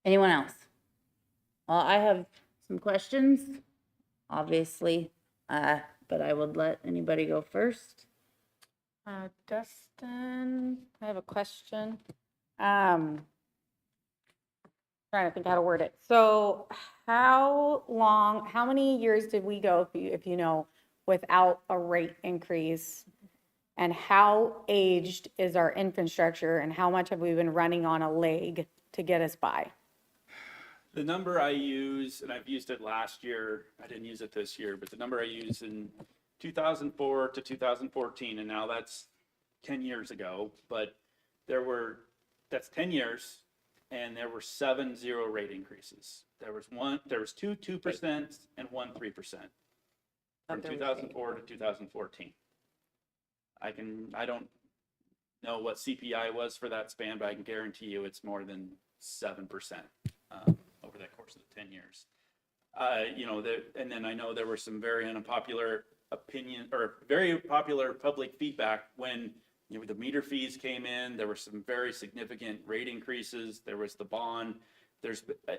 Anyone else? Well, I have some questions, obviously, but I would let anybody go first. Dustin, I have a question. Trying to think how to word it. So how many years did we go, if you know, without a rate increase? And how aged is our infrastructure and how much have we been running on a leg to get us by? The number I use, and I've used it last year, I didn't use it this year, but the number I used in 2004 to 2014, and now that's 10 years ago, but that's 10 years, and there were 7 0 rate increases. There was two 2% and one 3% from 2004 to 2014. I don't know what CPI was for that span, but I can guarantee you it's more than 7% over that course of the 10 years. And then I know there were some very unpopular very popular public feedback when the meter fees came in. There were some very significant rate increases. There was the bond.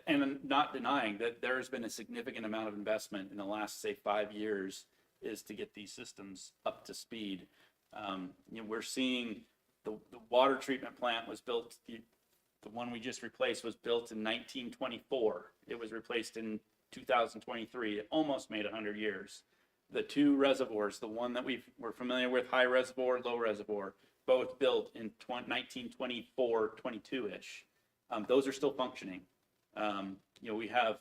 And I'm not denying that there has been a significant amount of investment in the last, say, 5 years is to get these systems up to speed. We're seeing the water treatment plant was built, the one we just replaced was built in 1924. It was replaced in 2023. It almost made 100 years. The two reservoirs, the one that we're familiar with, high reservoir, low reservoir, both built in 1924, 22-ish. Those are still functioning. We have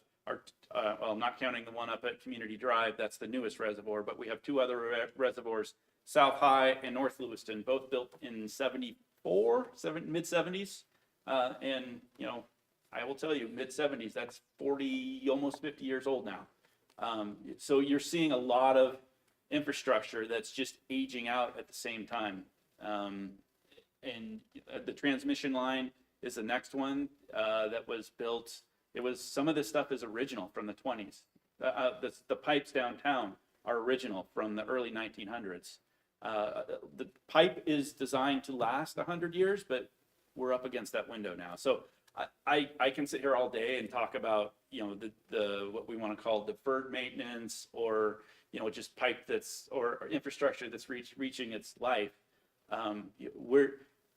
well, not counting the one up at Community Drive, that's the newest reservoir, but we have two other reservoirs, South High and North Lewiston, both built in mid-70s. And, I will tell you, mid-70s, that's 40, almost 50 years old now. So you're seeing a lot of infrastructure that's just aging out at the same time. And the transmission line is the next one that was built. Some of this stuff is original from the 20s. The pipes downtown are original from the early 1900s. The pipe is designed to last 100 years, but we're up against that window now. So I can sit here all day and talk about, the what we want to call deferred maintenance, or, just pipe or infrastructure that's reaching its life.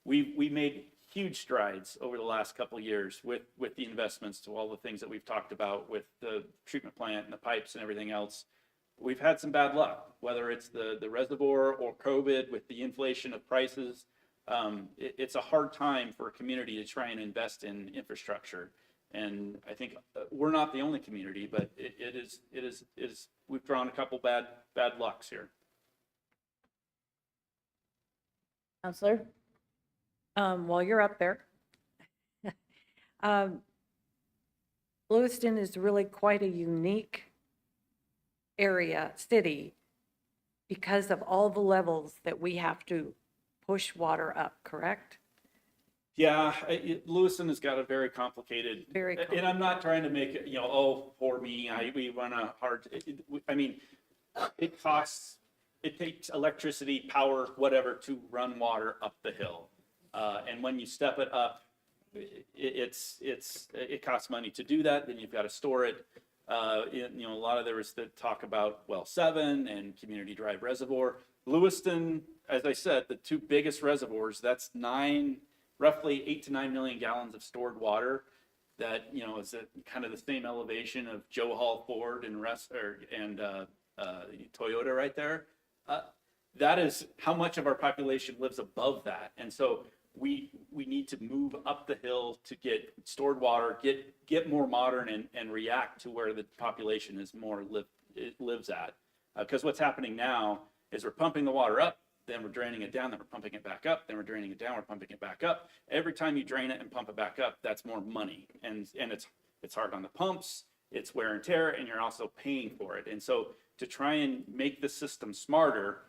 We made huge strides over the last couple of years with the investments to all the things that we've talked about with the treatment plant and the pipes and everything else. We've had some bad luck, whether it's the reservoir or COVID with the inflation of prices. It's a hard time for a community to try and invest in infrastructure. And I think we're not the only community, but it is, we've drawn a couple bad lucks here. Counselor? While you're up there, Lewiston is really quite a unique city, because of all the levels that we have to push water up, correct? Yeah, Lewiston has got a very complicated, and I'm not trying to make it, oh, poor me, we run a hard, it takes electricity, power, whatever, to run water up the hill. And when you step it up, it costs money to do that. Then you've got to store it. A lot of there was the talk about Well 7 and Community Drive Reservoir. Lewiston, as I said, the two biggest reservoirs, that's roughly 8 to 9 million gallons of stored water. That is at kind of the same elevation of Joe Hall Ford and Toyota right there. That is how much of our population lives above that, and so we need to move up the hill to get stored water, get more modern, and react to where the population is lives at. Because what's happening now is we're pumping the water up, then we're draining it down, then we're pumping it back up, then we're draining it down, we're pumping it back up. Every time you drain it and pump it back up, that's more money, and it's hard on the pumps, it's wear and tear, and you're also paying for it. And so to try and make the system smarter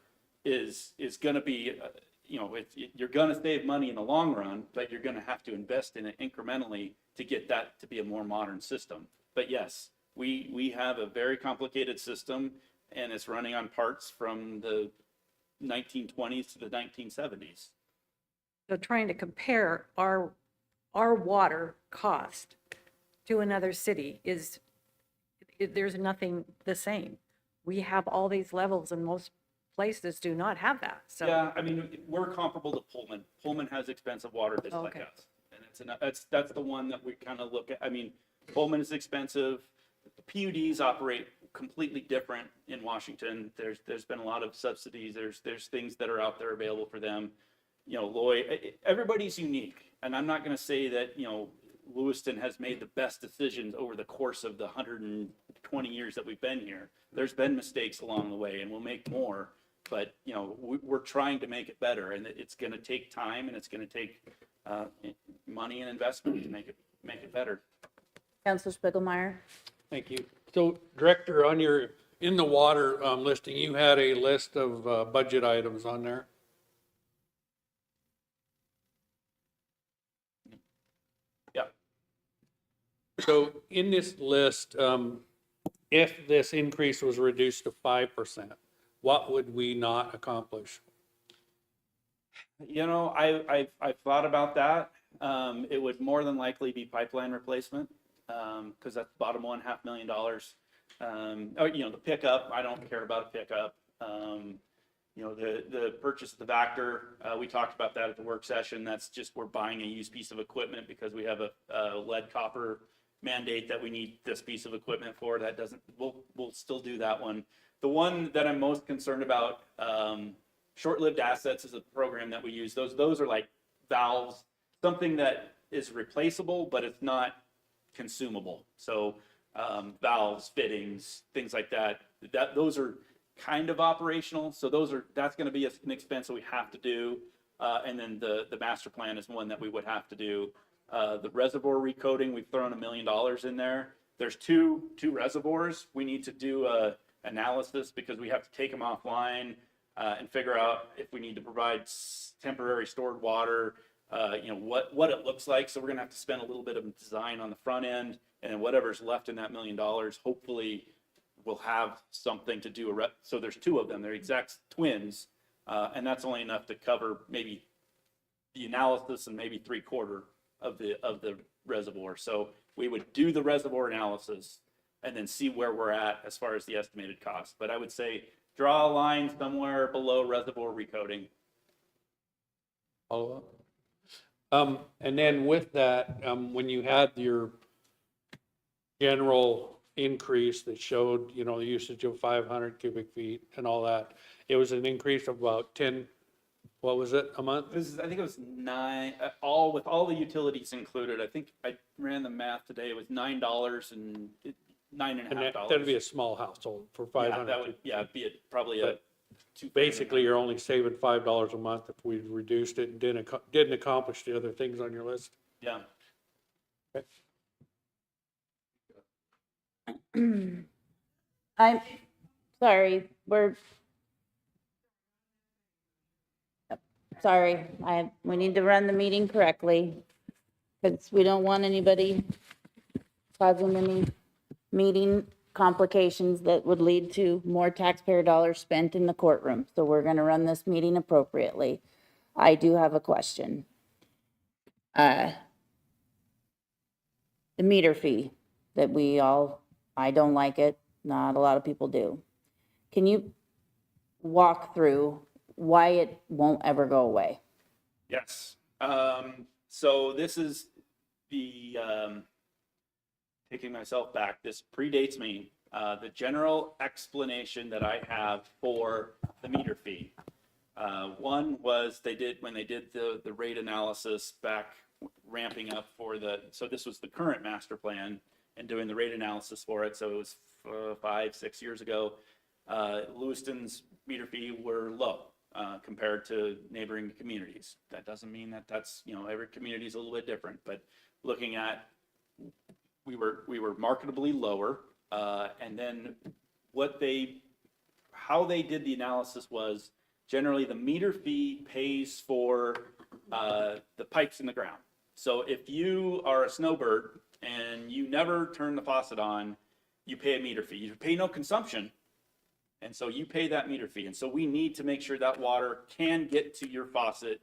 is going to be you're going to save money in the long run, but you're going to have to invest in it incrementally to get that to be a more modern system. But yes, we have a very complicated system, and it's running on parts from the 1920s to the 1970s. So trying to compare our water cost to another city there's nothing the same. We have all these levels, and most places do not have that. So yeah, we're comparable to Pullman. Pullman has expensive water just like us, and that's the one that we kind of look at. Pullman is expensive. The PUDs operate completely different in Washington. There's been a lot of subsidies. There's things that are out there available for them. Lloyd, everybody's unique, and I'm not going to say that Lewiston has made the best decisions over the course of the 120 years that we've been here. There's been mistakes along the way, and we'll make more. But we're trying to make it better, and it's going to take time, and it's going to take money and investment to make it better. Councilor Spiegelmeier? Thank you. So, Director, in the water listing, you had a list of budget items on there. Yeah. So in this list, if this increase was reduced to 5%, what would we not accomplish? I've thought about that. It would more than likely be pipeline replacement, because that's the bottom $1.5 million. The pickup, I don't care about a pickup. The purchase of the Vector, we talked about that at the work session. That's just, we're buying a used piece of equipment because we have a lead copper mandate that we need this piece of equipment for. That doesn't, we'll still do that one. The one that I'm most concerned about, short-lived assets is a program that we use. Those are like valves, something that is replaceable, but it's not consumable. So valves, fittings, things like that. Those are kind of operational. So that's going to be an expense that we have to do. And then the master plan is one that we would have to do. The reservoir recoding, we've thrown $1 million in there. There's two reservoirs. We need to do a analysis because we have to take them offline and figure out if we need to provide temporary stored water. what it looks like. So we're gonna have to spend a little bit of design on the front end, and then whatever's left in that $1 million, hopefully we'll have something to do. So there's two of them, they're exact twins, and that's only enough to cover maybe the analysis and maybe 3/4 of the reservoir. So we would do the reservoir analysis and then see where we're at as far as the estimated cost. But I would say draw a line somewhere below reservoir recoding. Follow up. And then with that, when you had your general increase that showed, you know, the usage of 500 cubic feet and all that, it was an increase of about 10, what was it, a month? I think it was $9, with all the utilities included. I think I ran the math today. It was $9 and $9.50. That'd be a small household for 500. Yeah, that would, be probably a. Basically, you're only saving $5 a month if we reduced it and didn't accomplish the other things on your list. Yeah. Okay. I'm sorry, sorry, we need to run the meeting correctly, because we don't want anybody causing any meeting complications that would lead to more taxpayer dollars spent in the courtroom. So we're gonna run this meeting appropriately. I do have a question. The meter fee that I don't like it, not a lot of people do. Can you walk through why it won't ever go away? Yes. So this is the, taking myself back, this predates me. The general explanation that I have for the meter fee. One was when they did the rate analysis back ramping up so this was the current master plan and doing the rate analysis for it. So it was 5-6 years ago. Lewiston's meter fee were low compared to neighboring communities. That doesn't mean that that's, every community is a little bit different, but looking at, we were marketably lower. And then how they did the analysis was generally the meter fee pays for the pipes in the ground. So if you are a snowbird and you never turn the faucet on, you pay a meter fee. You pay no consumption, and so you pay that meter fee. And so we need to make sure that water can get to your faucet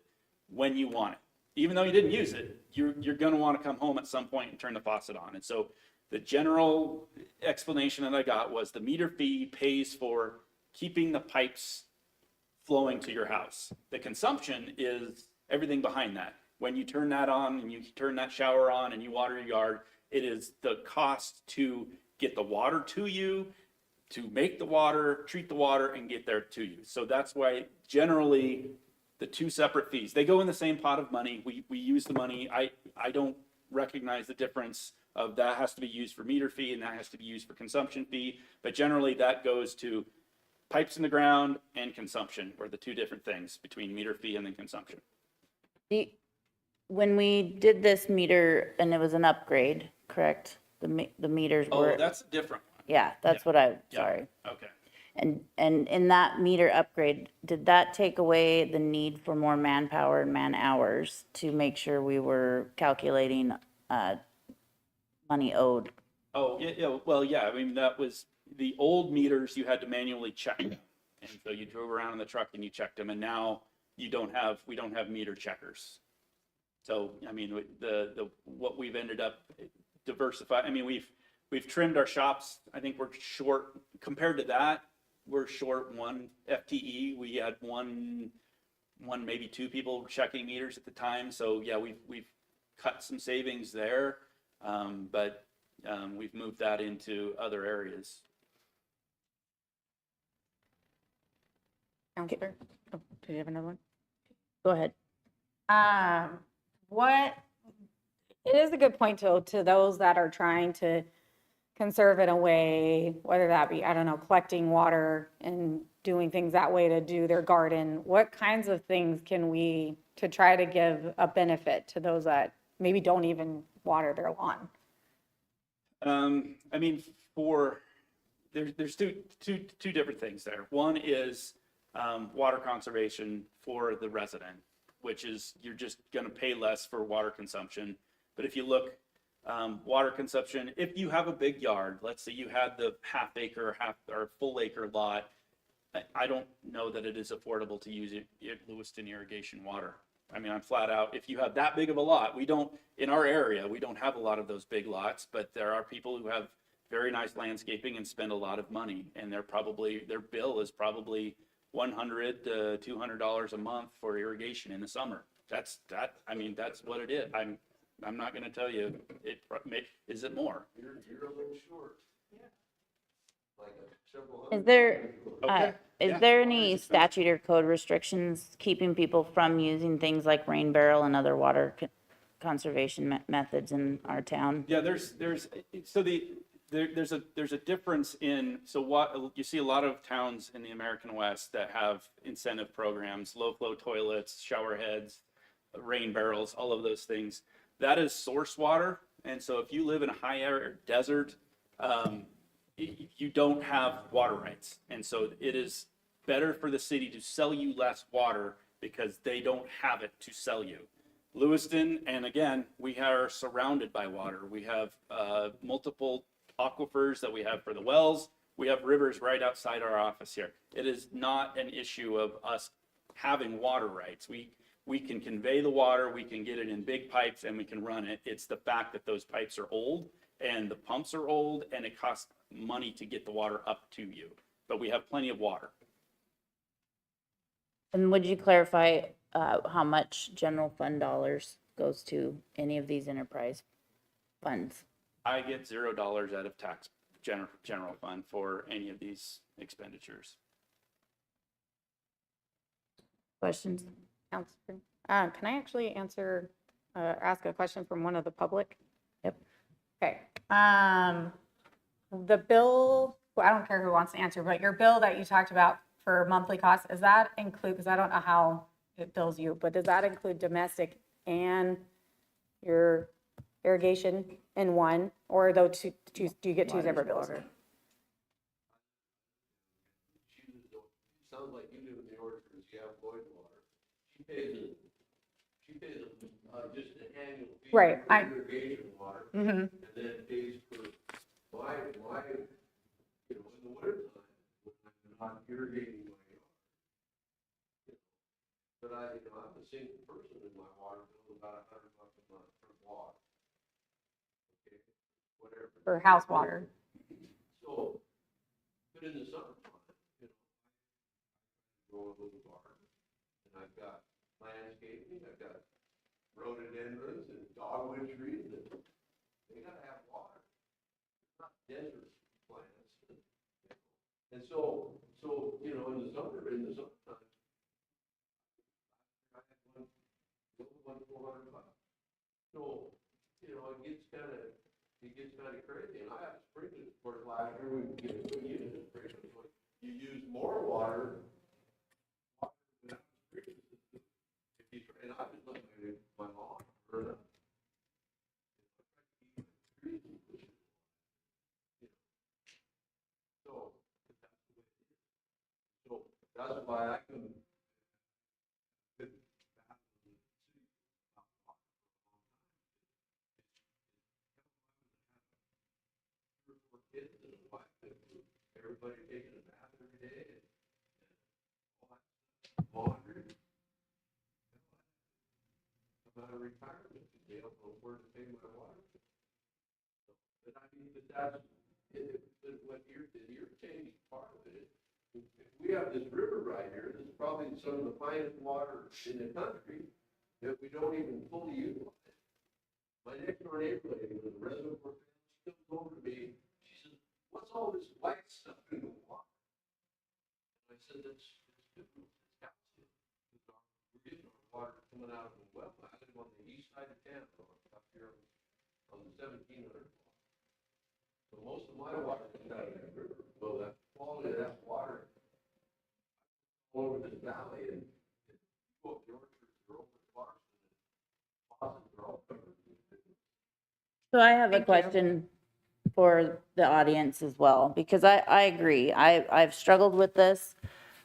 when you want it. Even though you didn't use it, you're going to want to come home at some point and turn the faucet on. And so the general explanation that I got was the meter fee pays for keeping the pipes flowing to your house. The consumption is everything behind that. When you turn that on and you turn that shower on and you water your yard, it is the cost to get the water to you, to make the water, treat the water, and get there to you. So that's why generally the two separate fees, they go in the same pot of money. We use the money. I don't recognize the difference of that has to be used for meter fee and that has to be used for consumption fee. But generally that goes to pipes in the ground and consumption, or the two different things between meter fee and then consumption. When we did this meter, and it was an upgrade, correct? The meters were. Oh, that's a different one. Yeah, that's what sorry. Okay. And in that meter upgrade, did that take away the need for more manpower and man hours to make sure we were calculating money owed? Oh, yeah, well, yeah, I mean, that was, the old meters you had to manually check them. And so you drove around in the truck and you checked them, and now we don't have meter checkers. So, I mean, what we've ended up diversifying, I mean, we've trimmed our shops. I think we're short, compared to that, we're short 1 FTE. We had one, maybe 2 people checking meters at the time. So yeah, we've cut some savings there, but we've moved that into other areas. Counselor? Oh, do you have another one? Go ahead. It is a good point to those that are trying to conserve in a way, whether that be, I don't know, collecting water and doing things that way to do their garden. What kinds of things can we, to try to give a benefit to those that maybe don't even water their lawn? I mean, there's two different things there. One is water conservation for the resident. which is you're just going to pay less for water consumption. But if you look, water consumption, if you have a big yard, let's say you had the half acre, or full acre lot, I don't know that it is affordable to use Lewiston irrigation water. I mean, I'm flat out, if you have that big of a lot, we don't, in our area, we don't have a lot of those big lots, but there are people who have very nice landscaping and spend a lot of money, and their bill is probably $100 to $200 a month for irrigation in the summer. That's what it is. I'm not gonna tell you, is it more? You're a little short. Is there, Okay. is there any statute or code restrictions keeping people from using things like rain barrel and other water conservation methods in our town? Yeah, there's a difference in, so what, you see a lot of towns in the American West that have incentive programs, low flow toilets, shower heads, rain barrels, all of those things. That is source water. And so if you live in a high area desert, you don't have water rights. And so it is better for the city to sell you less water because they don't have it to sell you. Lewiston, and again, we are surrounded by water. We have multiple aquifers that we have for the wells. We have rivers right outside our office here. It is not an issue of us having water rights. We can convey the water, we can get it in big pipes, and we can run it. It's the fact that those pipes are old and the pumps are old, and it costs money to get the water up to you. But we have plenty of water. And would you clarify how much general fund dollars goes to any of these enterprise funds? I get $0 out of tax general fund for any of these expenditures. Questions? Counselor, can I actually ask a question from one of the public? Yep. Okay. The bill, well, I don't care who wants to answer, but your bill that you talked about for monthly costs, does that include, because I don't know how it bills you, but does that include domestic and your irrigation in one, or though do you get two separate bills? Sounds like you live in the orchard, you have Lloyd water. She pays just an annual fee Right, for irrigation water. Mm-hmm. And then pays for my, in the winter time, when I'm not irrigating my yard. But I'm the single person in my water bill, about $100 a month for water. Okay, whatever. For house water. So, but in the summertime, go a little garden, and I've got landscaping, I've got rhododendrons and dogwood trees, and they gotta have water. It's not desert plants. And so, in the summertime, I had one $400. So, it gets kind of crazy, and I have sprinklers. Of course, last year we get a good unit of sprinklers, so you use more water. And I just let my lawn burn up. So that's why I can. Everybody taking a bath every day and laundry. I'm out of retirement to be able to afford to pay my water. But I mean, that's what the irritating part of it is. We have this river right here that's probably some of the finest water in the country that we don't even fully utilize. My next door neighbor lady with a reservoir still over to me. She says, "What's all this white stuff in the water?" And I said, "That's calcium. We're getting our water coming out of the well. I live on the east side of town, up here on the 1700 block. So most of my water comes out of that river. Well, that quality of that water all over this valley, and go up the orchards, they're over the Clarkson, and faucets are all covered. So I have a question for the audience as well, because I agree. I've struggled with this,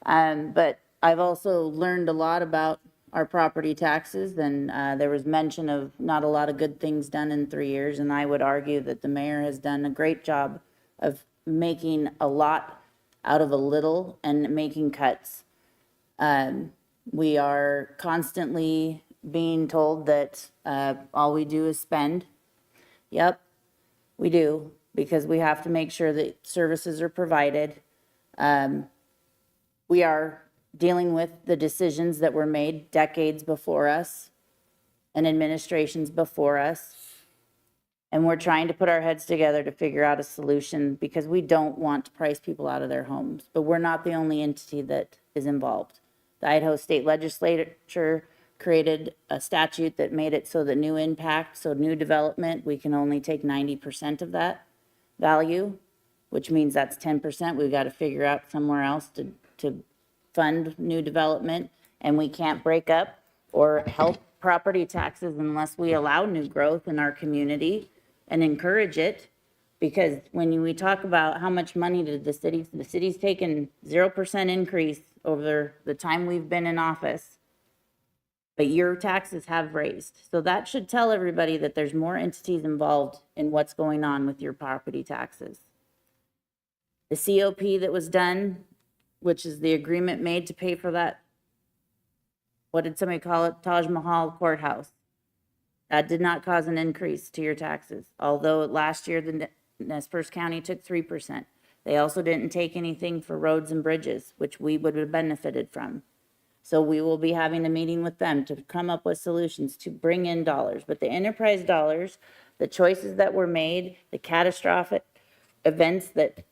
but I've also learned a lot about our property taxes, then there was mention of not a lot of good things done in 3 years, and I would argue that the mayor has done a great job of making a lot out of a little and making cuts. We are constantly being told that all we do is spend. Yep, we do, because we have to make sure that services are provided. We are dealing with the decisions that were made decades before us and administrations before us. And we're trying to put our heads together to figure out a solution because we don't want to price people out of their homes. But we're not the only entity that is involved. The Idaho State Legislature created a statute that made it so that new impact, so new development, we can only take 90% of that value, which means that's 10%. We've got to figure out somewhere else to fund new development, and we can't break up or help property taxes unless we allow new growth in our community and encourage it. Because when we talk about how much money did the city's taken 0% increase over the time we've been in office, but your taxes have raised. So that should tell everybody that there's more entities involved in what's going on with your property taxes. The COP that was done, which is the agreement made to pay for that, what did somebody call it? Taj Mahal Courthouse. That did not cause an increase to your taxes, although last year the Nez Perce County took 3%. They also didn't take anything for roads and bridges, which we would have benefited from. So we will be having a meeting with them to come up with solutions to bring in dollars. But the enterprise dollars, the choices that were made, the catastrophic events that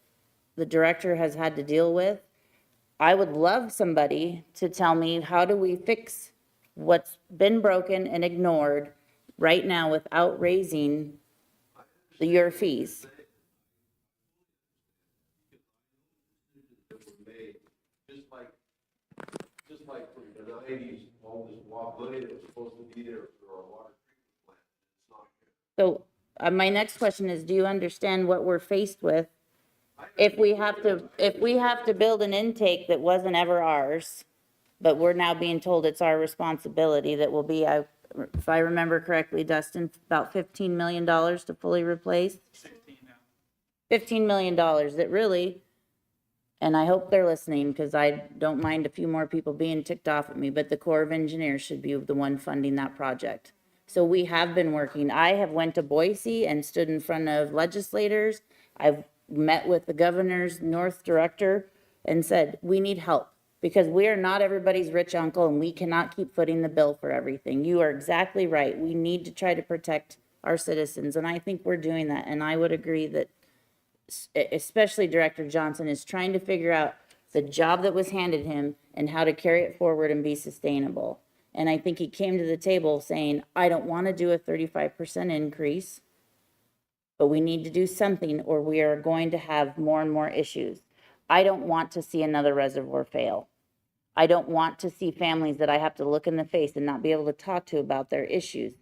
the director has had to deal with, I would love somebody to tell me, how do we fix what's been broken and ignored right now without raising your fees? Just like from the 90s, all this money that was supposed to be there for our water treatment plant, it's not there. So my next question is, do you understand what we're faced with? If we have to build an intake that wasn't ever ours, but we're now being told it's our responsibility, that will be, if I remember correctly, Dustin, about $15 million to fully replace? 16 now. $15 million that really, and I hope they're listening, because I don't mind a few more people being ticked off at me, but the Corps of Engineers should be the one funding that project. So we have been working. I have went to Boise and stood in front of legislators. I've met with the governor's North director and said, we need help, because we are not everybody's rich uncle and we cannot keep footing the bill for everything. You are exactly right. We need to try to protect our citizens, and I think we're doing that. And I would agree that especially Director Johnson is trying to figure out the job that was handed him and how to carry it forward and be sustainable. And I think he came to the table saying, I don't want to do a 35% increase, but we need to do something or we are going to have more and more issues. I don't want to see another reservoir fail. I don't want to see families that I have to look in the face and not be able to talk to about their issues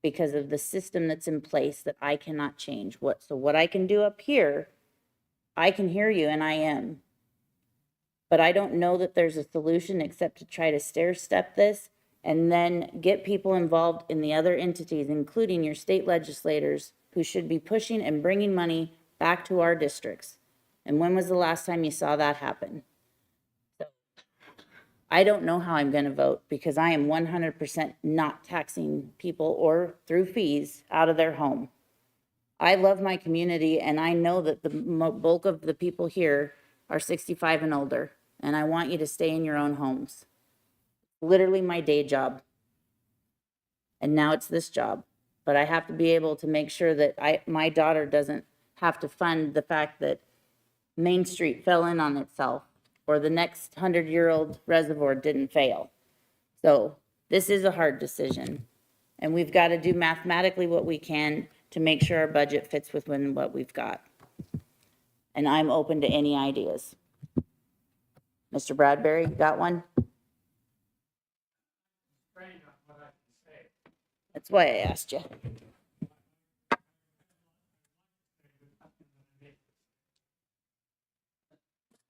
because of the system that's in place that I cannot change. So what I can do up here, I can hear you and I am. But I don't know that there's a solution except to try to stair step this and then get people involved in the other entities, including your state legislators, who should be pushing and bringing money back to our districts. And when was the last time you saw that happen? I don't know how I'm going to vote because I am 100% not taxing people or through fees out of their home. I love my community and I know that the bulk of the people here are 65 and older, and I want you to stay in your own homes. Literally my day job. And now it's this job. But I have to be able to make sure that my daughter doesn't have to fund the fact that Main Street fell in on itself or the next 100-year-old reservoir didn't fail. So this is a hard decision. And we've got to do mathematically what we can to make sure our budget fits within what we've got. And I'm open to any ideas. Mr. Bradbury, you got one? That's why I asked you.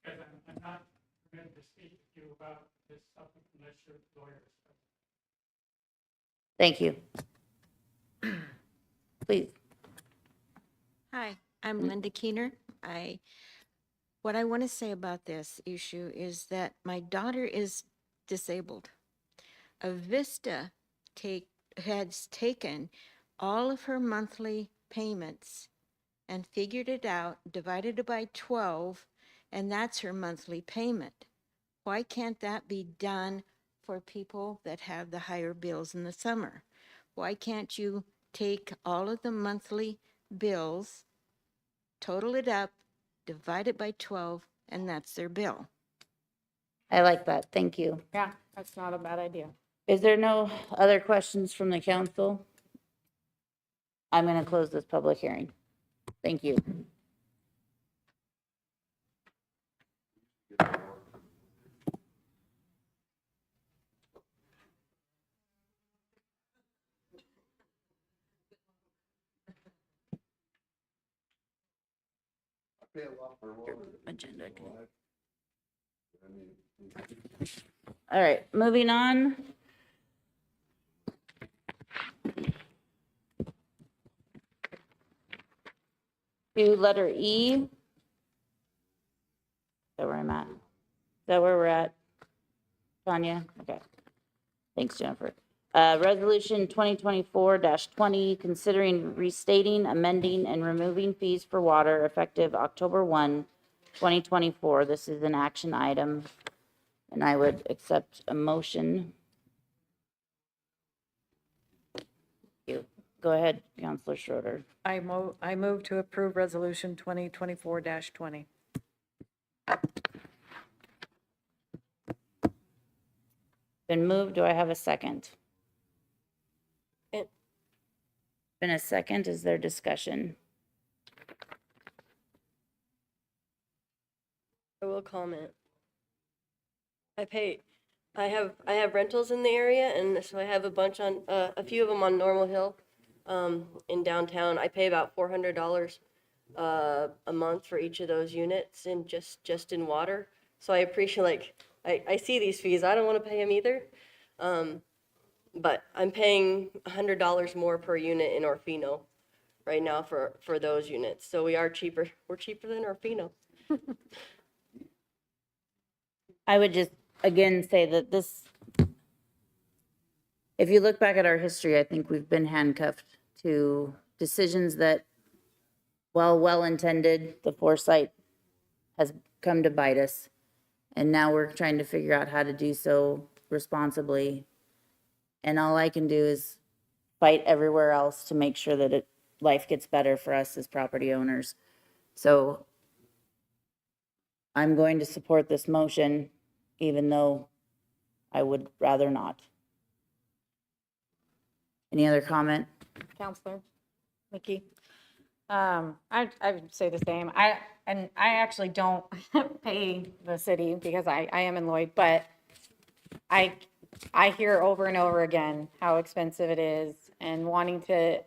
I'm not ready to speak to you about this subject unless you're lawyers. Thank you. Please. Hi, I'm Linda Keener. What I want to say about this issue is that my daughter is disabled. Avista has taken all of her monthly payments and figured it out, divided it by 12, and that's her monthly payment. Why can't that be done for people that have the higher bills in the summer? Why can't you take all of the monthly bills, total it up, divide it by 12, and that's their bill? I like that. Thank you. Yeah, that's not a bad idea. Is there no other questions from the council? I'm going to close this public hearing. Thank you. Agenda. All right, moving on. To letter E. Is that where I'm at? Is that where we're at? Tanya? Okay. Thanks, Jennifer. Resolution 2024-20, considering restating, amending, and removing fees for water effective October 1, 2024. This is an action item, and I would accept a motion. You. Go ahead, Counselor Schroeder. I move to approve resolution 2024-20. Been moved. Do I have a second? It- Been a second. Is there discussion? I will comment. I have rentals in the area, and so I have a bunch on, a few of them on Normal Hill, in downtown. I pay about $400 a month for each of those units and just in water. So I appreciate, like, I see these fees. I don't want to pay them either. But I'm paying $100 more per unit in Orfino right now for those units. So we are cheaper. We're cheaper than Orfino. I would just, again, say that this, if you look back at our history, I think we've been handcuffed to decisions that, while well-intended, the foresight has come to bite us. And now we're trying to figure out how to do so responsibly. And all I can do is fight everywhere else to make sure that life gets better for us as property owners. So I'm going to support this motion, even though I would rather not. Any other comment? Counselor Mickey? I would say the same. I actually don't pay the city because I am in Lloyd, but I hear over and over again how expensive it is and wanting to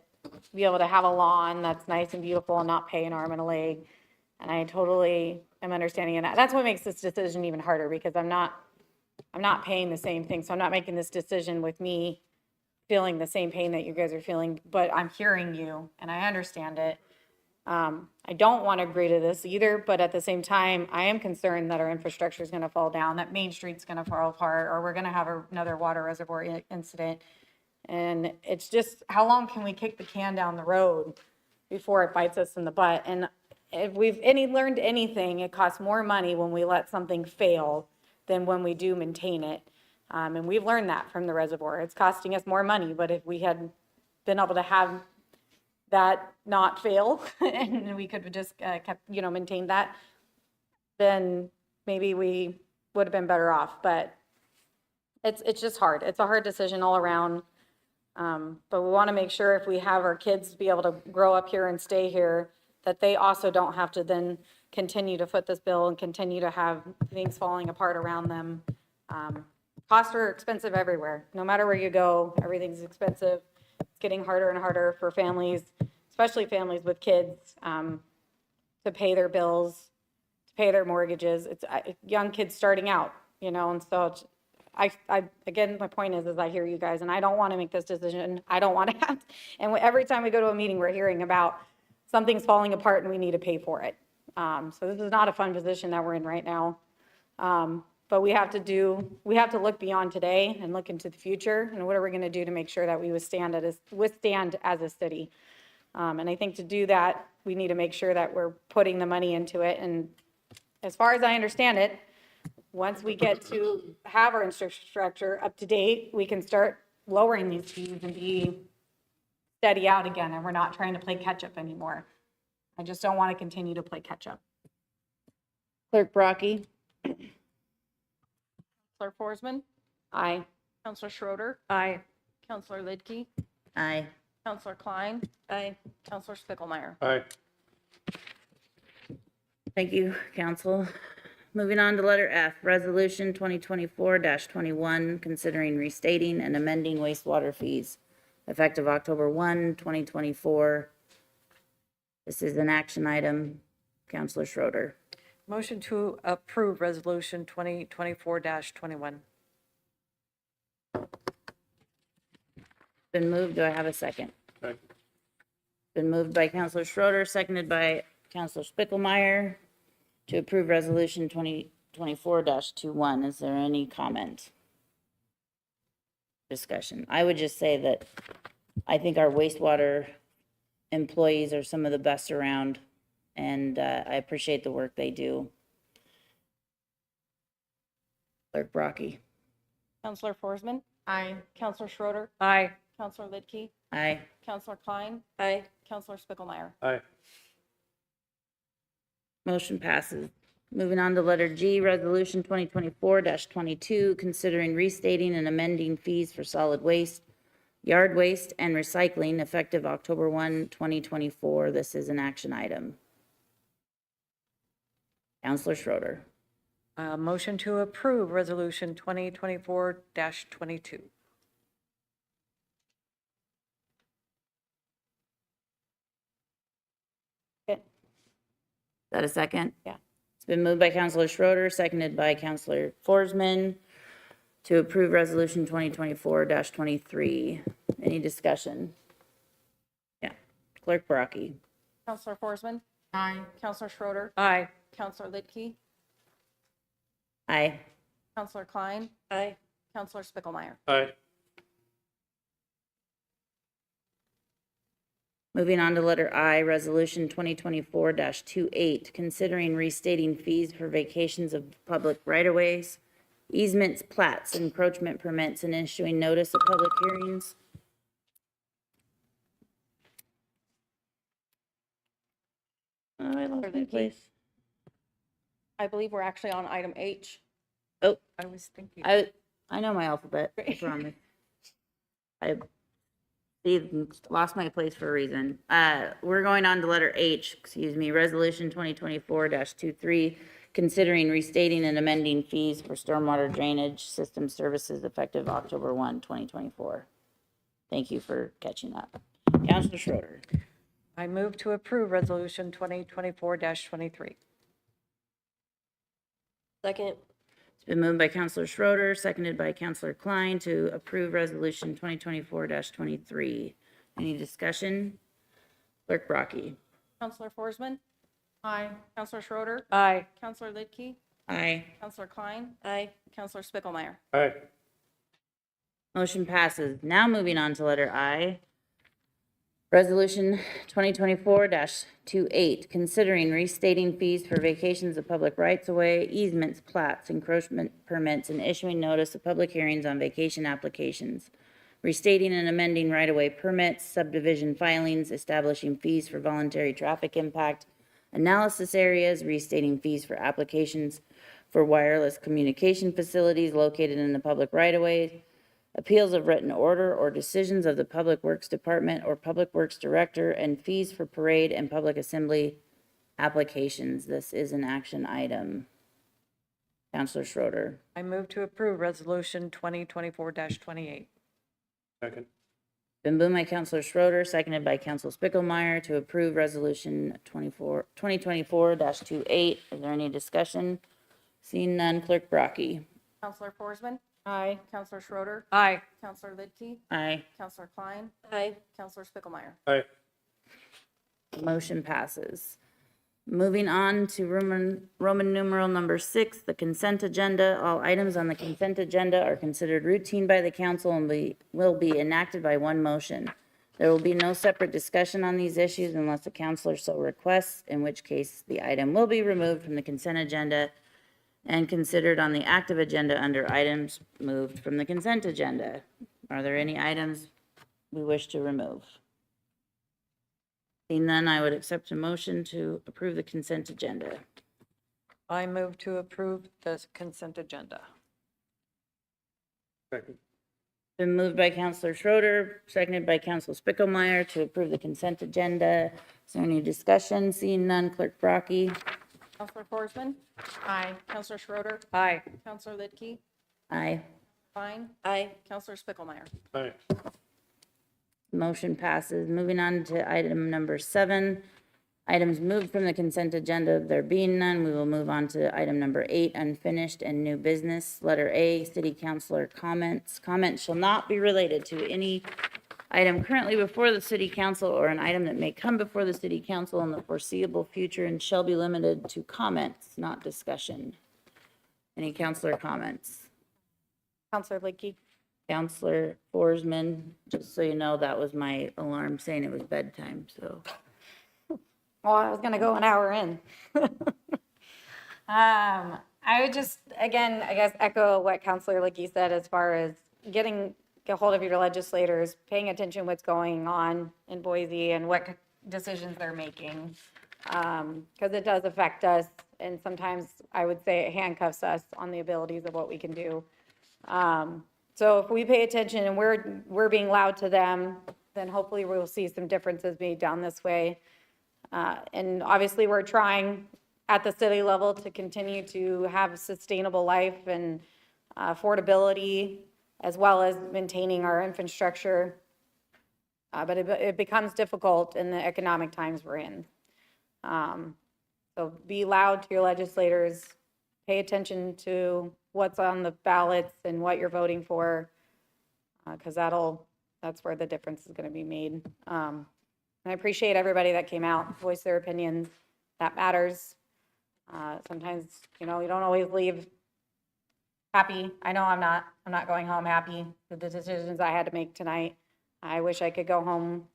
be able to have a lawn that's nice and beautiful and not pay an arm and a leg. And I totally am understanding it. That's what makes this decision even harder because I'm not paying the same thing. So I'm not making this decision with me feeling the same pain that you guys are feeling, but I'm hearing you and I understand it. I don't want to agree to this either, but at the same time, I am concerned that our infrastructure is going to fall down, that Main Street's going to fall apart, or we're going to have another water reservoir incident. And it's just, how long can we kick the can down the road before it bites us in the butt? And if we've learned anything, it costs more money when we let something fail than when we do maintain it. And we've learned that from the reservoir. It's costing us more money, but if we had been able to have that not fail and we could have just kept, maintained that, then maybe we would have been better off. But it's just hard. It's a hard decision all around. But we want to make sure if we have our kids be able to grow up here and stay here, that they also don't have to then continue to foot this bill and continue to have things falling apart around them. Costs are expensive everywhere. No matter where you go, everything's expensive. It's getting harder and harder for families, especially families with kids, to pay their bills, to pay their mortgages. It's young kids starting out, and so again, my point is I hear you guys, and I don't want to make this decision. I don't want to have, and every time we go to a meeting, we're hearing about something's falling apart and we need to pay for it. So this is not a fun position that we're in right now. But we have to look beyond today and look into the future, and what are we going to do to make sure that we withstand as a city. And I think to do that, we need to make sure that we're putting the money into it. And as far as I understand it, once we get to have our infrastructure up to date, we can start lowering these fees and be steady out again, and we're not trying to play catch up anymore. I just don't want to continue to play catch up. Clerk Brockie? Counselor Forsman, Aye. Counselor Schroeder, Aye. Counselor Lidke, Aye. Counselor Klein, Aye. Counselor Spickelmeyer. Aye. Thank you, council. Moving on to letter F, Resolution 2024-21, considering restating and amending wastewater fees effective October 1, 2024. This is an action item. Counselor Schroeder. Motion to approve Resolution 2024-21. Been moved. Do I have a second? Second. Been moved by Counselor Schroeder, seconded by Counselor Spickelmeyer to approve Resolution 2024-21. Is there any comment? Discussion. I would just say that I think our wastewater employees are some of the best around, and I appreciate the work they do. Clerk Brockie. Counselor Forsman, Aye. Counselor Schroeder, Aye. Counselor Lidke, Aye. Counselor Klein, Aye. Counselor Spickelmeyer. Aye. Motion passes. Moving on to letter G, Resolution 2024-22, considering restating and amending fees for solid waste, yard waste, and recycling effective October 1, 2024. This is an action item. Counselor Schroeder. Motion to approve Resolution 2024-22. Is that a second? Yeah. It's been moved by Counselor Schroeder, seconded by Counselor Forsman to approve Resolution 2024-23. Any discussion? Yeah. Clerk Brockie. Counselor Forsman, Aye. Counselor Schroeder, Aye. Counselor Lidke, Aye. Counselor Klein, Aye. Counselor Spickelmeyer. Aye. Moving on to letter I, Resolution 2024-28, considering restating fees for vacations of public right-of-ways, easements, plats, encroachment permits, and issuing notice of public hearings. Oh, I lost my place. I believe we're actually on item H. Oh, I was thinking. I know my alphabet, I promise. I lost my place for a reason. We're going on to letter H, excuse me, Resolution 2024-23, considering restating and amending fees for stormwater drainage system services effective October 1, 2024. Thank you for catching up. Counselor Schroeder. I move to approve Resolution 2024-23. Second. It's been moved by Counselor Schroeder, seconded by Counselor Klein to approve Resolution 2024-23. Any discussion? Clerk Brockie. Counselor Forsman. Aye. Counselor Schroeder, Aye. Counselor Lidke, Aye. Counselor Klein, Aye. Counselor Spickelmeyer. Aye. Motion passes. Now moving on to letter I. Resolution 2024-28, considering restating fees for vacations of public rights-of-way, easements, plats, encroachment permits, and issuing notice of public hearings on vacation applications, restating and amending right-of-way permits, subdivision filings, establishing fees for voluntary traffic impact analysis areas, restating fees for applications for wireless communication facilities located in the public right-of-way, appeals of written order or decisions of the Public Works Department or Public Works Director, and fees for parade and public assembly applications. This is an action item. Counselor Schroeder. I move to approve Resolution 2024-28. Second. Been moved by Counselor Schroeder, seconded by Counselor Spickelmeyer to approve Resolution 2024-28. Is there any discussion? Seeing none, Clerk Brockie. Counselor Forsman, Aye. Counselor Schroeder, Aye. Counselor Lidke, Aye. Counselor Klein. Aye. Counselor Spickelmeyer. Aye. Motion passes. Moving on to Roman numeral number 6, the consent agenda. All items on the consent agenda are considered routine by the council and will be enacted by one motion. There will be no separate discussion on these issues unless the councilor so requests, in which case the item will be removed from the consent agenda and considered on the active agenda under items moved from the consent agenda. Are there any items we wish to remove? Seeing none, I would accept a motion to approve the consent agenda. I move to approve the consent agenda. Second. Been moved by Counselor Schroeder, seconded by Counselor Spickelmeyer to approve the consent agenda. Is there any discussion? Seeing none, Clerk Brockie. Counselor Forsman. Aye. Counselor Schroeder, Aye. Counselor Lidke, Aye. Klein. Aye. Counselor Spickelmeyer. Aye. Motion passes. Moving on to item number 7. Items moved from the consent agenda, there being none, we will move on to item number 8, unfinished and new business. Letter A, city councilor comments. Comments shall not be related to any item currently before the city council or an item that may come before the city council in the foreseeable future and shall be limited to comments, not discussion. Any councilor comments? Counselor Lidke. Counselor Forsman, just so you know, that was my alarm saying it was bedtime, so. Well, I was gonna go an hour in. I would just, again, I guess echo what Counselor Licky said as far as get a hold of your legislators, paying attention what's going on in Boise and what decisions they're making. Because it does affect us, and sometimes I would say it handcuffs us on the abilities of what we can do. So if we pay attention and we're being loud to them, then hopefully we'll see some differences made down this way. And obviously, we're trying at the city level to continue to have a sustainable life and affordability, as well as maintaining our infrastructure. But it becomes difficult in the economic times we're in. So be loud to your legislators, pay attention to what's on the ballots and what you're voting for, because that's where the difference is going to be made. And I appreciate everybody that came out, voiced their opinions. That matters. Sometimes, you don't always leave happy. I know I'm not going home happy with the decisions I had to make tonight. I wish I could go home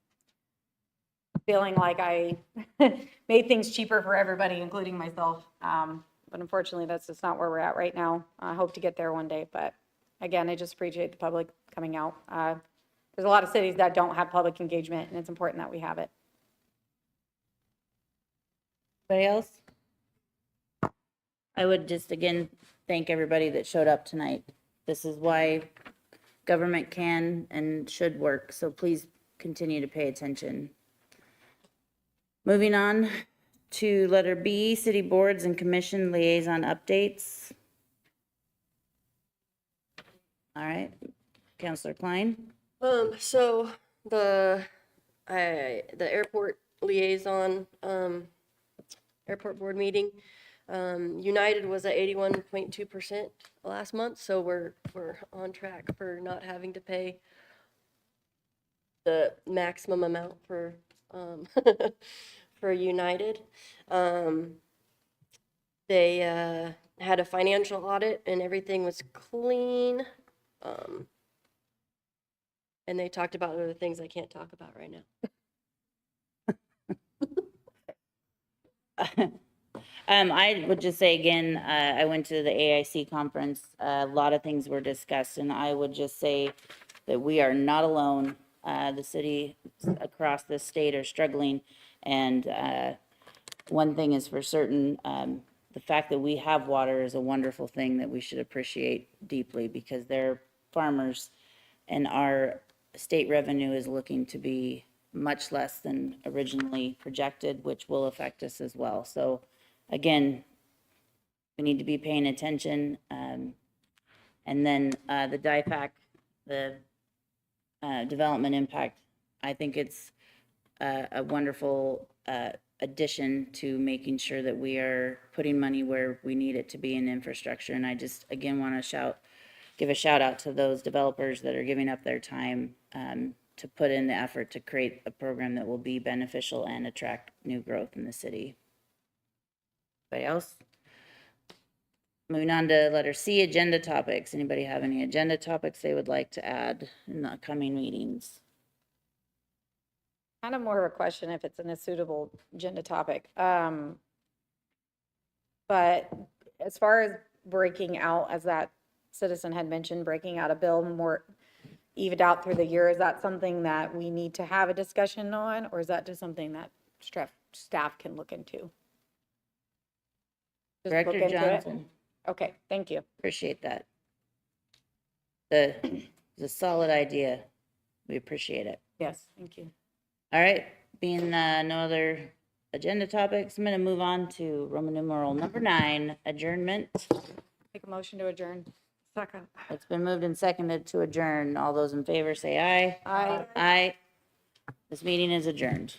feeling like I made things cheaper for everybody, including myself. But unfortunately, that's just not where we're at right now. I hope to get there one day. But again, I just appreciate the public coming out. There's a lot of cities that don't have public engagement, and it's important that we have it. Anybody else? I would just again thank everybody that showed up tonight. This is why government can and should work, so please continue to pay attention. Moving on to letter B, city boards and commission liaison updates. All right, Counselor Klein. So the airport liaison, airport board meeting, United was at 81.2% last month, so we're on track for not having to pay the maximum amount for for United. They had a financial audit and everything was clean. And they talked about other things I can't talk about right now. I would just say again, I went to the AIC conference. A lot of things were discussed, and I would just say that we are not alone. The city across the state are struggling, and one thing is for certain, the fact that we have water is a wonderful thing that we should appreciate deeply, because they're farmers, and our state revenue is looking to be much less than originally projected, which will affect us as well. So again, we need to be paying attention. And then the DIFAC, the development impact, I think it's a wonderful addition to making sure that we are putting money where we need it to be in infrastructure. And I just, again, want to shout give a shout out to those developers that are giving up their time to put in the effort to create a program that will be beneficial and attract new growth in the city. Anybody else? Moving on to letter C, agenda topics. Anybody have any agenda topics they would like to add in the upcoming meetings? Kind of more of a question if it's in a suitable agenda topic. But as far as breaking out, as that citizen had mentioned, breaking out a bill more evened out through the year, is that something that we need to have a discussion on, or is that just something that staff can look into? Just look Director into it? Johnson. Okay, thank you. Appreciate that. It's a solid idea. We appreciate it. Yes, thank you. All right, being no other agenda topics, I'm gonna move on to Roman numeral number 9, adjournment. Make a motion to adjourn. Second. It's been moved and seconded to adjourn. All those in favor say aye. Aye. Aye. This meeting is adjourned.